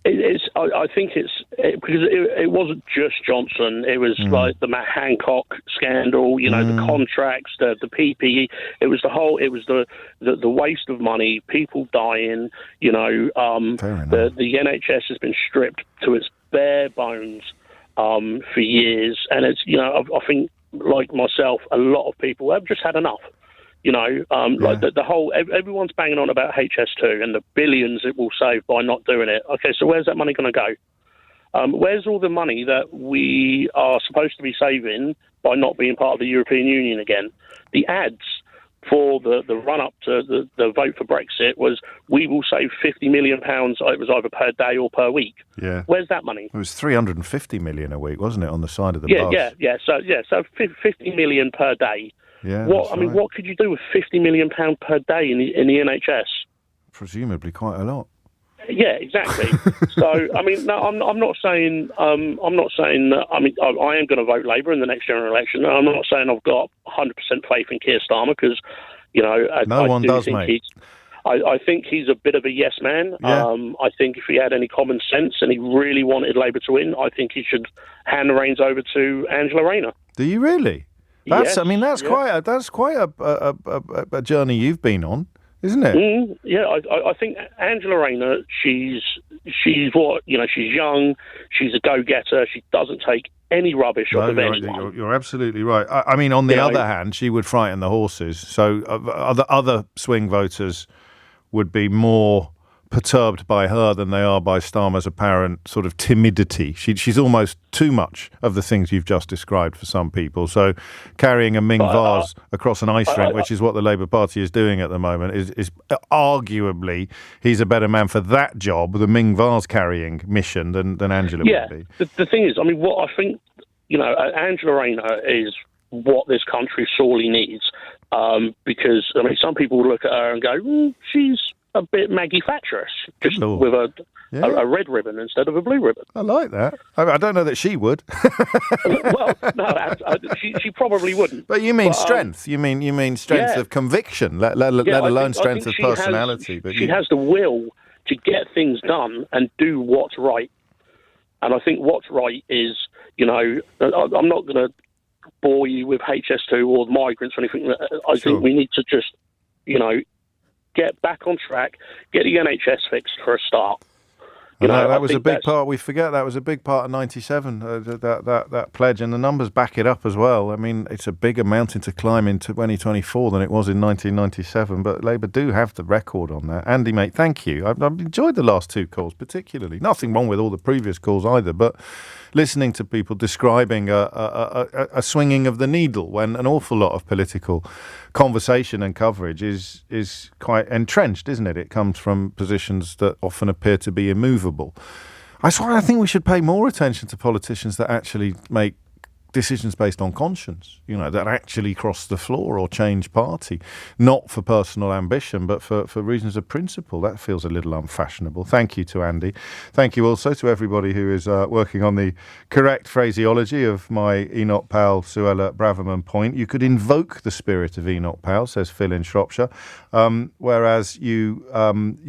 Speaker 15: I think because it wasn't just Johnson. It was like the Matt Hancock scandal, the contracts, the PPE. It was the waste of money, people dying. The NHS has been stripped to its bare bones for years, and it's I think, like myself, a lot of people have just had enough. Like the whole, everyone's banging on about HS2 and the billions it will save by not doing it. Okay, so where's that money going to go? Where's all the money that we are supposed to be saving by not being part of the European Union again? The ads for the run-up to the vote for Brexit was, we will save £50 million. It was either per day or per week.
Speaker 1: Yeah.
Speaker 15: Where's that money?
Speaker 1: It was 350 million a week, wasn't it, on the side of the bus?
Speaker 15: Yeah. So 50 million per day.
Speaker 1: Yeah,
Speaker 15: what could you do with £50 million per day in the NHS?
Speaker 1: Presumably quite a lot.
Speaker 15: Yeah, exactly. So, no, I'm not saying that. I am going to vote Labour in the next general election. I'm not saying I've got 100% faith in Keir Starmer, because,
Speaker 1: no one does, mate.
Speaker 15: I think he's a bit of a yes man.
Speaker 1: Yeah.
Speaker 15: I think if he had any common sense and he really wanted Labour to win, I think he should hand the reins over to Angela Rayner.
Speaker 1: Do you really? That's
Speaker 15: Yes,
Speaker 1: that's quite a journey you've been on, isn't it?
Speaker 15: I think Angela Rayner, she's what, she's young, she's a go-getter, she doesn't take any rubbish off of anyone.
Speaker 1: You're absolutely right. On the other hand, she would frighten the horses, so other swing voters would be more perturbed by her than they are by Starmer's apparent sort of timidity. She's almost too much of the things you've just described for some people. So carrying a Ming vase across an ice rink, which is what the Labour Party is doing at the moment, is arguably he's a better man for that job, the Ming vase carrying mission, than Angela would be.
Speaker 15: The thing is, what I think, Angela Rayner is what this country sorely needs, because some people will look at her and go, she's a bit Maggie Thatcherish, just with a red ribbon instead of a blue ribbon.
Speaker 1: I like that. I don't know that she would.
Speaker 15: Well, no, she probably wouldn't.
Speaker 1: But you mean strength? You mean strength of conviction, let alone strength of personality.
Speaker 15: She has the will to get things done and do what's right. And I think what's right is, I'm not going to bore you with HS2 or the migrants or anything. I think we need to just, get back on track, get the NHS fixed for a start.
Speaker 1: That was a big part. We forget that was a big part of '97. That pledge, and the numbers back it up as well. It's a bigger mountain to climb in 2024 than it was in 1997. But Labour do have the record on that. Andy, mate, thank you. I've enjoyed the last two calls particularly. Nothing wrong with all the previous calls either, but listening to people describing a swinging of the needle when an awful lot of political conversation and coverage is quite entrenched, isn't it? It comes from positions that often appear to be immovable. That's why I think we should pay more attention to politicians that actually make decisions based on conscience, that actually cross the floor or change party, not for personal ambition, but for reasons of principle. That feels a little unfashionable. Thank you to Andy. Thank you also to everybody who is working on the correct phraseology of my Enoch Powell, Suella Braverman point. You could invoke the spirit of Enoch Powell, says Phil in Shropshire, whereas you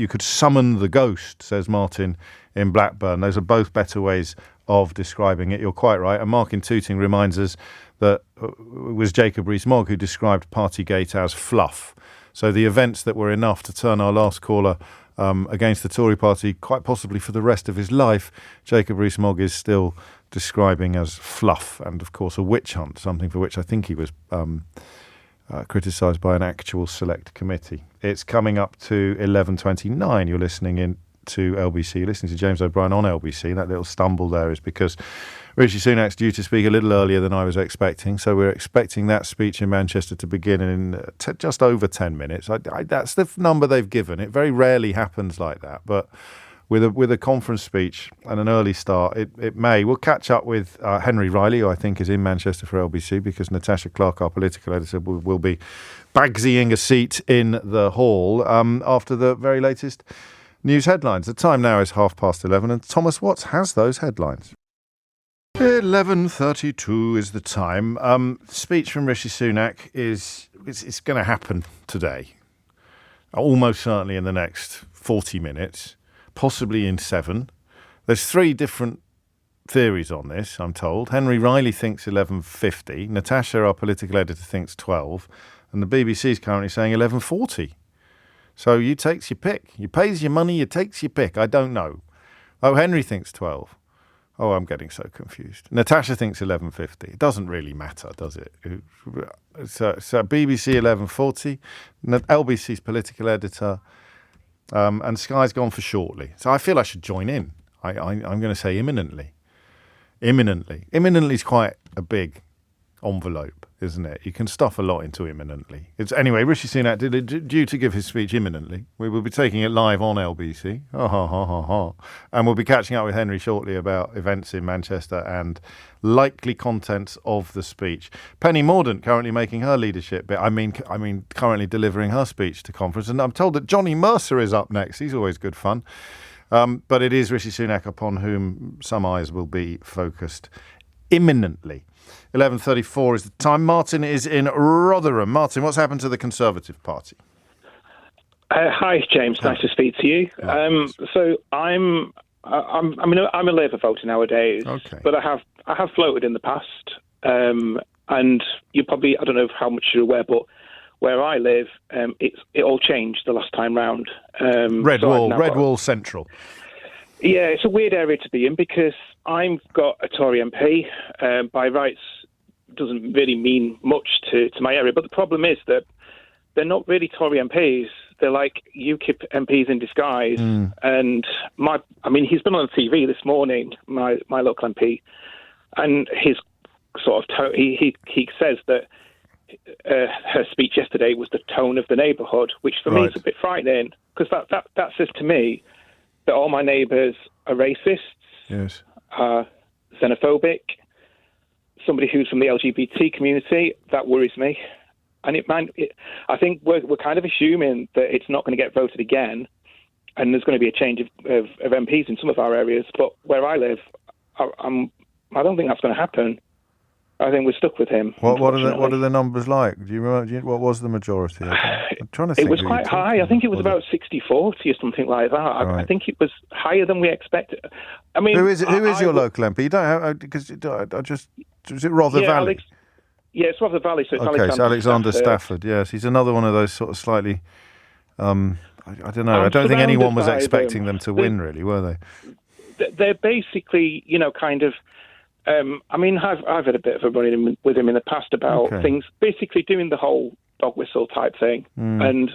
Speaker 1: could summon the ghost, says Martin in Blackburn. Those are both better ways of describing it. You're quite right. And Mark in Tooting reminds us that it was Jacob Rees-Mogg who described Partygate as fluff. So the events that were enough to turn our last caller against the Tory party, quite possibly for the rest of his life, Jacob Rees-Mogg is still describing as fluff. And, of course, a witch hunt, something for which I think he was criticised by an actual select committee. It's coming up to 11:29. You're listening in to LBC. You're listening to James O'Brien on LBC. That little stumble there is because Rishi Sunak's due to speak a little earlier than I was expecting. So we're expecting that speech in Manchester to begin in just over 10 minutes. That's the number they've given. It very rarely happens like that. But with a conference speech and an early start, it may. We'll catch up with Henry Riley, who I think is in Manchester for LBC, because Natasha Clark, our political editor, will be bagsying a seat in the hall after the very latest news headlines. The time now is 11:30, and Thomas Watts has those headlines. 11:32 is the time. Speech from Rishi Sunak it's going to happen today, almost certainly in the next 40 minutes, possibly in 7. There's 3 different theories on this, I'm told. Henry Riley thinks 11:50. Natasha, our political editor, thinks 12. And the BBC is currently saying 11:40. So you takes your pick. You pays your money, you takes your pick. I don't know. Oh, Henry thinks 12. Oh, I'm getting so confused. Natasha thinks 11:50. It doesn't really matter, does it? So BBC 11:40, LBC's political editor, and Sky's gone for shortly. So I feel I should join in. I'm going to say imminently. Imminently. Imminently is quite a big envelope, isn't it? You can stuff a lot into imminently. Anyway, Rishi Sunak due to give his speech imminently. We will be taking it live on LBC. And we'll be catching up with Henry shortly about events in Manchester and likely contents of the speech. Penny Mordaunt currently making her leadership bit. I mean, currently delivering her speech to conference. And I'm told that Johnny Mercer is up next. He's always good fun. But it is Rishi Sunak upon whom some eyes will be focused imminently. 11:34 is the time. Martin is in Rotherham. Martin, what's happened to the Conservative Party?
Speaker 16: Hi, James. Nice to speak to you. So I'm a Labour voter nowadays, but I have floated in the past, and you probably, I don't know how much you're aware, but where I live, it all changed the last time round. Redwall Central. Yeah, it's a weird area to be in because I've got a Tory MP. By rights, doesn't really mean much to my area. But the problem is that they're not really Tory MPs. They're like UKIP MPs in disguise. And he's been on TV this morning, my local MP, and his sort of he says that her speech yesterday was the tone of the neighbourhood, which for me is a bit frightening because that says to me that all my neighbours are racists, are xenophobic, somebody who's from the LGBT community. That worries me. And I think we're kind of assuming that it's not going to get voted again, and there's going to be a change of MPs in some of our areas. But where I live, I don't think that's going to happen. I think we're stuck with him. What
Speaker 1: are the numbers like? Do you remember? What was the majority? I'm trying to think.
Speaker 16: It was quite high. I think it was about 60-40 or something like that. I think it was higher than we expected. I mean,
Speaker 1: who is your local MP? You don't have because is it Rother Valley?
Speaker 16: It's Rother Valley. So it's
Speaker 1: Alexander Stafford. Yes, he's another one of those sort of slightly. I don't know. I don't think anyone was expecting them to win, really, were
Speaker 16: they? They're basically, kind of. I've had a bit of a run-in with him in the past about things, basically doing the whole dog whistle type thing. And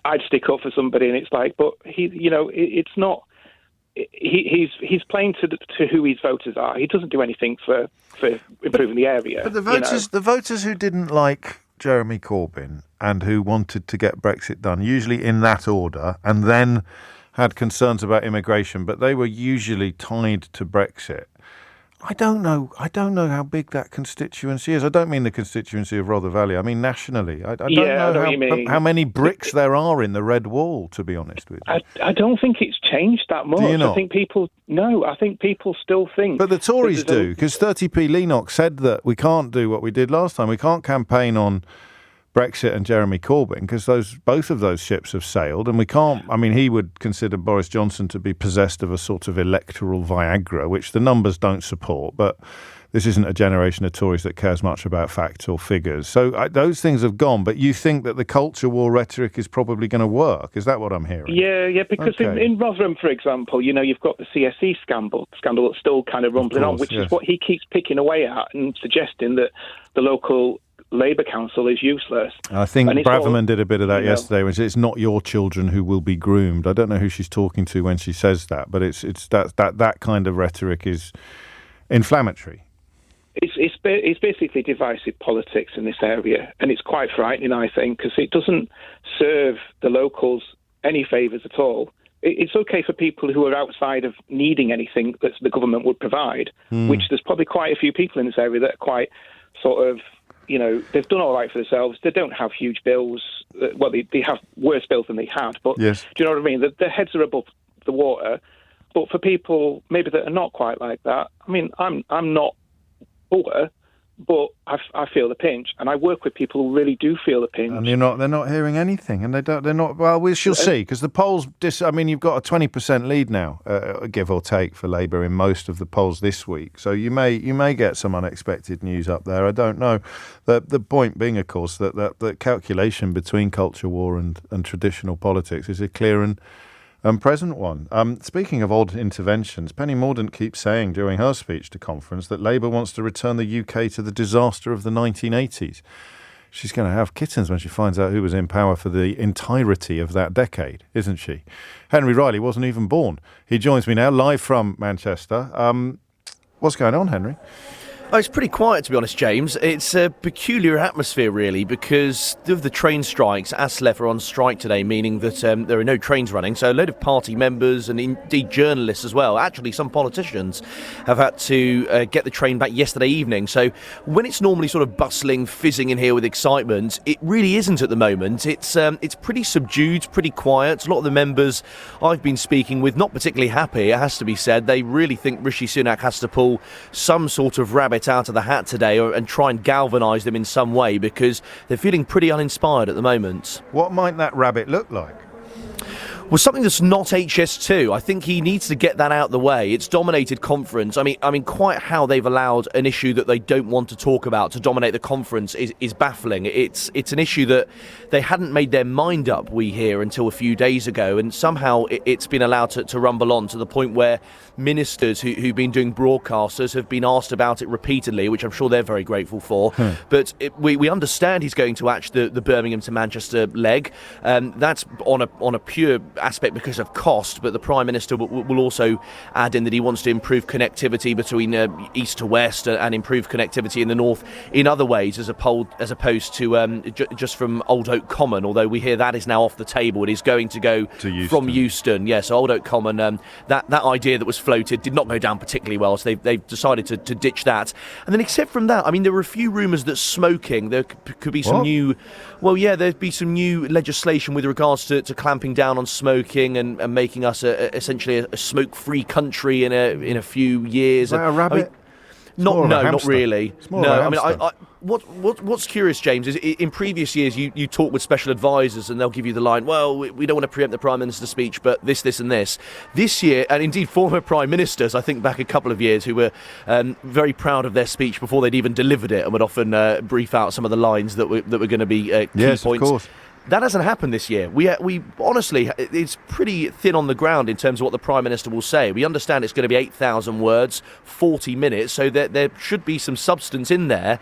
Speaker 16: I'd stick up for somebody, and it's like, but it's not. He's playing to who his voters are. He doesn't do anything for improving the area.
Speaker 1: But the voters who didn't like Jeremy Corbyn and who wanted to get Brexit done, usually in that order, and then had concerns about immigration, but they were usually tied to Brexit. I don't know how big that constituency is. I don't mean the constituency of Rother Valley. I mean nationally. I don't know how many bricks there are in the red wall, to be honest with you.
Speaker 16: I don't think it's changed that much.
Speaker 1: Do you not?
Speaker 16: I think people still think.
Speaker 1: But the Tories do, because 30p Lennox said that we can't do what we did last time. We can't campaign on Brexit and Jeremy Corbyn because both of those ships have sailed, and we can't. I mean, he would consider Boris Johnson to be possessed of a sort of electoral Viagra, which the numbers don't support. But this isn't a generation of Tories that cares much about facts or figures. So those things have gone. But you think that the culture war rhetoric is probably going to work? Is that what I'm hearing?
Speaker 16: Yeah. Because in Rotherham, for example, you've got the CSE scandal that's still kind of rumbling on, which is what he keeps picking away at and suggesting that the local Labour Council is useless.
Speaker 1: I think Braverman did a bit of that yesterday, which it's not your children who will be groomed. I don't know who she's talking to when she says that, but it's that kind of rhetoric is inflammatory.
Speaker 16: It's basically divisive politics in this area, and it's quite frightening, I think, because it doesn't serve the locals any favours at all. It's okay for people who are outside of needing anything that the government would provide, which there's probably quite a few people in this area that are quite sort of, they've done all right for themselves. They don't have huge bills. Well, they have worse bills than they had. But do you know what I mean? Their heads are above the water. But for people maybe that are not quite like that, I mean, I'm not poor, but I feel the pinch, and I work with people who really do feel the pinch.
Speaker 1: And they're not hearing anything, and they're not. Well, we shall see, because the polls. I mean, you've got a 20% lead now, give or take, for Labour in most of the polls this week. So you may get some unexpected news up there. I don't know. The point being, of course, that the calculation between culture war and traditional politics is a clear and present one. Speaking of odd interventions, Penny Mordaunt keeps saying during her speech to conference that Labour wants to return the UK to the disaster of the 1980s. She's going to have kittens when she finds out who was in power for the entirety of that decade, isn't she? Henry Riley wasn't even born. He joins me now live from Manchester. What's going on, Henry?
Speaker 17: Oh, it's pretty quiet, to be honest, James. It's a peculiar atmosphere, really, because of the train strikes. ASLEF are on strike today, meaning that there are no trains running. So a load of party members and indeed journalists as well. Actually, some politicians have had to get the train back yesterday evening. So when it's normally sort of bustling, fizzing in here with excitement, it really isn't at the moment. It's pretty subdued, pretty quiet. A lot of the members I've been speaking with, not particularly happy, it has to be said. They really think Rishi Sunak has to pull some sort of rabbit out of the hat today and try and galvanise them in some way, because they're feeling pretty uninspired at the moment.
Speaker 1: What might that rabbit look like?
Speaker 17: Well, something that's not HS2. I think he needs to get that out of the way. It's dominated conference. I mean, quite how they've allowed an issue that they don't want to talk about to dominate the conference is baffling. It's an issue that they hadn't made their mind up, we hear, until a few days ago, and somehow it's been allowed to rumble on to the point where ministers who've been doing broadcasters have been asked about it repeatedly, which I'm sure they're very grateful for. But we understand he's going to act the Birmingham to Manchester leg. That's on a pure aspect because of cost, but the Prime Minister will also add in that he wants to improve connectivity between east to west and improve connectivity in the north in other ways as opposed to just from Old Oak Common, although we hear that is now off the table. It is going to go from Euston. Yes, Old Oak Common, that idea that was floated did not go down particularly well, so they've decided to ditch that. And then except from that, I mean, there were a few rumours that smoking, there could be some there'd be some new legislation with regards to clamping down on smoking and making us essentially a smoke-free country in a few years.
Speaker 1: Is that a rabbit?
Speaker 17: Not really.
Speaker 1: No,
Speaker 17: what's curious, James, is in previous years you talk with special advisors and they'll give you the line, well, we don't want to preempt the Prime Minister's speech, but this and this. This year, and indeed former Prime Ministers, I think back a couple of years, who were very proud of their speech before they'd even delivered it and would often brief out some of the lines that were going to be key points.
Speaker 1: Of course.
Speaker 17: That hasn't happened this year. We honestly, it's pretty thin on the ground in terms of what the Prime Minister will say. We understand it's going to be 8,000 words, 40 minutes, so there should be some substance in there.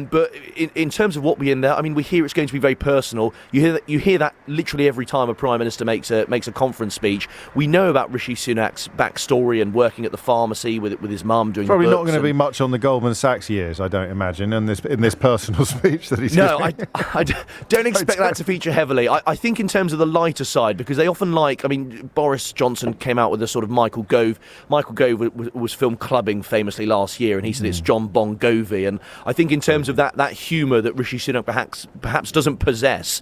Speaker 17: But in terms of what we in there, I mean, we hear it's going to be very personal. You hear that literally every time a Prime Minister makes a conference speech. We know about Rishi Sunak's backstory and working at the pharmacy with his mum doing.
Speaker 1: Probably not going to be much on the Goldman Sachs years, I don't imagine, in this personal speech that he's.
Speaker 17: No, I don't expect that to feature feature heavily. I think in terms of the lighter side, because they often Boris Johnson came out with a sort of Michael Gove. Michael Gove was filmed clubbing famously last year, and he said it's John Bon Jovi. And I think in terms of that humour that Rishi Sunak perhaps doesn't possess,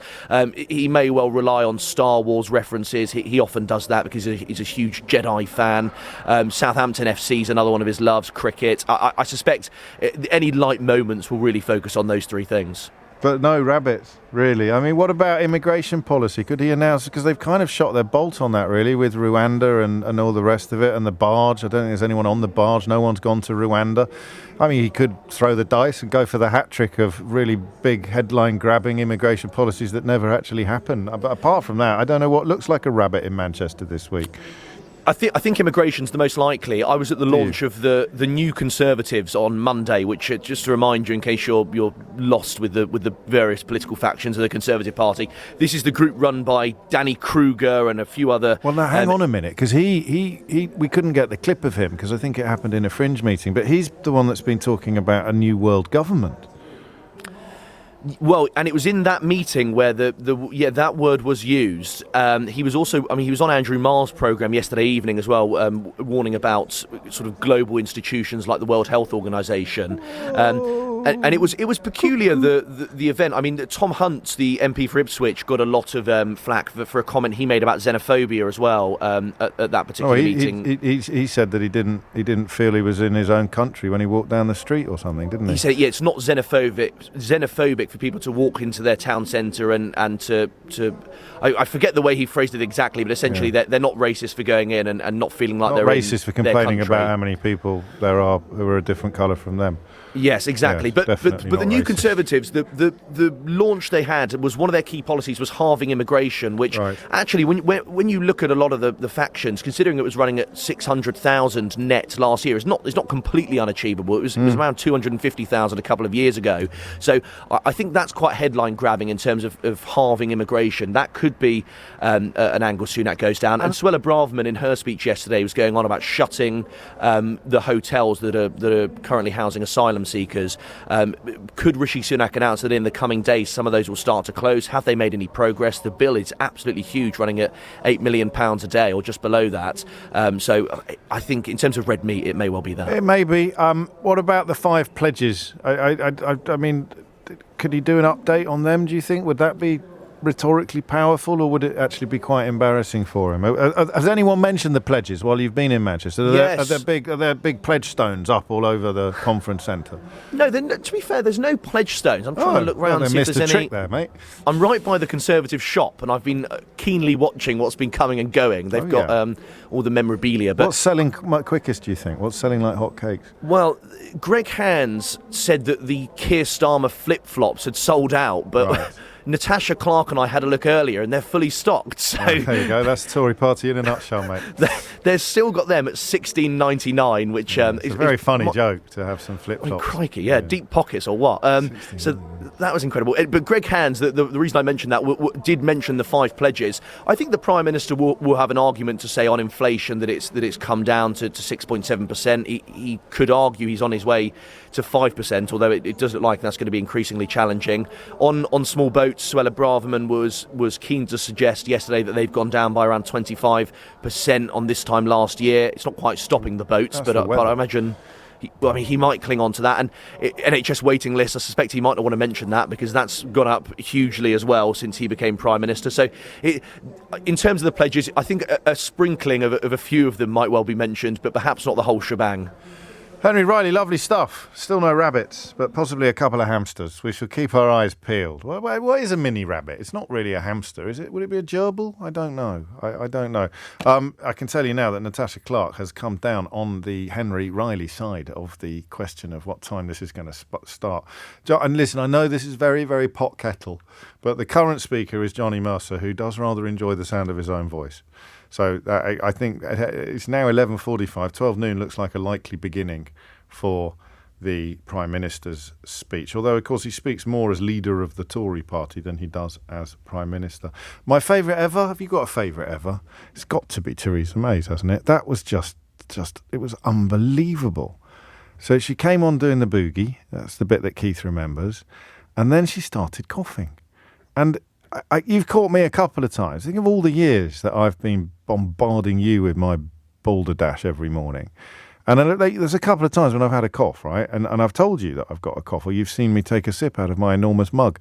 Speaker 17: he may well rely on Star Wars references. He often does that because he's a huge Jedi fan. Southampton FC is another one of his loves. Cricket. I suspect any light moments will really focus on those three things.
Speaker 1: But no rabbits, really. I mean, what about immigration policy? Could he announce, because they've kind of shot their bolt on that, really, with Rwanda and all the rest of it, and the barge. I don't think there's anyone on the barge. No one's gone to Rwanda. I mean, he could throw the dice and go for the hat-trick of really big headline-grabbing immigration policies that never actually happen. But apart from that, I don't know what looks like a rabbit in Manchester this week.
Speaker 17: I think immigration's the most likely. I was at the launch of the New Conservatives on Monday, which, just to remind you, in case you're lost with the various political factions of the Conservative Party, this is the group run by Danny Kruger and a few other.
Speaker 1: Well, now hang on a minute, because we couldn't get the clip of him because I think it happened in a fringe meeting. But he's the one that's been talking about a new world government.
Speaker 17: Well, and it was in that meeting where that word was used. He was also, he was on Andrew Marr's programme yesterday evening as well, warning about sort of global institutions like the World Health Organisation. And it was peculiar, the event. I mean, Tom Hunt, the MP for Ipswich, got a lot of flack for a comment he made about xenophobia as well at that particular meeting.
Speaker 1: He said that he didn't feel he was in his own country when he walked down the street or something, didn't he?
Speaker 17: He said, it's not xenophobic for people to walk into their town centre and to I forget the way he phrased it exactly, but essentially they're not racist for going in and not feeling like they're
Speaker 1: racist for complaining
Speaker 17: about
Speaker 1: how many people there are who are a different colour from them.
Speaker 17: Yes, exactly.
Speaker 1: Yes,
Speaker 17: but the New Conservatives, the launch they had was one of their key policies was halving immigration, which actually, when you look at a lot of the factions, considering it was running at 600,000 net last year, it's not completely unachievable. It was around 250,000 a couple of years ago. So I think that's quite headline grabbing in terms of halving immigration. That could be an angle Sunak goes down. And Suella Braverman in her speech yesterday was going on about shutting the hotels that are currently housing asylum seekers. Could Rishi Sunak announce that in the coming days some of those will start to close? Have they made any progress? The bill is absolutely huge, running at £8 million a day or just below that. So I think in terms of red meat, it may well be that.
Speaker 1: It may be. What about the 5 pledges? I mean, could he do an update on them, do you think? Would that be rhetorically powerful, or would it actually be quite embarrassing for him? Has anyone mentioned the pledges while you've been in Manchester?
Speaker 17: Yes.
Speaker 1: Are there big pledge stones up all over the conference centre?
Speaker 17: No, to be fair, there's no pledge stones. I'm trying to look round and see if there's any.
Speaker 1: Trick there, mate.
Speaker 17: I'm right by the Conservative shop, and I've been keenly watching what's been coming and going. They've got all the memorabilia. But
Speaker 1: what's selling quickest, do you think? What's selling like hotcakes?
Speaker 17: Well, Greg Hands said that the Keir Starmer flip-flops had sold out, but Natasha Clark and I had a look earlier, and they're fully stocked. So
Speaker 1: there you go. That's the Tory party in a nutshell, mate.
Speaker 17: They've still got them at $16.99, which
Speaker 1: it's a very funny joke to have some flip-flops.
Speaker 17: Crikey, deep pockets or what? So that was incredible. But Greg Hands, the reason I mentioned that, did mention the 5 pledges. I think the Prime Minister will have an argument to say on inflation that it's come down to 6.7%. He could argue he's on his way to 5%, although it does look like that's going to be increasingly challenging. On small boats, Suella Braverman was keen to suggest yesterday that they've gone down by around 25% on this time last year. It's not quite stopping the boats, but I imagine he might cling on to that. And NHS waiting lists, I suspect he might not want to mention that because that's gone up hugely as well since he became Prime Minister. So in terms of the pledges, I think a sprinkling of a few of them might well be mentioned, but perhaps not the whole shebang.
Speaker 1: Henry Riley, lovely stuff. Still no rabbits, but possibly a couple of hamsters. We shall keep our eyes peeled. What is a mini rabbit? It's not really a hamster, is it? Would it be a gerbil? I don't know. I don't know. I can tell you now that Natasha Clark has come down on the Henry Riley side of the question of what time this is going to start. And listen, I know this is very, very pot kettle, but the current speaker is Johnny Mercer, who does rather enjoy the sound of his own voice. So I think it's now 11:45. 12 noon looks like a likely beginning for the Prime Minister's speech. Although, of course, he speaks more as leader of the Tory party than he does as Prime Minister. My favourite ever? Have you got a favourite ever? It's got to be Theresa May's, hasn't it? That was just it was unbelievable. So she came on doing the boogie. That's the bit that Keith remembers. And then she started coughing. And you've caught me a couple of times. Think of all the years that I've been bombarding you with my balderdash every morning. And there's a couple of times when I've had a cough, right? And I've told you that I've got a cough, or you've seen me take a sip out of my enormous mug,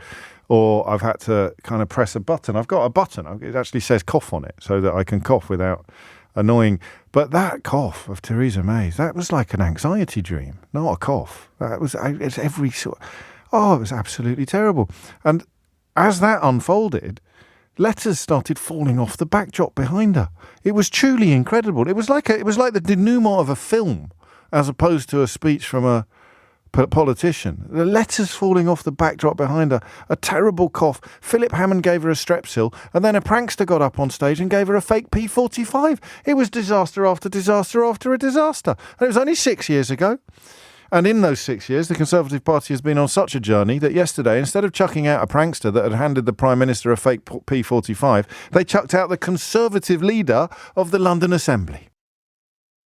Speaker 1: or I've had to kind of press a button. I've got a button. It actually says cough on it so that I can cough without annoying. But that cough of Theresa May's, that was like an anxiety dream, not a cough. It's every sort. Oh, it was absolutely terrible. And as that unfolded, letters started falling off the backdrop behind her. It was truly incredible. It was like the denouement of a film, as opposed to a speech from a politician. The letters falling off the backdrop behind her, a terrible cough. Philip Hammond gave her a strepsil, and then a prankster got up on stage and gave her a fake P45. It was disaster after disaster after a disaster. And it was only 6 years ago. And in those 6 years, the Conservative Party has been on such a journey that yesterday, instead of chucking out a prankster that had handed the Prime Minister a fake P45, they chucked out the Conservative leader of the London Assembly.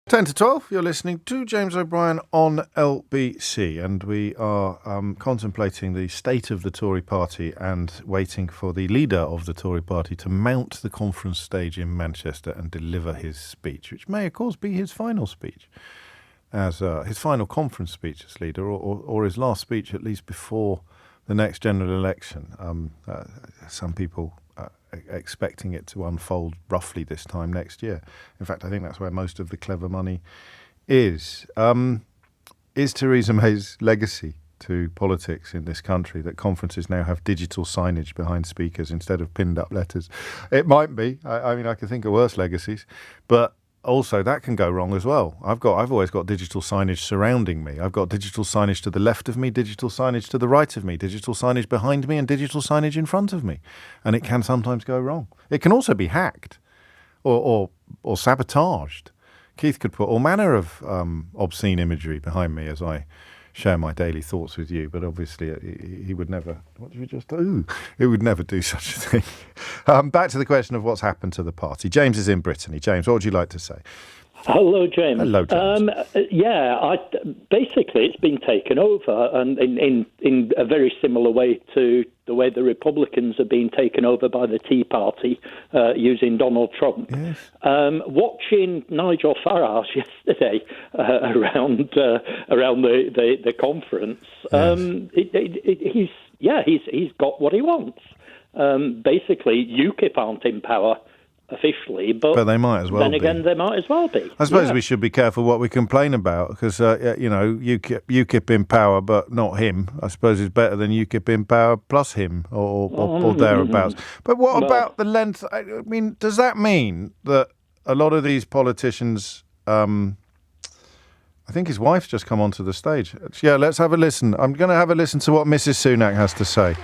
Speaker 1: 10 to 12, you're listening to James O'Brien on LBC, and we are contemplating the state of the Tory party and waiting for the leader of the Tory party to mount the conference stage in Manchester and deliver his speech, which may, of course, be his final speech, as his final conference speech as leader, or his last speech, at least before the next general election. Some people expecting it to unfold roughly this time next year. In fact, I think that's where most of the clever money is. Is Theresa May's legacy to politics in this country that conferences now have digital signage behind speakers instead of pinned up letters? It might be. I mean, I can think of worse legacies, but also that can go wrong as well. I've always got digital signage surrounding me. I've got digital signage to the left of me, digital signage to the right of me, digital signage behind me, and digital signage in front of me. And it can sometimes go wrong. It can also be hacked or sabotaged. Keith could put all manner of obscene imagery behind me as I share my daily thoughts with you, but obviously he would never. What did we just do? He would never do such a thing. Back to the question of what's happened to the party. James is in Brittany. James, what would you like to say?
Speaker 18: Hello, James.
Speaker 1: Hello, James.
Speaker 18: Basically, it's been taken over, and in a very similar way to the way the Republicans are being taken over by the Tea Party using Donald Trump.
Speaker 1: Yes.
Speaker 18: Watching Nigel Farage yesterday around the conference, he's got what he wants. Basically, UKIP aren't in power officially, but
Speaker 1: they might as well
Speaker 18: then again, they might as well be.
Speaker 1: I suppose we should be careful what we complain about, because, UKIP in power, but not him, I suppose is better than UKIP in power plus him, or thereabouts. But what about the length? I mean, does that mean that a lot of these politicians... I think his wife's just come onto the stage. Yeah, let's have a listen. I'm going to have a listen to what Mrs. Sunak has to say.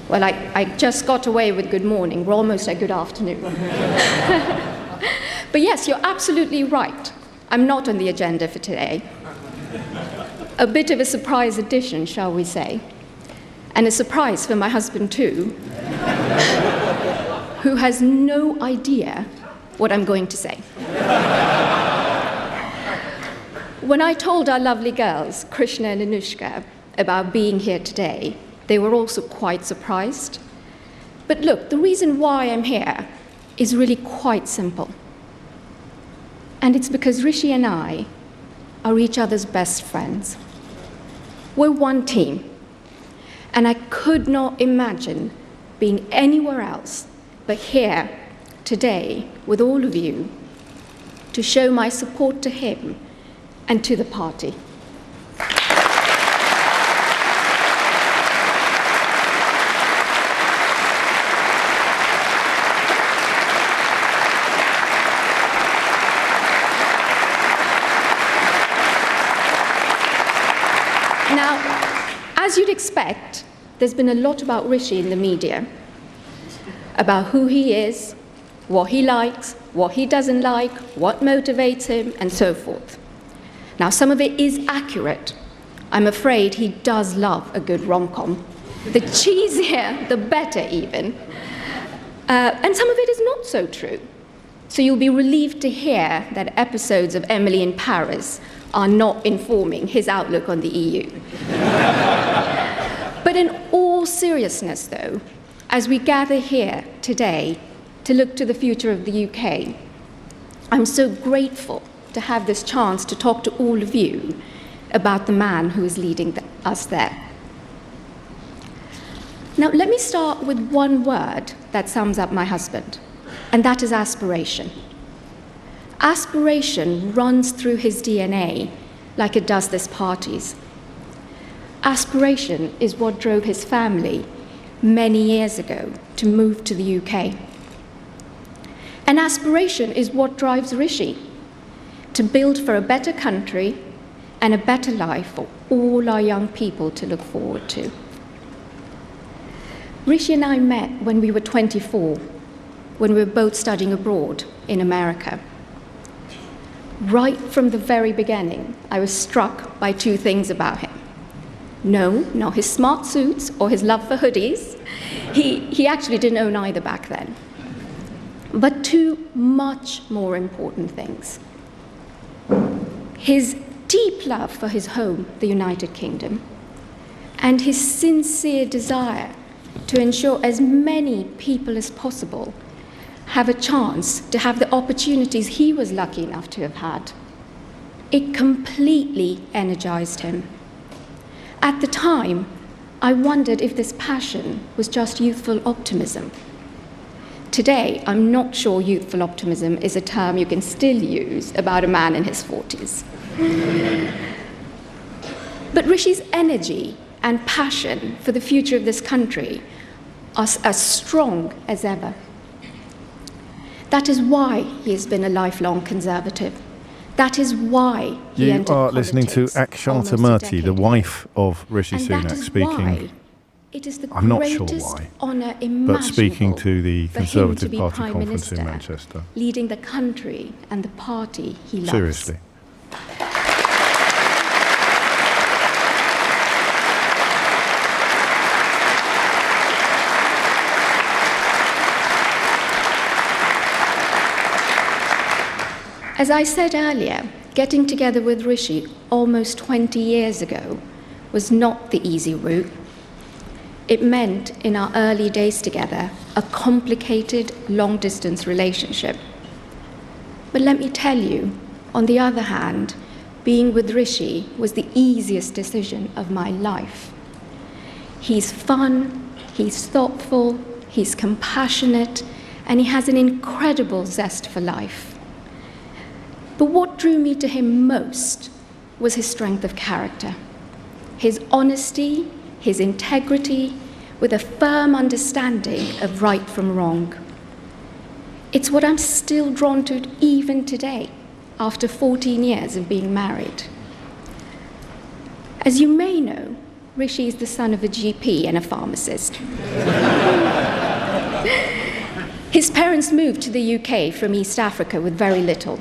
Speaker 19: Well, I just got away with good morning. We're almost at good afternoon. But yes, you're absolutely right. I'm not on the agenda for today. A bit of a surprise addition, shall we say. And a surprise for my husband too, who has no idea what I'm going to say. When I told our lovely girls, Krishna and Anushka, about being here today, they were also quite surprised. But look, the reason why I'm here is really quite simple. And it's because Rishi and I are each other's best friends. We're one team. And I could not imagine being anywhere else but here today with all of you to show my support to him and to the party. As you'd expect, there's been a lot about Rishi in the media, about who he is, what he likes, what he doesn't like, what motivates him, and so forth. Now, some of it is accurate. I'm afraid he does love a good rom-com. The cheesier, the better even. And some of it is not so true. So you'll be relieved to hear that episodes of Emily in Paris are not informing his outlook on the EU. But in all seriousness, though, as we gather here today to look to the future of the UK, I'm so grateful to have this chance to talk to all of you about the man who is leading us there. Now, let me start with one word that sums up my husband, and that is aspiration. Aspiration runs through his DNA like it does this party's. Aspiration is what drove his family many years ago to move to the UK. And aspiration is what drives Rishi to build for a better country and a better life for all our young people to look forward to. Rishi and I met when we were 24, when we were both studying abroad in America. Right from the very beginning, I was struck by two things about him. No, not his smart suits or his love for hoodies. He actually didn't own either back then. But two much more important things. His deep love for his home, the United Kingdom, and his sincere desire to ensure as many people as possible have a chance to have the opportunities he was lucky enough to have had. It completely energized him. At the time, I wondered if this passion was just youthful optimism. Today, I'm not sure youthful optimism is a term you can still use about a man in his 40s. But Rishi's energy and passion for the future of this country are as strong as ever. That is why he has been a lifelong Conservative. That is why he entered
Speaker 1: You are listening to
Speaker 19: politics
Speaker 1: Akshata
Speaker 19: almost a
Speaker 1: Murty, the
Speaker 19: decade
Speaker 1: wife of Rishi
Speaker 19: And
Speaker 1: Sunak,
Speaker 19: that is
Speaker 1: speaking.
Speaker 19: why it is the
Speaker 1: I'm not sure
Speaker 19: greatest
Speaker 1: why,
Speaker 19: honour
Speaker 1: but
Speaker 19: imaginable
Speaker 1: speaking to the
Speaker 19: for him to
Speaker 1: Conservative
Speaker 19: be
Speaker 1: Party
Speaker 19: Prime
Speaker 1: conference in
Speaker 19: Minister,
Speaker 1: Manchester.
Speaker 19: leading the country and the party he loves.
Speaker 1: Seriously.
Speaker 19: As I said earlier, getting together with Rishi almost 20 years ago was not the easy route. It meant, in our early days together, a complicated, long-distance relationship. But let me tell you, on the other hand, being with Rishi was the easiest decision of my life. He's fun, he's thoughtful, he's compassionate, and he has an incredible zest for life. But what drew me to him most was his strength of character, his honesty, his integrity, with a firm understanding of right from wrong. It's what I'm still drawn to even today, after 14 years of being married. As you may know, Rishi is the son of a GP and a pharmacist. His parents moved to the UK from East Africa with very little,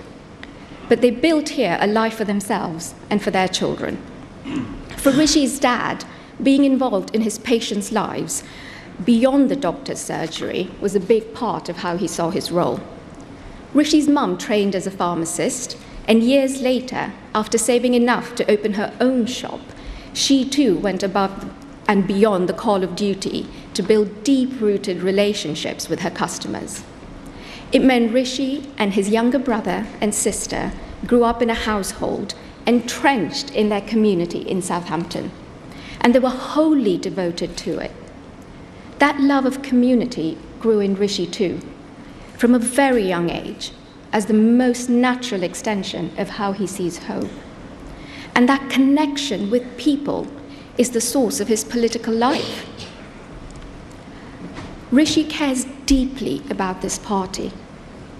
Speaker 19: but they built here a life for themselves and for their children. For Rishi's dad, being involved in his patients' lives beyond the doctor's surgery was a big part of how he saw his role. Rishi's mum trained as a pharmacist, and years later, after saving enough to open her own shop, she too went above and beyond the call of duty to build deep-rooted relationships with her customers. It meant Rishi and his younger brother and sister grew up in a household entrenched in their community in Southampton, and they were wholly devoted to it. That love of community grew in Rishi too, from a very young age, as the most natural extension of how he sees home. And that connection with people is the source of his political life. Rishi cares deeply about this party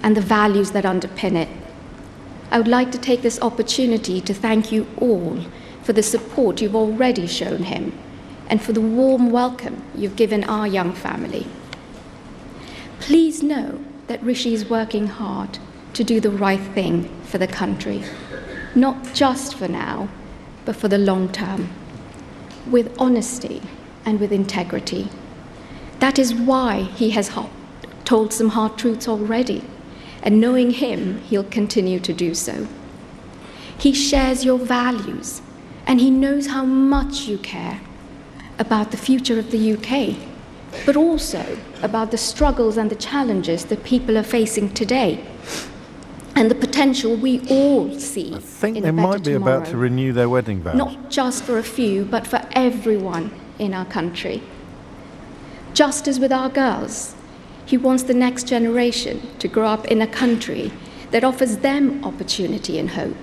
Speaker 19: and the values that underpin it. I would like to take this opportunity to thank you all for the support you've already shown him and for the warm welcome you've given our young family. Please know that Rishi is working hard to do the right thing for the country, not just for now, but for the long term, with honesty and with integrity. That is why he has told some hard truths already, and knowing him, he'll continue to do so. He shares your values, and he knows how much you care about the future of the UK, but also about the struggles and the challenges that people are facing today, and the potential we all see.
Speaker 1: I think
Speaker 19: in
Speaker 1: they
Speaker 19: a better
Speaker 1: might be
Speaker 19: tomorrow.
Speaker 1: about to renew their wedding vows.
Speaker 19: Not just for a few, but for everyone in our country. Just as with our girls, he wants the next generation to grow up in a country that offers them opportunity and hope,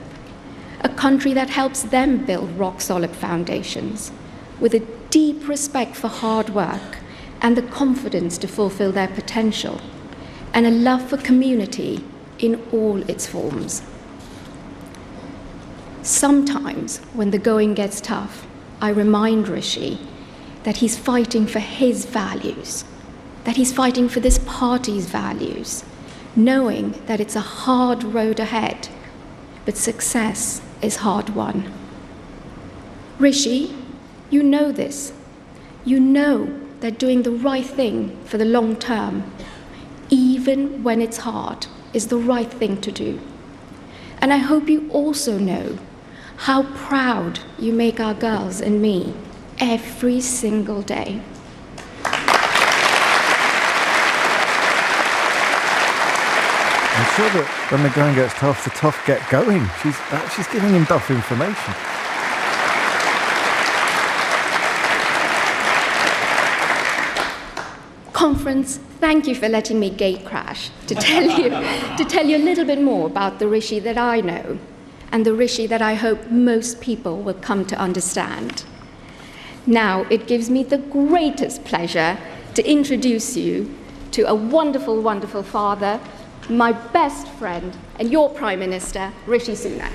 Speaker 19: a country that helps them build rock-solid foundations, with a deep respect for hard work and the confidence to fulfill their potential, and a love for community in all its forms. Sometimes, when the going gets tough, I remind Rishi that he's fighting for his values, that he's fighting for this party's values, knowing that it's a hard road ahead, but success is hard won. Rishi, you know this. You know that doing the right thing for the long term, even when it's hard, is the right thing to do. And I hope you also know how proud you make our girls and me every single day.
Speaker 1: I'm sure that when the going gets tough, the tough get going. She's giving him tough information.
Speaker 19: Conference, thank you for letting me gate crash to tell you a little bit more about the Rishi that I know and the Rishi that I hope most people will come to understand. Now, it gives me the greatest pleasure to introduce you to a wonderful, wonderful father, my best friend, and your Prime Minister, Rishi Sunak.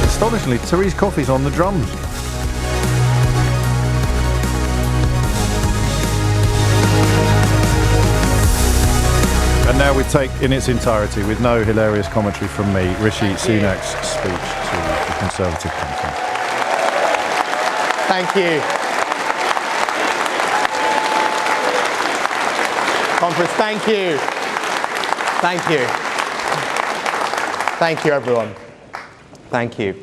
Speaker 1: Astonishingly, Tory's coffee's on the drums. And now we take in its entirety, with no hilarious commentary from me, Rishi Sunak's speech to the Conservative Conference.
Speaker 3: Thank you. Conference, thank you. Thank you. Thank you, everyone. Thank you.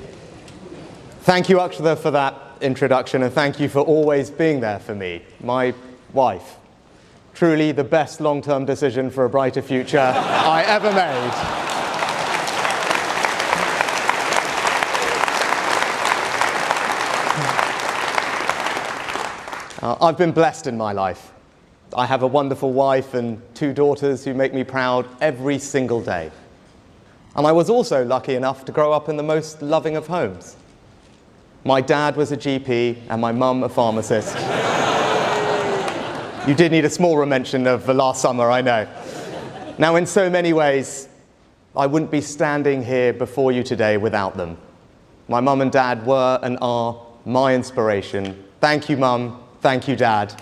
Speaker 3: Thank you, Akshata, for that introduction, and thank you for always being there for me, my wife. Truly the best long-term decision for a brighter future I ever made. I've been blessed in my life. I have a wonderful wife and 2 daughters who make me proud every single day. And I was also lucky enough to grow up in the most loving of homes. My dad was a GP and my mum a pharmacist. You did need a smaller mention of the last summer, I know. Now, in so many ways, I wouldn't be standing here before you today without them. My mum and dad were and are my inspiration. Thank you, Mum. Thank you, Dad.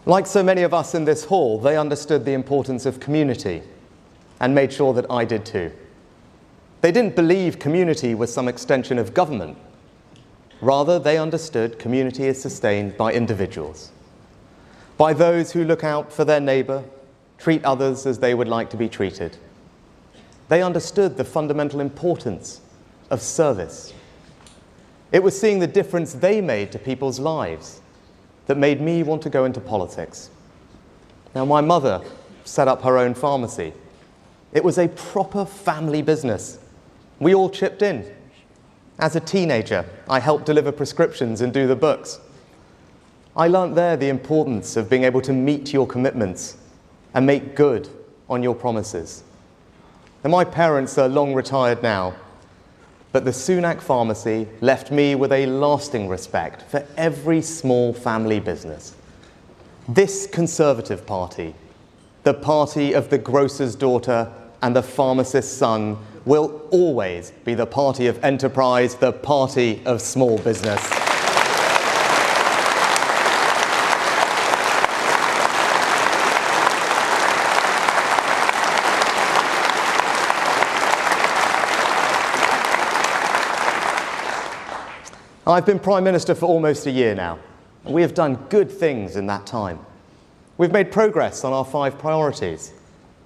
Speaker 3: Like so many of us in this hall, they understood the importance of community and made sure that I did too. They didn't believe community was some extension of government. Rather, they understood community is sustained by individuals, by those who look out for their neighbour, treat others as they would like to be treated. They understood the fundamental importance of service. It was seeing the difference they made to people's lives that made me want to go into politics. Now, my mother set up her own pharmacy. It was a proper family business. We all chipped in. As a teenager, I helped deliver prescriptions and do the books. I learnt there the importance of being able to meet your commitments and make good on your promises. And my parents are long retired now, but the Sunak pharmacy left me with a lasting respect for every small family business. This Conservative Party, the party of the grocer's daughter and the pharmacist's son will always be the party of enterprise, the party of small business. I've been Prime Minister for almost a year now, and we have done good things in that time. We've made progress on our 5 priorities: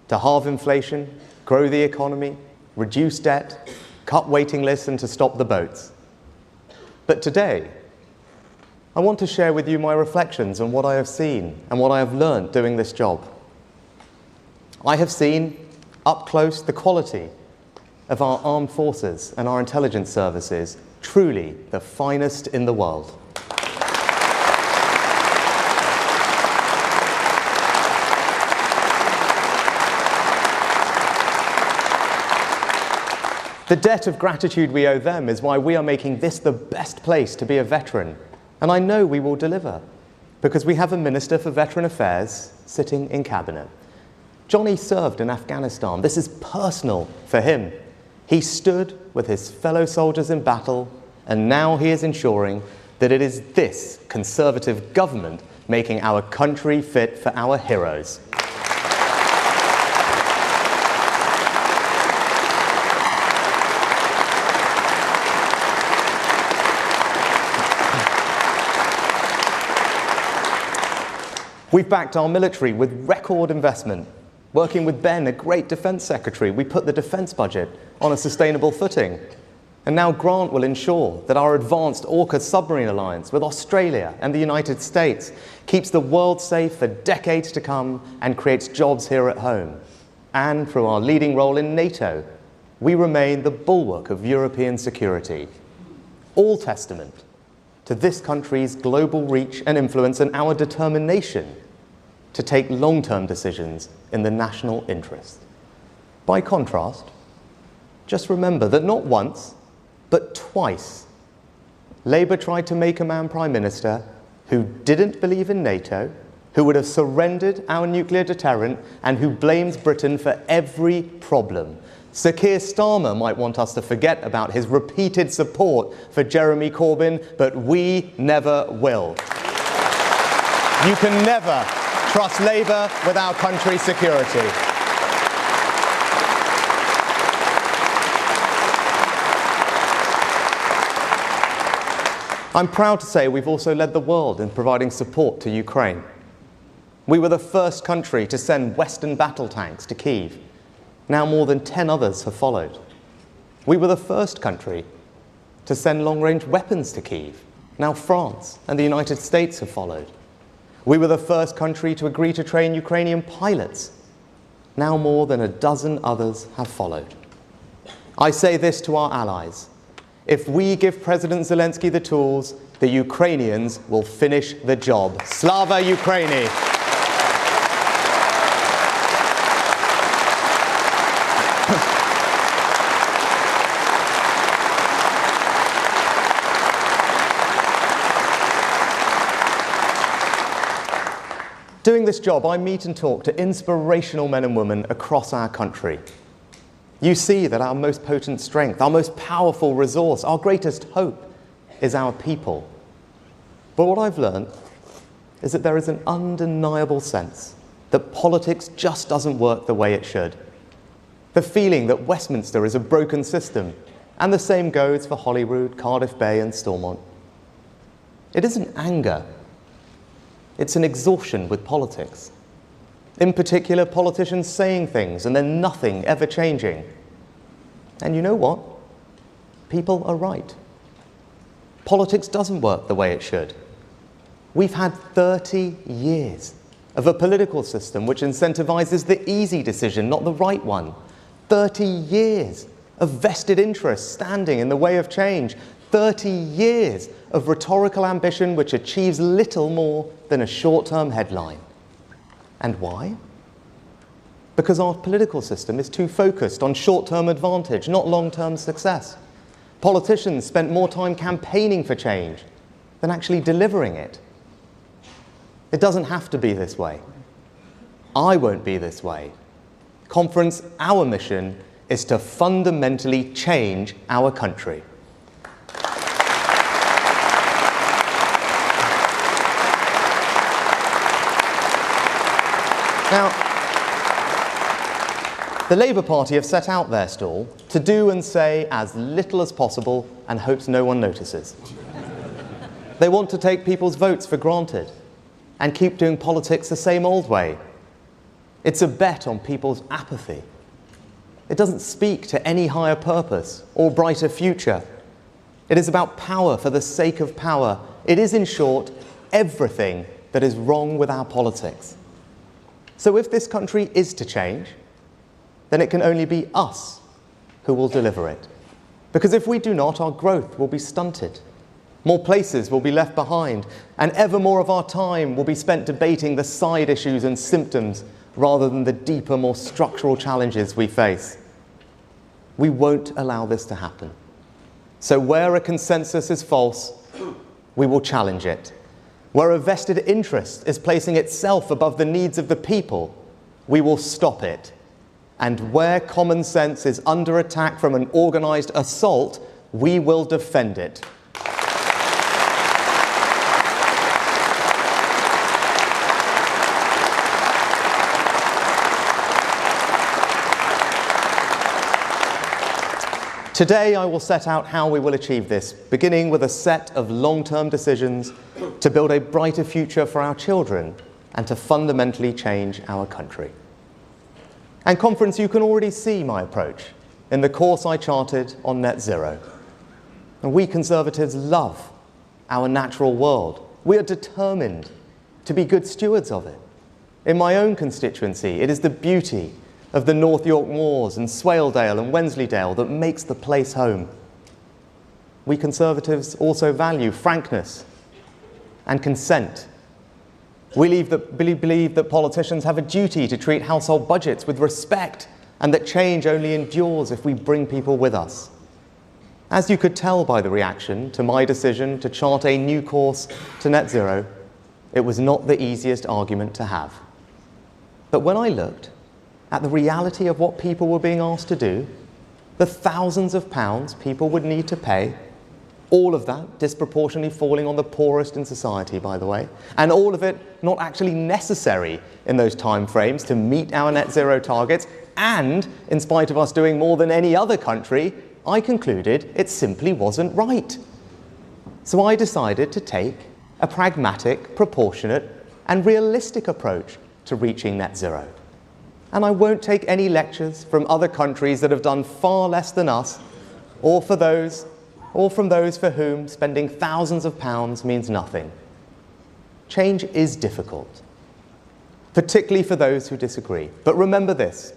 Speaker 3: to halve inflation, grow the economy, reduce debt, cut waiting lists, and to stop the boats. But today, I want to share with you my reflections on what I have seen and what I have learned doing this job. I have seen up close the quality of our armed forces and our intelligence services, truly the finest in the world. The debt of gratitude we owe them is why we are making this the best place to be a veteran. And I know we will deliver, because we have a Minister for Veteran Affairs sitting in Cabinet. Johnny served in Afghanistan. This is personal for him. He stood with his fellow soldiers in battle, and now he is ensuring that it is this Conservative government making our country fit for our heroes. We've backed our military with record investment. Working with Ben, a great defence secretary, we put the defence budget on a sustainable footing. And now Grant will ensure that our advanced AUKUS submarine alliance with Australia and the United States keeps the world safe for decades to come and creates jobs here at home. And through our leading role in NATO, we remain the bulwark of European security. All testament to this country's global reach and influence and our determination to take long-term decisions in the national interest. By contrast, just remember that not once, but twice, Labour tried to make a man Prime Minister who didn't believe in NATO, who would have surrendered our nuclear deterrent, and who blames Britain for every problem. Sir Keir Starmer might want us to forget about his repeated support for Jeremy Corbyn, but we never will. You can never trust Labour with our country's security. I'm proud to say we've also led the world in providing support to Ukraine. We were the first country to send Western battle tanks to Kyiv. Now more than 10 others have followed. We were the first country to send long-range weapons to Kyiv. Now France and the United States have followed. We were the first country to agree to train Ukrainian pilots. Now more than a dozen others have followed. I say this to our allies. If we give President Zelensky the tools, the Ukrainians will finish the job. Slava Ukraini! Doing this job, I meet and talk to inspirational men and women across our country. You see that our most potent strength, our most powerful resource, our greatest hope is our people. But what I've learned is that there is an undeniable sense that politics just doesn't work the way it should. The feeling that Westminster is a broken system, and the same goes for Holyrood, Cardiff Bay and Stormont. It isn't anger. It's an exhaustion with politics. In particular, politicians saying things and then nothing ever changing. And you know what? People are right. Politics doesn't work the way it should. We've had 30 years of a political system which incentivizes the easy decision, not the right one. 30 years of vested interests standing in the way of change. 30 years of rhetorical ambition which achieves little more than a short-term headline. And why? Because our political system is too focused on short-term advantage, not long-term success. Politicians spent more time campaigning for change than actually delivering it. It doesn't have to be this way. I won't be this way. Conference, our mission is to fundamentally change our country. Now, the Labour Party have set out their stall to do and say as little as possible and hopes no one notices. They want to take people's votes for granted and keep doing politics the same old way. It's a bet on people's apathy. It doesn't speak to any higher purpose or brighter future. It is about power for the sake of power. It is, in short, everything that is wrong with our politics. So if this country is to change, then it can only be us who will deliver it. Because if we do not, our growth will be stunted. More places will be left behind, and ever more of our time will be spent debating the side issues and symptoms rather than the deeper, more structural challenges we face. We won't allow this to happen. So where a consensus is false, we will challenge it. Where a vested interest is placing itself above the needs of the people, we will stop it. And where common sense is under attack from an organised assault, we will defend it. Today, I will set out how we will achieve this, beginning with a set of long-term decisions to build a brighter future for our children and to fundamentally change our country. And Conference, you can already see my approach in the course I charted on net zero. And we Conservatives love our natural world. We are determined to be good stewards of it. In my own constituency, it is the beauty of the North York Moors and Swaledale and Wensleydale that makes the place home. We Conservatives also value frankness and consent. We believe that politicians have a duty to treat household budgets with respect and that change only endures if we bring people with us. As you could tell by the reaction to my decision to chart a new course to net zero, it was not the easiest argument to have. But when I looked at the reality of what people were being asked to do, the thousands of pounds people would need to pay, all of that disproportionately falling on the poorest in society, by the way, and all of it not actually necessary in those time frames to meet our net zero targets, and in spite of us doing more than any other country, I concluded it simply wasn't right. So I decided to take a pragmatic, proportionate, and realistic approach to reaching net zero. And I won't take any lectures from other countries that have done far less than us, or from those for whom spending thousands of pounds means nothing. Change is difficult, particularly for those who disagree. But remember this: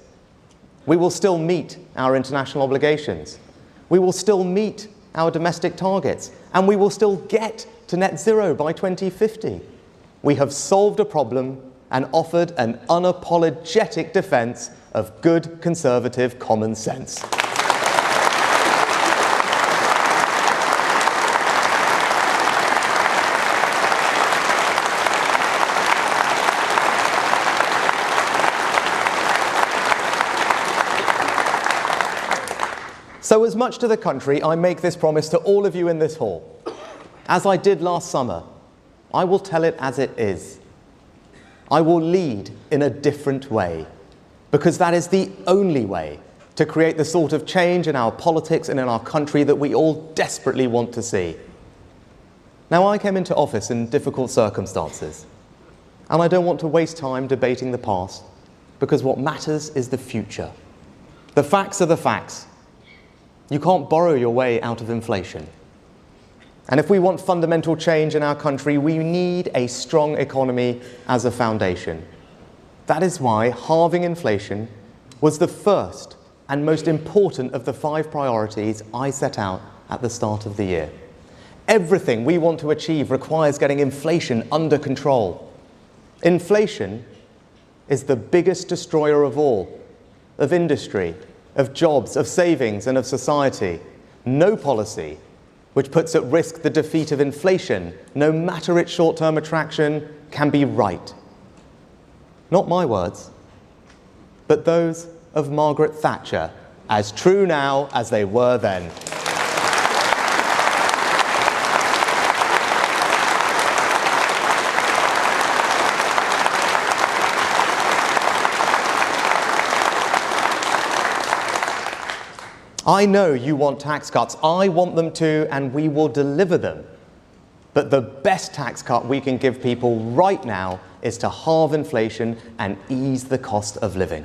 Speaker 3: we will still meet our international obligations, we will still meet our domestic targets, and we will still get to net zero by 2050. We have solved a problem and offered an unapologetic defence of good Conservative common sense. So as much to the country, I make this promise to all of you in this hall. As I did last summer, I will tell it as it is. I will lead in a different way, because that is the only way to create the sort of change in our politics and in our country that we all desperately want to see. Now, I came into office in difficult circumstances, and I don't want to waste time debating the past, because what matters is the future. The facts are the facts. You can't borrow your way out of inflation. And if we want fundamental change in our country, we need a strong economy as a foundation. That is why halving inflation was the first and most important of the 5 priorities I set out at the start of the year. Everything we want to achieve requires getting inflation under control. Inflation is the biggest destroyer of all, of industry, of jobs, of savings, and of society. No policy which puts at risk the defeat of inflation, no matter its short-term attraction, can be right. Not my words, but those of Margaret Thatcher, as true now as they were then. I know you want tax cuts. I want them too, and we will deliver them. But the best tax cut we can give people right now is to halve inflation and ease the cost of living.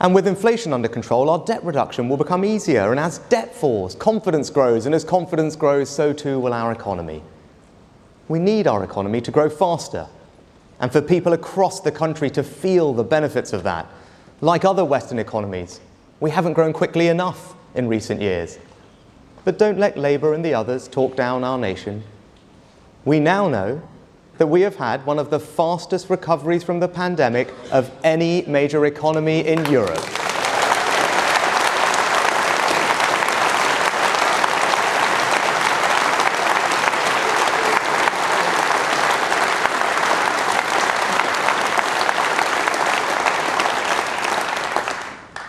Speaker 3: And with inflation under control, our debt reduction will become easier. And as debt falls, confidence grows. And as confidence grows, so too will our economy. We need our economy to grow faster, and for people across the country to feel the benefits of that. Like other Western economies, we haven't grown quickly enough in recent years. But don't let Labour and the others talk down our nation. We now know that we have had one of the fastest recoveries from the pandemic of any major economy in Europe.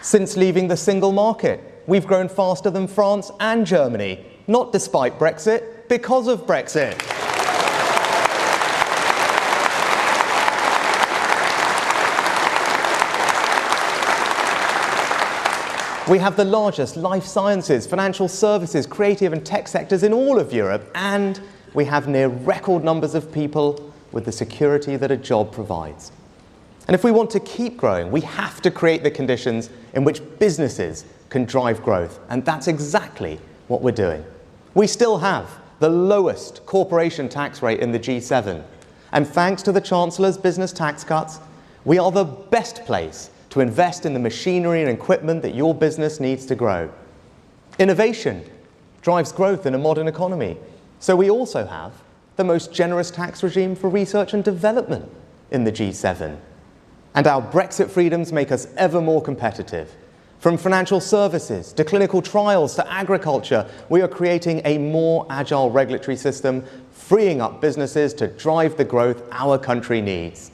Speaker 3: Since leaving the single market, we've grown faster than France and Germany, not despite Brexit, because of Brexit. We have the largest life sciences, financial services, creative and tech sectors in all of Europe, and we have near record numbers of people with the security that a job provides. And if we want to keep growing, we have to create the conditions in which businesses can drive growth, and that's exactly what we're doing. We still have the lowest corporation tax rate in the G7, and thanks to the Chancellor's business tax cuts, we are the best place to invest in the machinery and equipment that your business needs to grow. Innovation drives growth in a modern economy. So we also have the most generous tax regime for research and development in the G7. And our Brexit freedoms make us ever more competitive. From financial services to clinical trials to agriculture, we are creating a more agile regulatory system, freeing up businesses to drive the growth our country needs.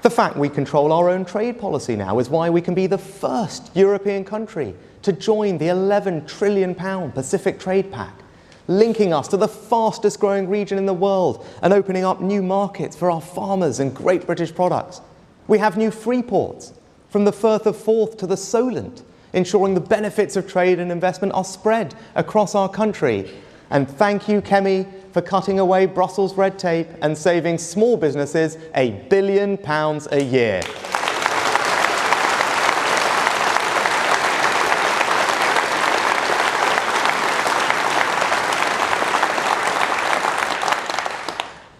Speaker 3: The fact we control our own trade policy now is why we can be the first European country to join the £11 trillion Pacific Trade Pact, linking us to the fastest growing region in the world and opening up new markets for our farmers and great British products. We have new free ports, from the Firth of Forth to the Solent, ensuring the benefits of trade and investment are spread across our country. And thank you, Kemi, for cutting away Brussels red tape and saving small businesses £1 billion a year.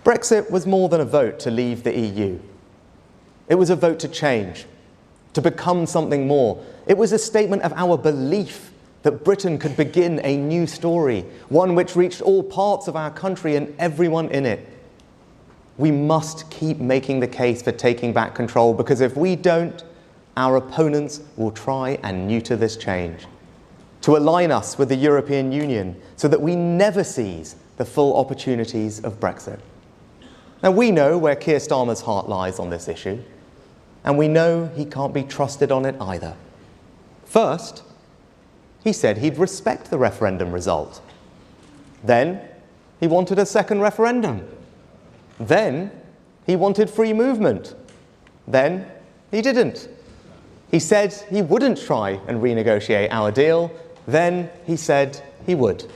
Speaker 3: Brexit was more than a vote to leave the EU. It was a vote to change, to become something more. It was a statement of our belief that Britain could begin a new story, one which reached all parts of our country and everyone in it. We must keep making the case for taking back control, because if we don't, our opponents will try and neuter this change, to align us with the European Union so that we never seize the full opportunities of Brexit. Now, we know where Keir Starmer's heart lies on this issue, and we know he can't be trusted on it either. First, he said he'd respect the referendum result. Then, he wanted a second referendum. Then, he wanted free movement. Then, he didn't. He said he wouldn't try and renegotiate our deal. Then, he said he would.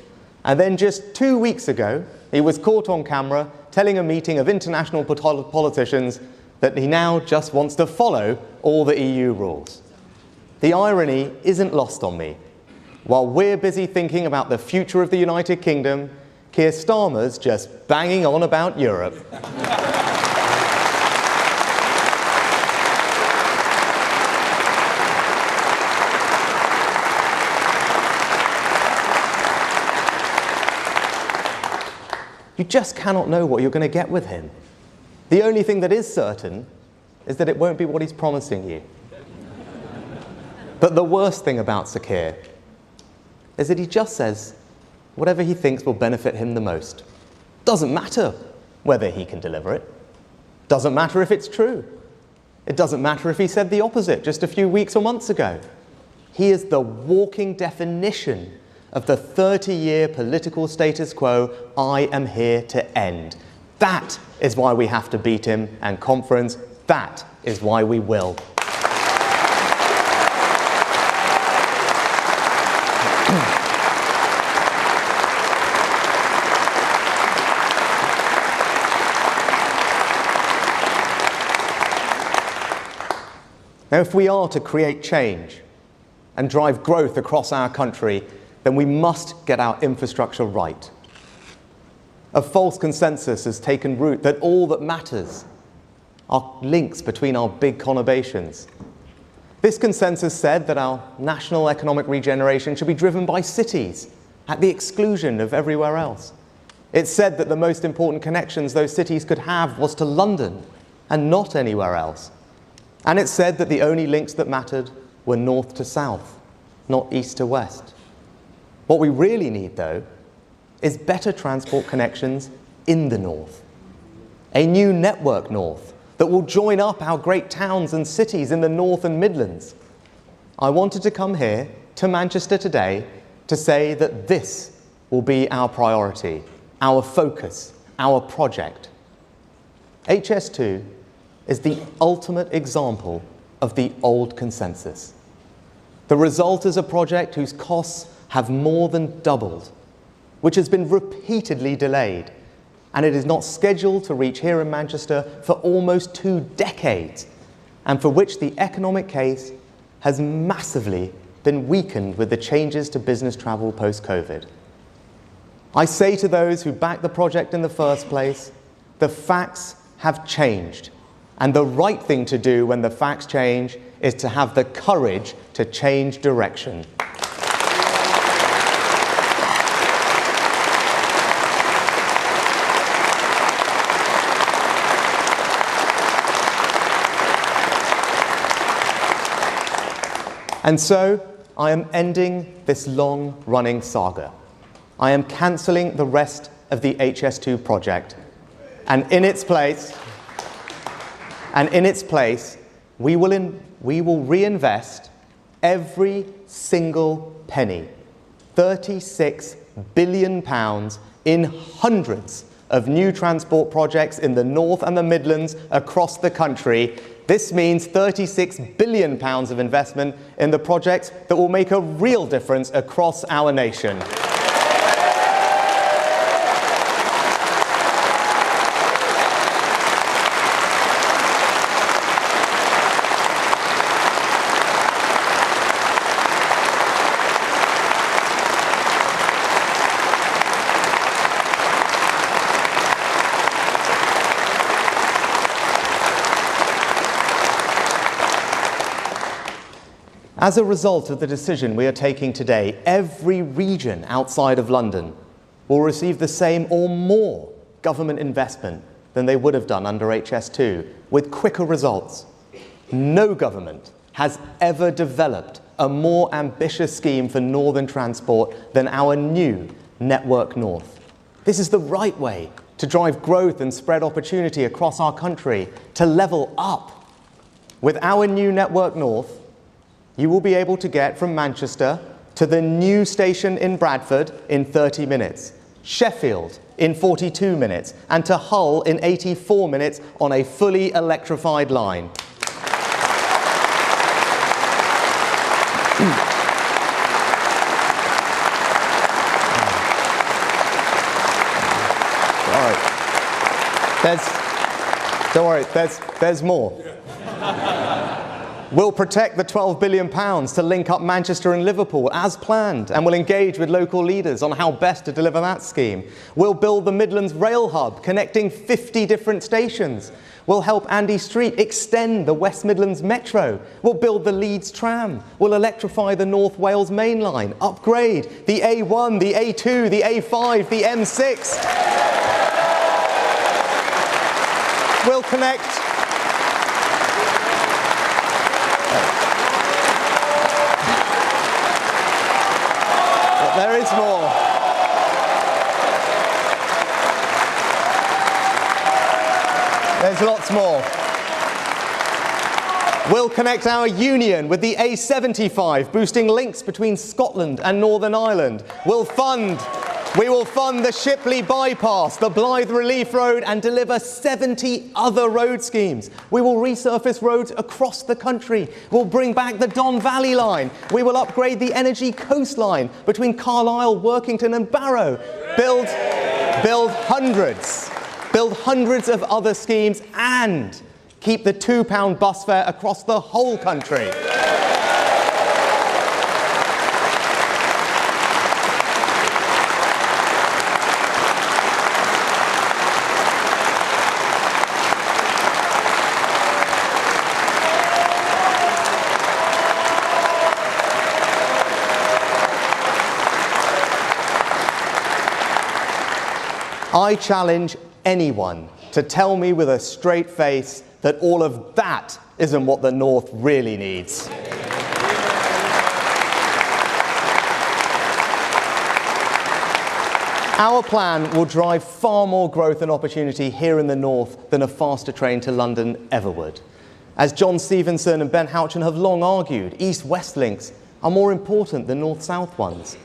Speaker 3: And then just 2 weeks ago, he was caught on camera telling a meeting of international politicians that he now just wants to follow all the EU rules. The irony isn't lost on me. While we're busy thinking about the future of the United Kingdom, Keir Starmer's just banging on about Europe. You just cannot know what you're going to get with him. The only thing that is certain is that it won't be what he's promising you. But the worst thing about Sir Keir is that he just says whatever he thinks will benefit him the most. Doesn't matter whether he can deliver it. Doesn't matter if it's true. It doesn't matter if he said the opposite just a few weeks or months ago. He is the walking definition of the 30-year political status quo I am here to end. That is why we have to beat him, and conference, that is why we will. Now, if we are to create change and drive growth across our country, then we must get our infrastructure right. A false consensus has taken root that all that matters are links between our big conurbations. This consensus said that our national economic regeneration should be driven by cities at the exclusion of everywhere else. It said that the most important connections those cities could have was to London and not anywhere else. And it said that the only links that mattered were north to south, not east to west. What we really need, though, is better transport connections in the north. A new network north that will join up our great towns and cities in the North and Midlands. I wanted to come here to Manchester today to say that this will be our priority, our focus, our project. HS2 is the ultimate example of the old consensus. The result is a project whose costs have more than doubled, which has been repeatedly delayed, and it is not scheduled to reach here in Manchester for almost 2 decades, and for which the economic case has massively been weakened with the changes to business travel post-COVID. I say to those who backed the project in the first place, the facts have changed. And the right thing to do when the facts change is to have the courage to change direction. And so, I am ending this long-running saga. I am cancelling the rest of the HS2 project. And in its place, we will reinvest every single penny, £36 billion, in hundreds of new transport projects in the North and the Midlands across the country. This means £36 billion of investment in the projects that will make a real difference across our nation. As a result of the decision we are taking today, every region outside of London will receive the same or more government investment than they would have done under HS2, with quicker results. No government has ever developed a more ambitious scheme for northern transport than our new Network North. This is the right way to drive growth and spread opportunity across our country, to level up. With our new Network North, you will be able to get from Manchester to the new station in Bradford in 30 minutes, Sheffield in 42 minutes, and to Hull in 84 minutes on a fully electrified line. Don't worry, there's more. We'll protect the £12 billion to link up Manchester and Liverpool as planned, and we'll engage with local leaders on how best to deliver that scheme. We'll build the Midlands Rail Hub, connecting 50 different stations. We'll help Andy Street extend the West Midlands Metro. We'll build the Leeds Tram. We'll electrify the North Wales Main Line, upgrade the A1, the A2, the A5, the M6. will connect. There is more. There's lots more. We'll connect our union with the A75, boosting links between Scotland and Northern Ireland. We will fund the Shipley bypass, the Blythe Relief Road, and deliver 70 other road schemes. We will resurface roads across the country. We'll bring back the Don Valley line. We will upgrade the energy coastline between Carlisle, Workington and Barrow. Build hundreds of other schemes and keep the £2 bus fare across the whole country. I challenge anyone to tell me with a straight face that all of that isn't what the North really needs. Our plan will drive far more growth and opportunity here in the North than a faster train to London ever would. As John Stevenson and Ben Houchen have long argued, East-West links are more important than North-South ones.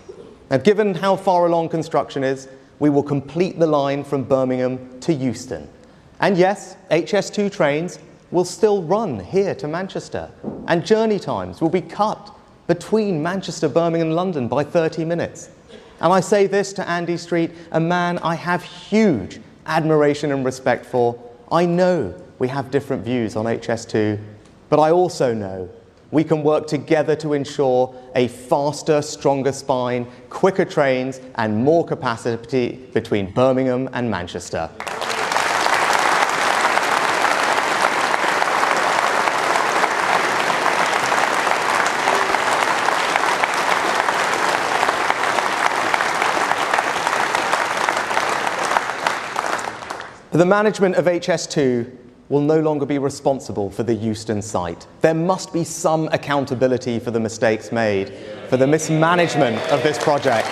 Speaker 3: Now, given how far along construction is, we will complete the line from Birmingham to Euston. And yes, HS2 trains will still run here to Manchester, and journey times will be cut between Manchester, Birmingham and London by 30 minutes. And I say this to Andy Street, a man I have huge admiration and respect for. I know we have different views on HS2, but I also know we can work together to ensure a faster, stronger spine, quicker trains and more capacity between Birmingham and Manchester. The management of HS2 will no longer be responsible for the Euston site. There must be some accountability for the mistakes made, for the mismanagement of this project.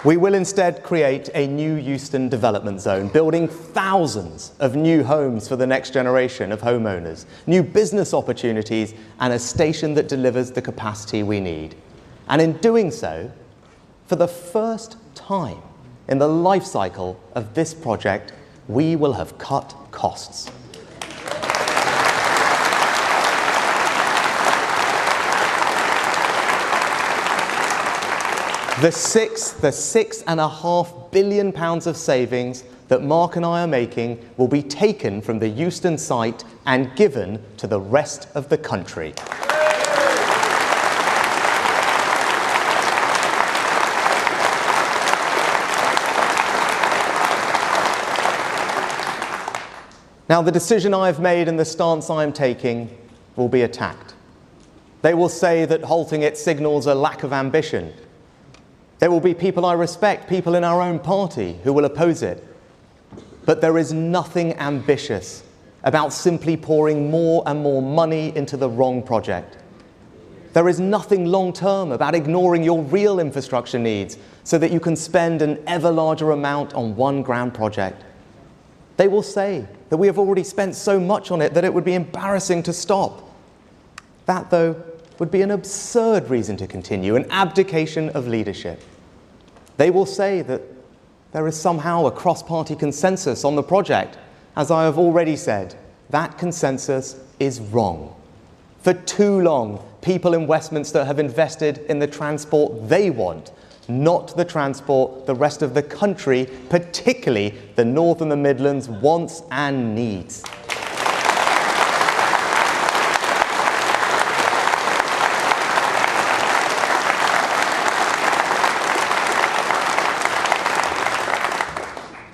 Speaker 3: We will instead create a new Euston development zone, building thousands of new homes for the next generation of homeowners, new business opportunities, and a station that delivers the capacity we need. And in doing so, for the first time in the life cycle of this project, we will have cut costs. The £6.5 billion of savings that Mark and I are making will be taken from the Euston site and given to the rest of the country. Now, the decision I have made and the stance I am taking will be attacked. They will say that halting it signals a lack of ambition. There will be people I respect, people in our own party, who will oppose it. But there is nothing ambitious about simply pouring more and more money into the wrong project. There is nothing long-term about ignoring your real infrastructure needs so that you can spend an ever larger amount on one grand project. They will say that we have already spent so much on it that it would be embarrassing to stop. That, though, would be an absurd reason to continue, an abdication of leadership. They will say that there is somehow a cross-party consensus on the project. As I have already said, that consensus is wrong. For too long, people in Westminster have invested in the transport they want, not the transport the rest of the country, particularly the North and the Midlands, wants and needs.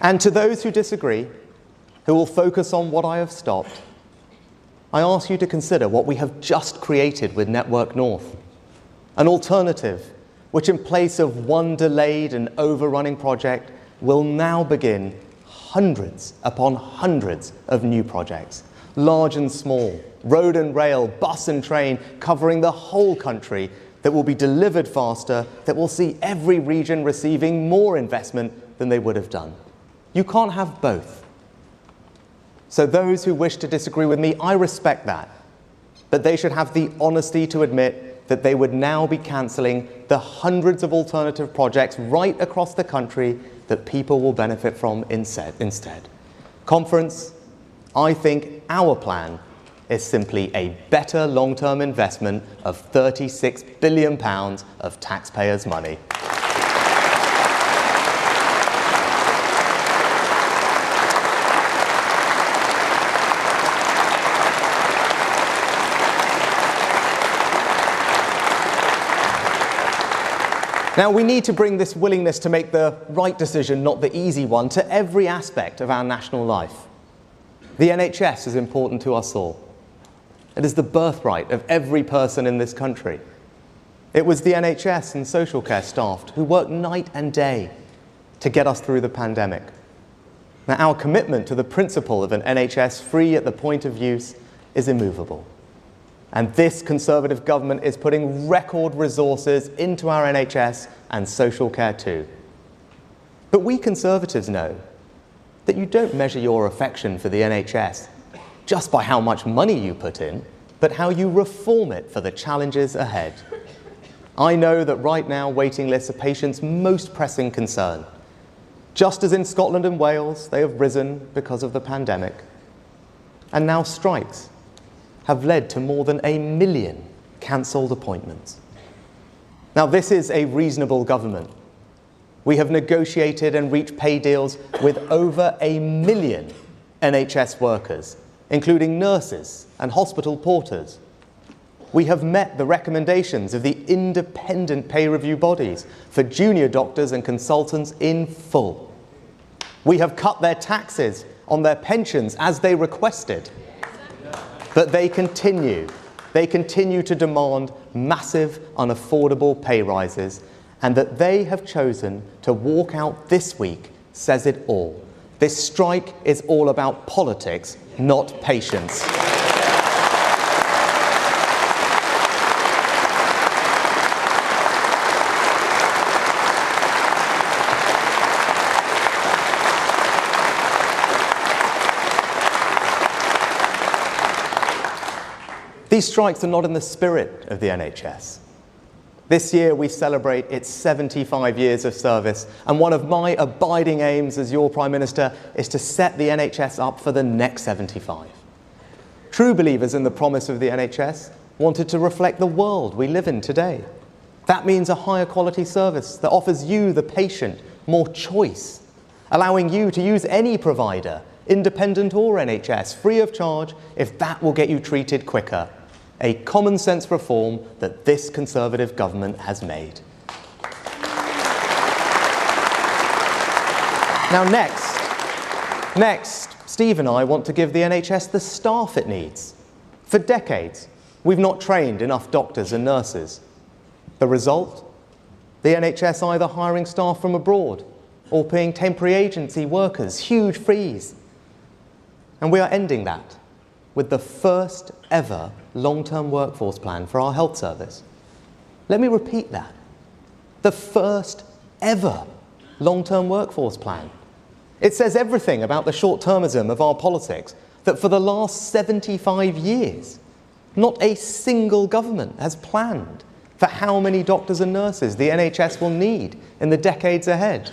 Speaker 3: And to those who disagree, who will focus on what I have stopped, I ask you to consider what we have just created with Network North, an alternative which in place of one delayed and overrunning project will now begin hundreds upon hundreds of new projects, large and small, road and rail, bus and train, covering the whole country, that will be delivered faster, that will see every region receiving more investment than they would have done. You can't have both. So those who wish to disagree with me, I respect that. But they should have the honesty to admit that they would now be cancelling the hundreds of alternative projects right across the country that people will benefit from instead. Conference, I think our plan is simply a better long-term investment of £36 billion of taxpayers' money. Now, we need to bring this willingness to make the right decision, not the easy one, to every aspect of our national life. The NHS is important to us all. It is the birthright of every person in this country. It was the NHS and social care staff who worked night and day to get us through the pandemic. Now, our commitment to the principle of an NHS free at the point of use is immovable. And this Conservative government is putting record resources into our NHS and social care too. But we Conservatives know that you don't measure your affection for the NHS just by how much money you put in, but how you reform it for the challenges ahead. I know that right now waiting lists are patients' most pressing concern. Just as in Scotland and Wales, they have risen because of the pandemic. And now strikes have led to more than 1 million cancelled appointments. Now, this is a reasonable government. We have negotiated and reached pay deals with over 1 million NHS workers, including nurses and hospital porters. We have met the recommendations of the independent pay review bodies for junior doctors and consultants in full. We have cut their taxes on their pensions as they requested. But they continue to demand massive, unaffordable pay rises, and that they have chosen to walk out this week says it all. This strike is all about politics, not patience. These strikes are not in the spirit of the NHS. This year we celebrate its 75 years of service, and one of my abiding aims as your Prime Minister is to set the NHS up for the next 75. True believers in the promise of the NHS wanted to reflect the world we live in today. That means a higher quality service that offers you, the patient, more choice, allowing you to use any provider, independent or NHS, free of charge if that will get you treated quicker. A common sense reform that this Conservative government has made. Now next, Steve and I want to give the NHS the staff it needs. For decades, we've not trained enough doctors and nurses. The result? The NHS either hiring staff from abroad or paying temporary agency workers huge fees. And we are ending that with the first ever long-term workforce plan for our health service. Let me repeat that. The first ever long-term workforce plan. It says everything about the short-termism of our politics, that for the last 75 years, not a single government has planned for how many doctors and nurses the NHS will need in the decades ahead.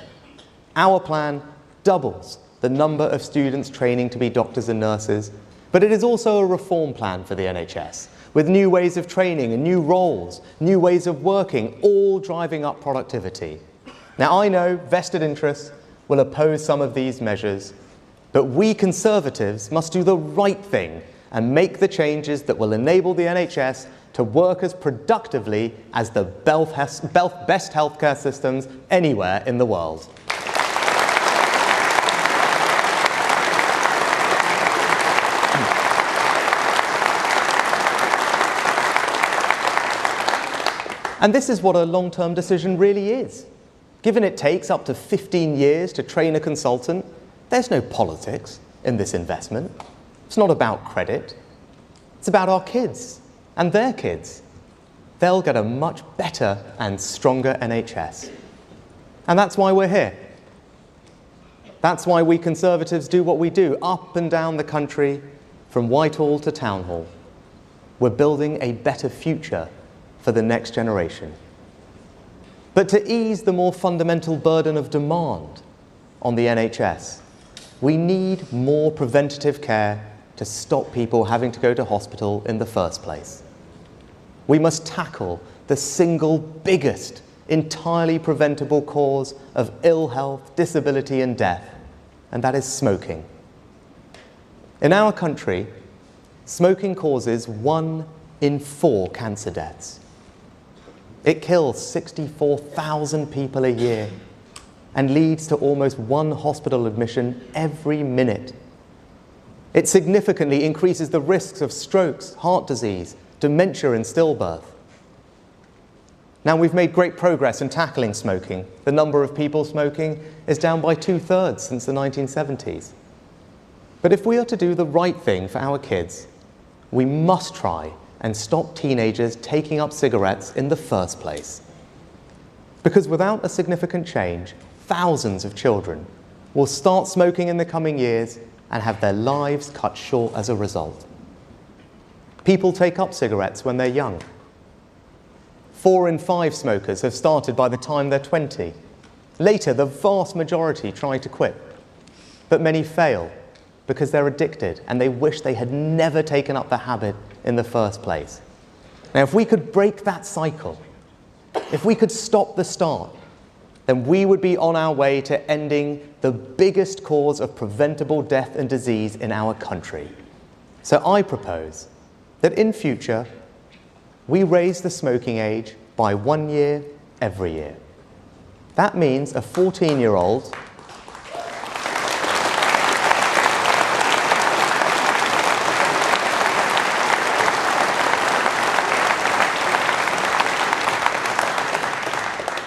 Speaker 3: Our plan doubles the number of students training to be doctors and nurses, but it is also a reform plan for the NHS, with new ways of training and new roles, new ways of working, all driving up productivity. Now, I know vested interests will oppose some of these measures, but we Conservatives must do the right thing and make the changes that will enable the NHS to work as productively as the best healthcare systems anywhere in the world. And this is what a long-term decision really is. Given it takes up to 15 years to train a consultant, there's no politics in this investment. It's not about credit. It's about our kids and their kids. They'll get a much better and stronger NHS. And that's why we're here. That's why we Conservatives do what we do, up and down the country, from Whitehall to Town Hall. We're building a better future for the next generation. But to ease the more fundamental burden of demand on the NHS, we need more preventative care to stop people having to go to hospital in the first place. We must tackle the single biggest, entirely preventable cause of ill health, disability and death, and that is smoking. In our country, smoking causes 1 in 4 cancer deaths. It kills 64,000 people a year and leads to almost 1 hospital admission every minute. It significantly increases the risks of strokes, heart disease, dementia and stillbirth. Now, we've made great progress in tackling smoking. The number of people smoking is down by 2/3 since the 1970s. But if we are to do the right thing for our kids, we must try and stop teenagers taking up cigarettes in the first place. Because without a significant change, thousands of children will start smoking in the coming years and have their lives cut short as a result. People take up cigarettes when they're young. 4 in 5 smokers have started by the time they're 20. Later, the vast majority try to quit, but many fail because they're addicted and they wish they had never taken up the habit in the first place. Now, if we could break that cycle, if we could stop the start, then we would be on our way to ending the biggest cause of preventable death and disease in our country. So I propose that in future, we raise the smoking age by 1 year every year. That means a 14-year-old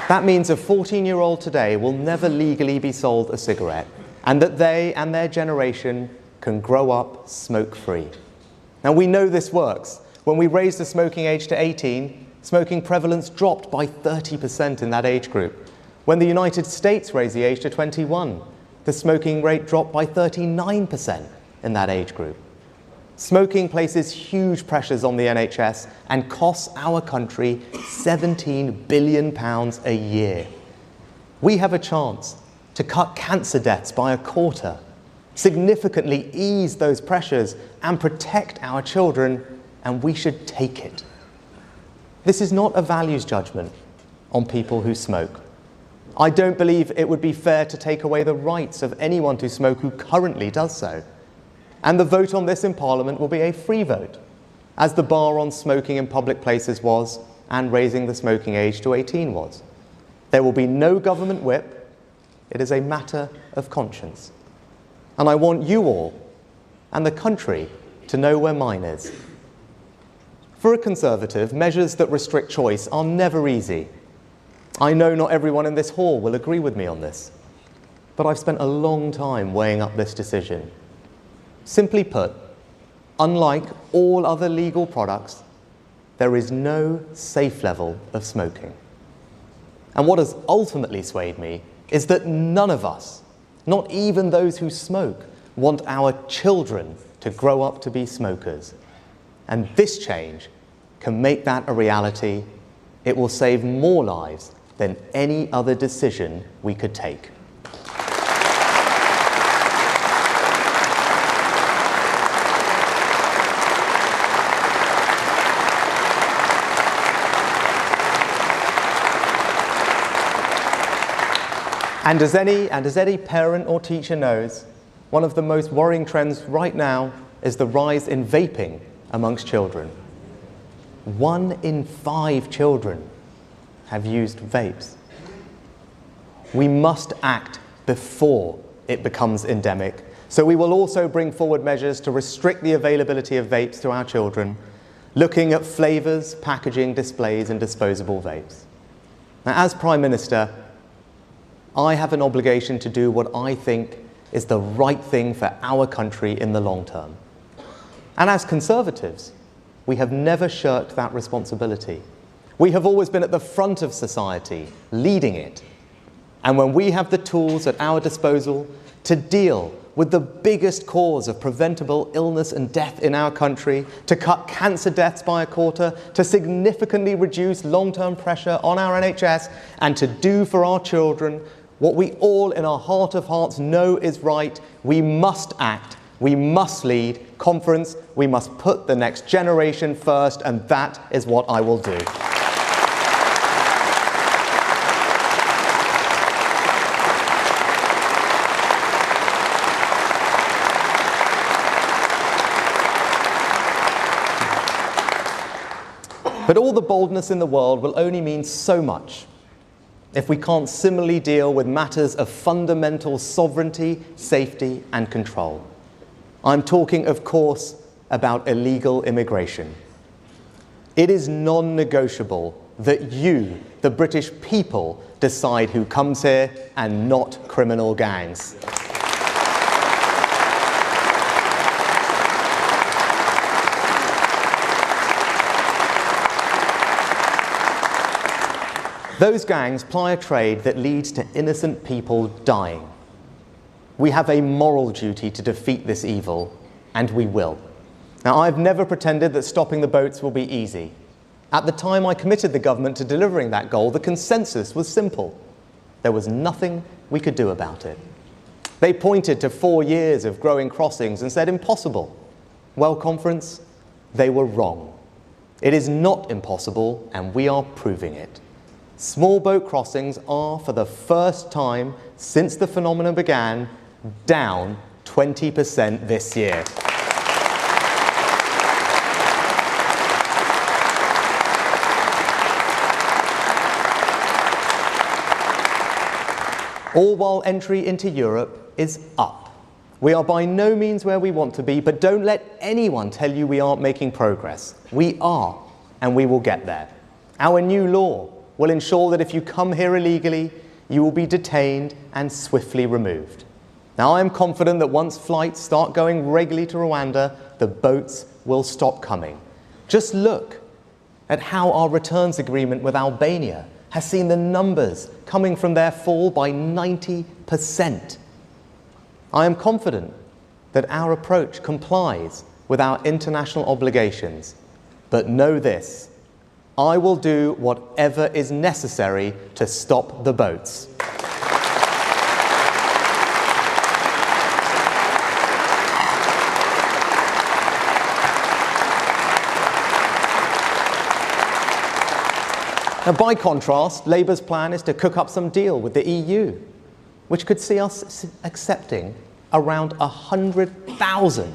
Speaker 3: That means a 14-year-old today will never legally be sold a cigarette, and that they and their generation can grow up smoke-free. Now, we know this works. When we raised the smoking age to 18, smoking prevalence dropped by 30% in that age group. When the United States raised the age to 21, the smoking rate dropped by 39% in that age group. Smoking places huge pressures on the NHS and costs our country £17 billion a year. We have a chance to cut cancer deaths by 1/4, significantly ease those pressures and protect our children, and we should take it. This is not a values judgment on people who smoke. I don't believe it would be fair to take away the rights of anyone to smoke who currently does so. And the vote on this in Parliament will be a free vote, as the bar on smoking in public places was, and raising the smoking age to 18 was. There will be no government whip. It is a matter of conscience. And I want you all, and the country, to know where mine is. For a Conservative, measures that restrict choice are never easy. I know not everyone in this hall will agree with me on this, but I've spent a long time weighing up this decision. Simply put, unlike all other legal products, there is no safe level of smoking. And what has ultimately swayed me is that none of us, not even those who smoke, want our children to grow up to be smokers. And this change can make that a reality. It will save more lives than any other decision we could take. And as any parent or teacher knows, one of the most worrying trends right now is the rise in vaping amongst children. 1 in 5 children have used vapes. We must act before it becomes endemic. So we will also bring forward measures to restrict the availability of vapes to our children. looking at flavours, packaging, displays and disposable vapes. Now, as Prime Minister, I have an obligation to do what I think is the right thing for our country in the long term. And as Conservatives, we have never shirked that responsibility. We have always been at the front of society, leading it. And when we have the tools at our disposal to deal with the biggest cause of preventable illness and death in our country, to cut cancer deaths by a quarter, to significantly reduce long-term pressure on our NHS, and to do for our children what we all in our heart of hearts know is right, we must act, we must lead. Conference, we must put the next generation first, and that is what I will do. But all the boldness in the world will only mean so much if we can't similarly deal with matters of fundamental sovereignty, safety and control. I'm talking, of course, about illegal immigration. It is non-negotiable that you, the British people, decide who comes here and not criminal gangs. Those gangs ply a trade that leads to innocent people dying. We have a moral duty to defeat this evil, and we will. Now, I've never pretended that stopping the boats will be easy. At the time I committed the government to delivering that goal, the consensus was simple. There was nothing we could do about it. They pointed to 4 years of growing crossings and said impossible. Well, conference, they were wrong. It is not impossible, and we are proving it. Small boat crossings are, for the first time since the phenomenon began, down 20% this year. All while entry into Europe is up. We are by no means where we want to be, but don't let anyone tell you we aren't making progress. We are, and we will get there. Our new law will ensure that if you come here illegally, you will be detained and swiftly removed. Now, I am confident that once flights start going regularly to Rwanda, the boats will stop coming. Just look at how our returns agreement with Albania has seen the numbers coming from there fall by 90%. I am confident that our approach complies with our international obligations. But know this, I will do whatever is necessary to stop the boats. Now, by contrast, Labour's plan is to cook up some deal with the EU, which could see us accepting around 100,000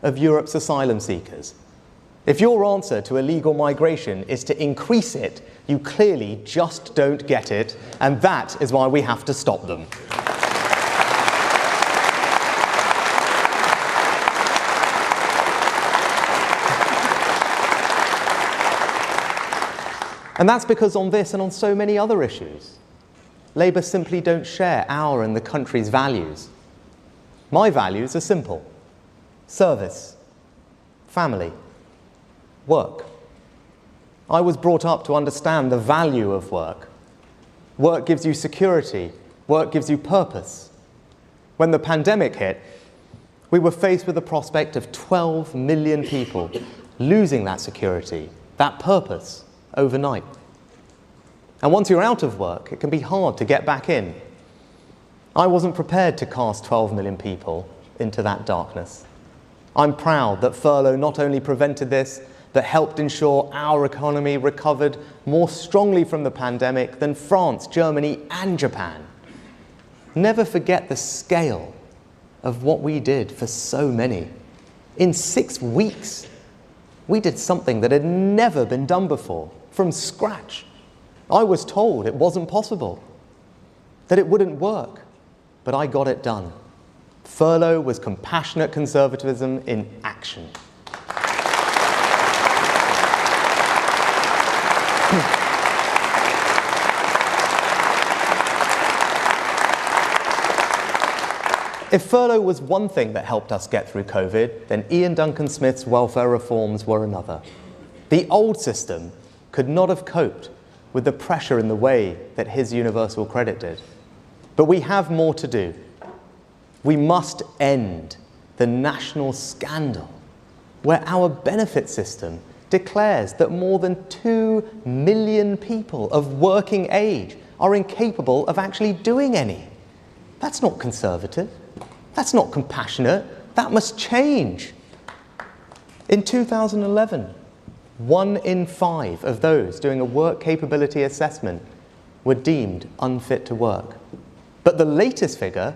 Speaker 3: of Europe's asylum seekers. If your answer to illegal migration is to increase it, you clearly just don't get it, and that is why we have to stop them. And that's because on this and on so many other issues, Labour simply don't share our and the country's values. My values are simple: service, family, work. I was brought up to understand the value of work. Work gives you security. Work gives you purpose. When the pandemic hit, we were faced with the prospect of 12 million people losing that security, that purpose, overnight. And once you're out of work, it can be hard to get back in. I wasn't prepared to cast 12 million people into that darkness. I'm proud that furlough not only prevented this, but helped ensure our economy recovered more strongly from the pandemic than France, Germany, and Japan. Never forget the scale of what we did for so many. In 6 weeks, we did something that had never been done before, from scratch. I was told it wasn't possible, that it wouldn't work, but I got it done. Furlough was compassionate conservatism in action. If furlough was one thing that helped us get through COVID, then Ian Duncan Smith's welfare reforms were another. The old system could not have coped with the pressure in the way that his universal credit did. But we have more to do. We must end the national scandal where our benefit system declares that more than 2 million people of working age are incapable of actually doing any. That's not conservative. That's not compassionate. That must change. In 2011, 1 in 5 of those doing a work capability assessment were deemed unfit to work. But the latest figure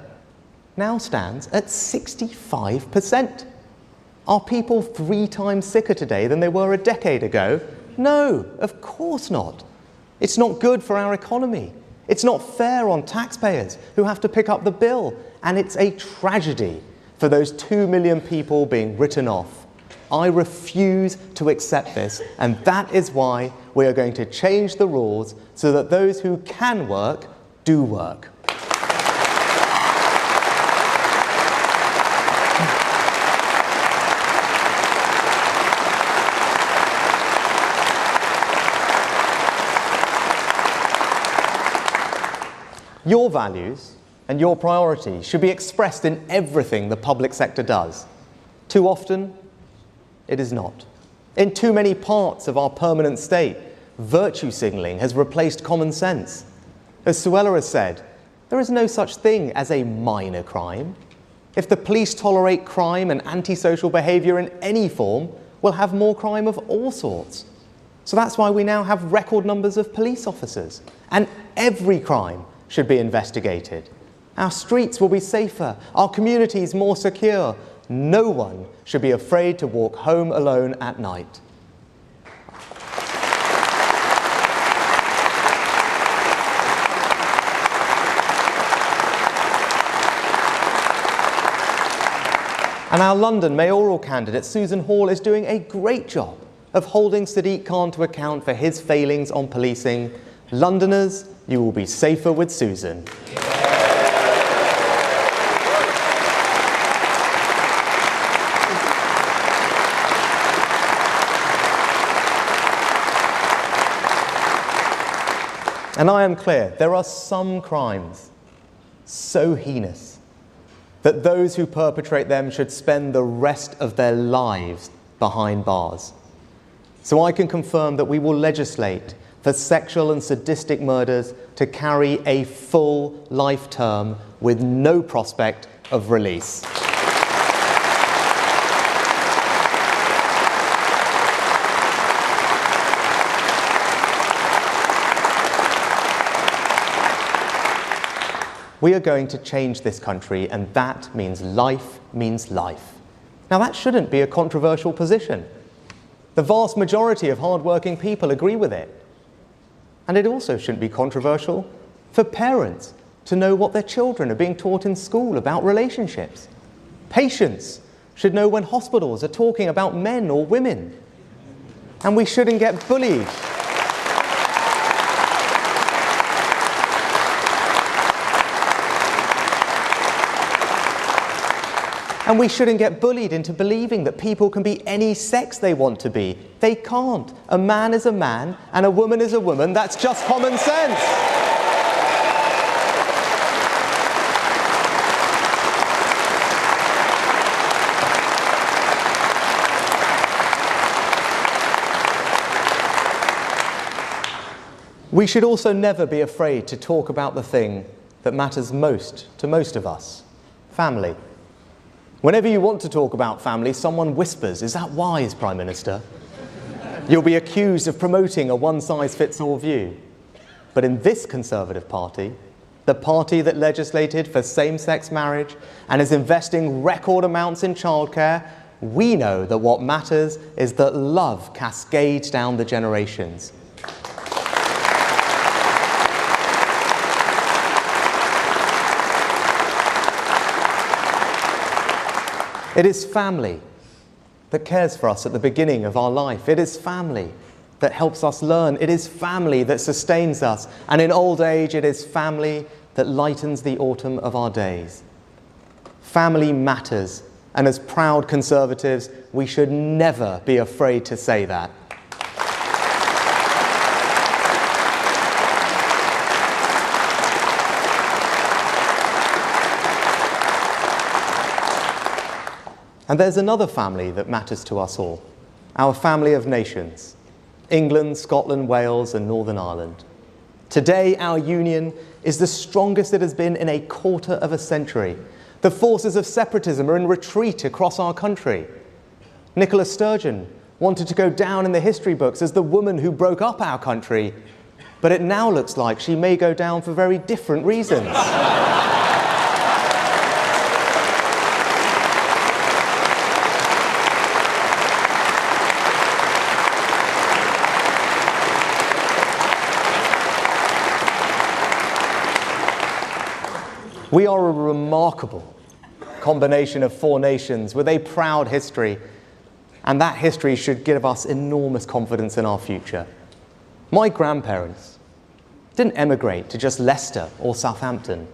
Speaker 3: now stands at 65%. Are people 3 times sicker today than they were a decade ago? No, of course not. It's not good for our economy. It's not fair on taxpayers who have to pick up the bill. And it's a tragedy for those 2 million people being written off. I refuse to accept this, and that is why we are going to change the rules so that those who can work do work. Your values and your priorities should be expressed in everything the public sector does. Too often, it is not. In too many parts of our permanent state, virtue signalling has replaced common sense. As Suella has said, there is no such thing as a minor crime. If the police tolerate crime and antisocial behaviour in any form, we'll have more crime of all sorts. So that's why we now have record numbers of police officers. And every crime should be investigated. Our streets will be safer, our communities more secure. No one should be afraid to walk home alone at night. And our London mayoral candidate, Susan Hall, is doing a great job of holding Sadiq Khan to account for his failings on policing. Londoners, you will be safer with Susan. And I am clear, there are some crimes so heinous that those who perpetrate them should spend the rest of their lives behind bars. So I can confirm that we will legislate for sexual and sadistic murders to carry a full life term with no prospect of release. We are going to change this country, and that means life means life. Now, that shouldn't be a controversial position. The vast majority of hard-working people agree with it. And it also shouldn't be controversial for parents to know what their children are being taught in school about relationships. Patients should know when hospitals are talking about men or women. And we shouldn't get bullied. And we shouldn't get bullied into believing that people can be any sex they want to be. They can't. A man is a man and a woman is a woman. That's just common sense. We should also never be afraid to talk about the thing that matters most to most of us: family. Whenever you want to talk about family, someone whispers, "Is that wise, Prime Minister?" You'll be accused of promoting a one-size-fits-all view. But in this Conservative Party, the party that legislated for same-sex marriage and is investing record amounts in childcare, we know that what matters is that love cascades down the generations. It is family that cares for us at the beginning of our life. It is family that helps us learn. It is family that sustains us. And in old age, it is family that lightens the autumn of our days. Family matters, and as proud Conservatives, we should never be afraid to say that. And there's another family that matters to us all, our family of nations, England, Scotland, Wales, and Northern Ireland. Today, our union is the strongest it has been in a quarter of a century. The forces of separatism are in retreat across our country. Nicola Sturgeon wanted to go down in the history books as the woman who broke up our country, but it now looks like she may go down for very different reasons. We are a remarkable combination of four nations with a proud history, and that history should give us enormous confidence in our future. My grandparents didn't emigrate to just Leicester or Southampton,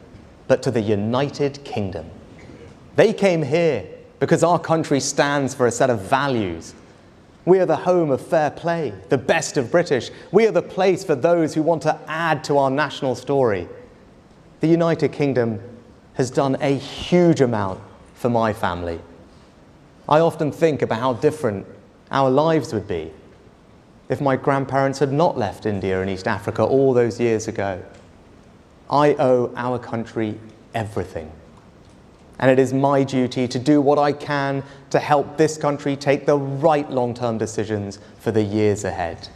Speaker 3: but to the United Kingdom. They came here because our country stands for a set of values. We are the home of fair play, the best of British. We are the place for those who want to add to our national story. The United Kingdom has done a huge amount for my family. I often think about how different our lives would be if my grandparents had not left India and East Africa all those years ago. I owe our country everything. And it is my duty to do what I can to help this country take the right long-term decisions for the years ahead.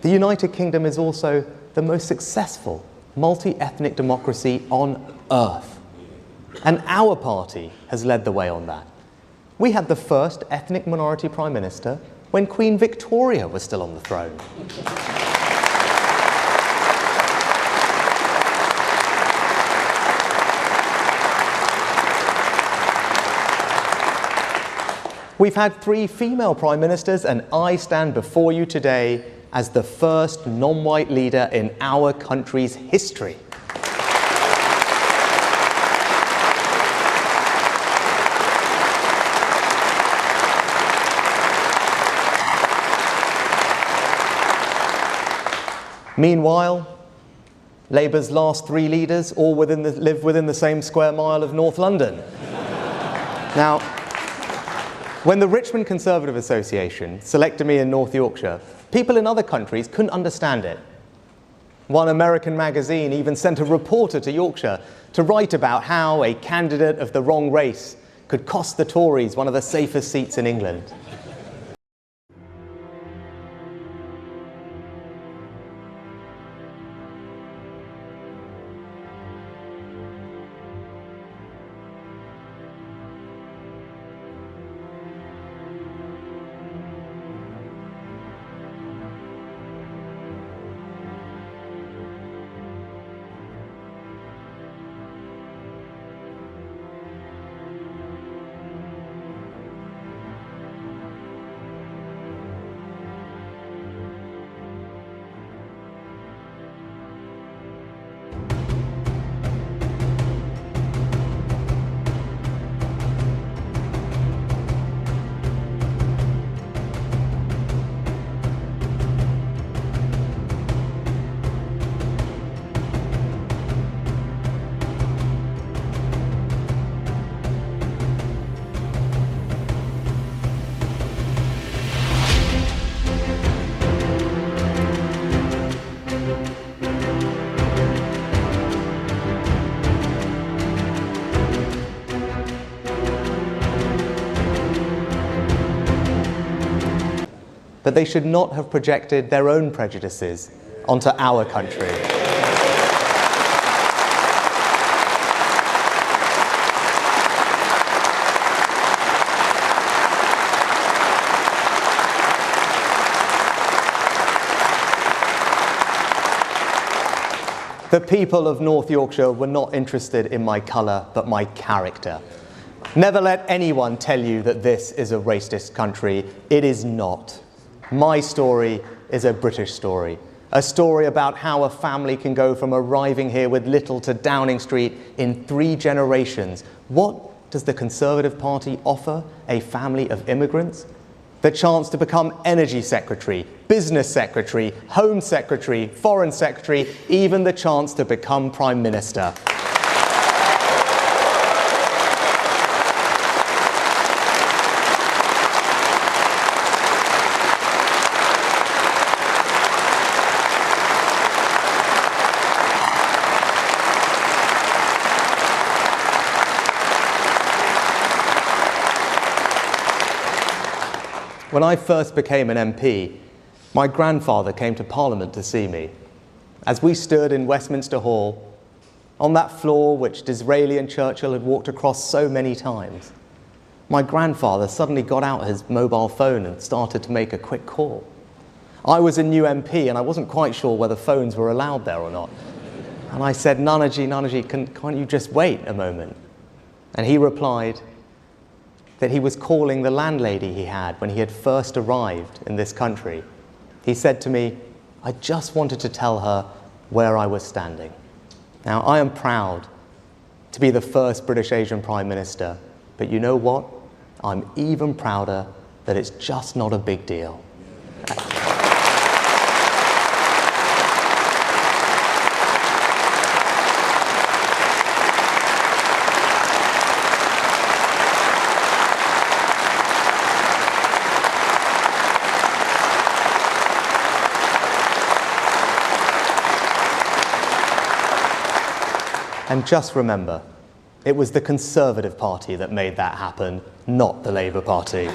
Speaker 3: The United Kingdom is also the most successful multi-ethnic democracy on earth. And our party has led the way on that. We had the first ethnic minority prime minister when Queen Victoria was still on the throne. We've had 3 female prime ministers, and I stand before you today as the first non-white leader in our country's history. Meanwhile, Labour's last 3 leaders all live within the same square mile of North London. Now, when the Richmond Conservative Association selected me in North Yorkshire, people in other countries couldn't understand it. One American magazine even sent a reporter to Yorkshire to write about how a candidate of the wrong race could cost the Tories one of the safest seats in England. But they should not have projected their own prejudices onto our country. The people of North Yorkshire were not interested in my colour, but my character. Never let anyone tell you that this is a racist country. It is not. My story is a British story. A story about how a family can go from arriving here with little to Downing Street in 3 generations. What does the Conservative Party offer a family of immigrants? The chance to become Energy Secretary, Business Secretary, Home Secretary, Foreign Secretary, even the chance to become Prime Minister. When I first became an MP, my grandfather came to Parliament to see me. As we stood in Westminster Hall, on that floor which Disraeli and Churchill had walked across so many times, my grandfather suddenly got out his mobile phone and started to make a quick call. I was a new MP and I wasn't quite sure whether phones were allowed there or not. And I said, Nanaji, can't you just wait a moment? And he replied that he was calling the landlady he had when he had first arrived in this country. He said to me, I just wanted to tell her where I was standing. Now, I am proud to be the first British Asian Prime Minister, but you know what? I'm even prouder that it's just not a big deal. And just remember, it was the Conservative Party that made that happen, not the Labour Party.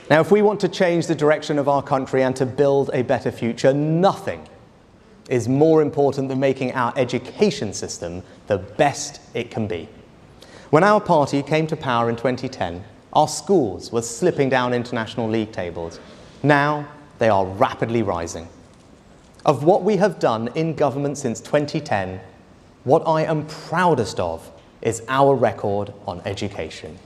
Speaker 3: Now, if we want to change the direction of our country and to build a better future, nothing is more important than making our education system the best it can be. When our party came to power in 2010, our schools were slipping down international league tables. Now they are rapidly rising. Of what we have done in government since 2010, what I am proudest of is our record on education.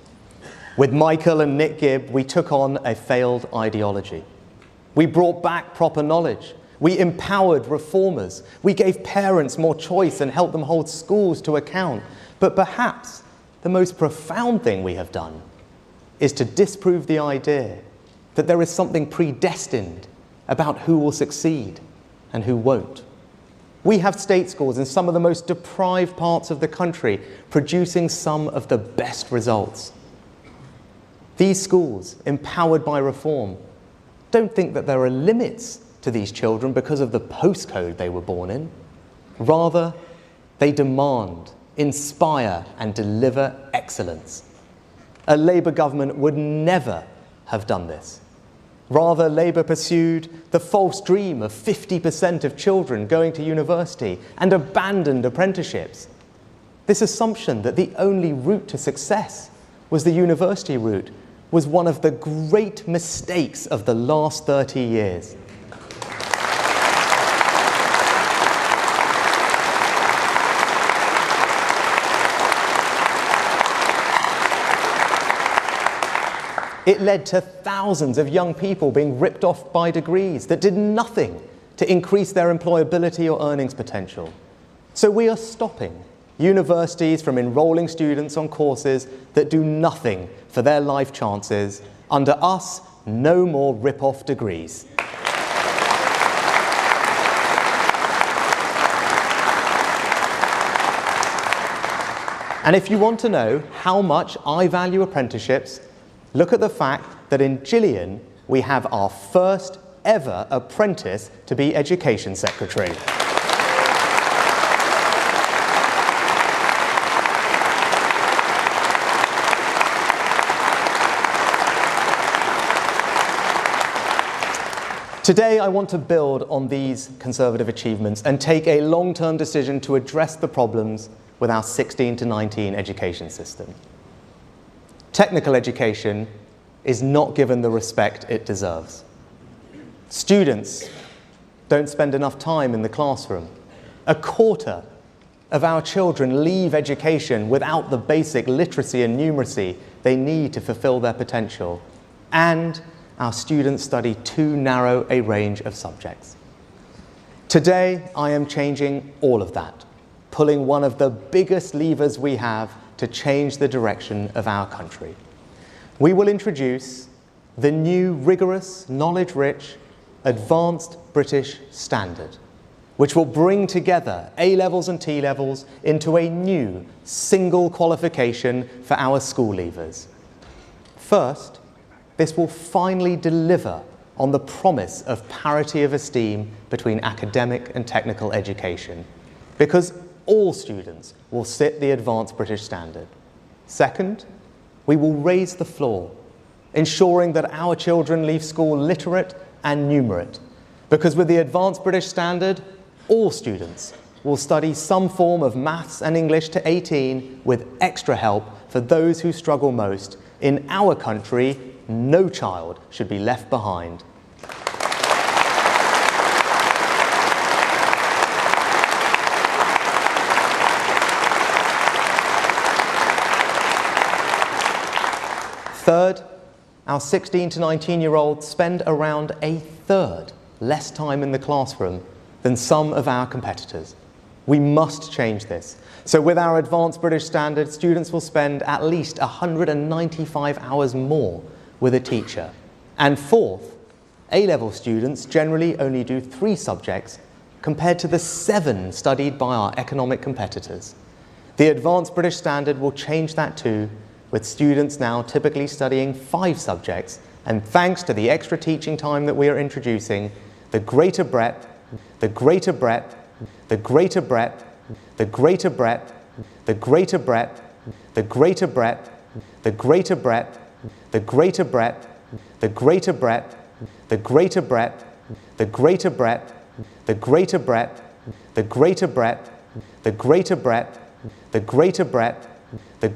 Speaker 3: With Michael and Nick Gibb, we took on a failed ideology. We brought back proper knowledge. We empowered reformers. We gave parents more choice and helped them hold schools to account. But perhaps the most profound thing we have done is to disprove the idea that there is something predestined about who will succeed and who won't. We have state schools in some of the most deprived parts of the country producing some of the best results. These schools, empowered by reform, don't think that there are limits to these children because of the postcode they were born in. Rather, they demand, inspire, and deliver excellence. A Labour government would never have done this. Rather, Labour pursued the false dream of 50% of children going to university and abandoned apprenticeships. This assumption that the only route to success was the university route was one of the great mistakes of the last 30 years. It led to thousands of young people being ripped off by degrees that did nothing to increase their employability or earnings potential. So we are stopping universities from enrolling students on courses that do nothing for their life chances. Under us, no more rip-off degrees. And if you want to know how much I value apprenticeships, look at the fact that in Gillian, we have our first ever apprentice to be Education Secretary. Today, I want to build on these Conservative achievements and take a long-term decision to address the problems with our 16 to 19 education system. Technical education is not given the respect it deserves. Students don't spend enough time in the classroom. A quarter of our children leave education without the basic literacy and numeracy they need to fulfill their potential. And our students study too narrow a range of subjects. Today, I am changing all of that, pulling one of the biggest levers we have to change the direction of our country. We will introduce the new rigorous, knowledge-rich, advanced British standard, which will bring together A-levels and T-levels into a new single qualification for our school leavers. First, this will finally deliver on the promise of parity of esteem between academic and technical education, because all students will sit the advanced British standard. Second, we will raise the floor, ensuring that our children leave school literate and numerate, because with the advanced British standard, all students will study some form of maths and English to 18 with extra help for those who struggle most. In our country, no child should be left behind. Third, our 16 to 19-year-olds spend around a third less time in the classroom than some of our competitors. We must change this. So with our advanced British standard, students will spend at least 195 hours more with a teacher. And fourth, A-level students generally only do 3 subjects compared to the 7 studied by our economic competitors. The advanced British standard will change that too, with students now typically studying 5 subjects, and thanks to the extra teaching time that we are introducing, the greater breadth, the greater breadth, the greater breadth, the greater breadth, the greater breadth, the greater breadth, the greater breadth, the greater breadth, the greater breadth, the greater breadth, the greater breadth, the greater breadth, the greater breadth, the greater breadth, the greater breadth, the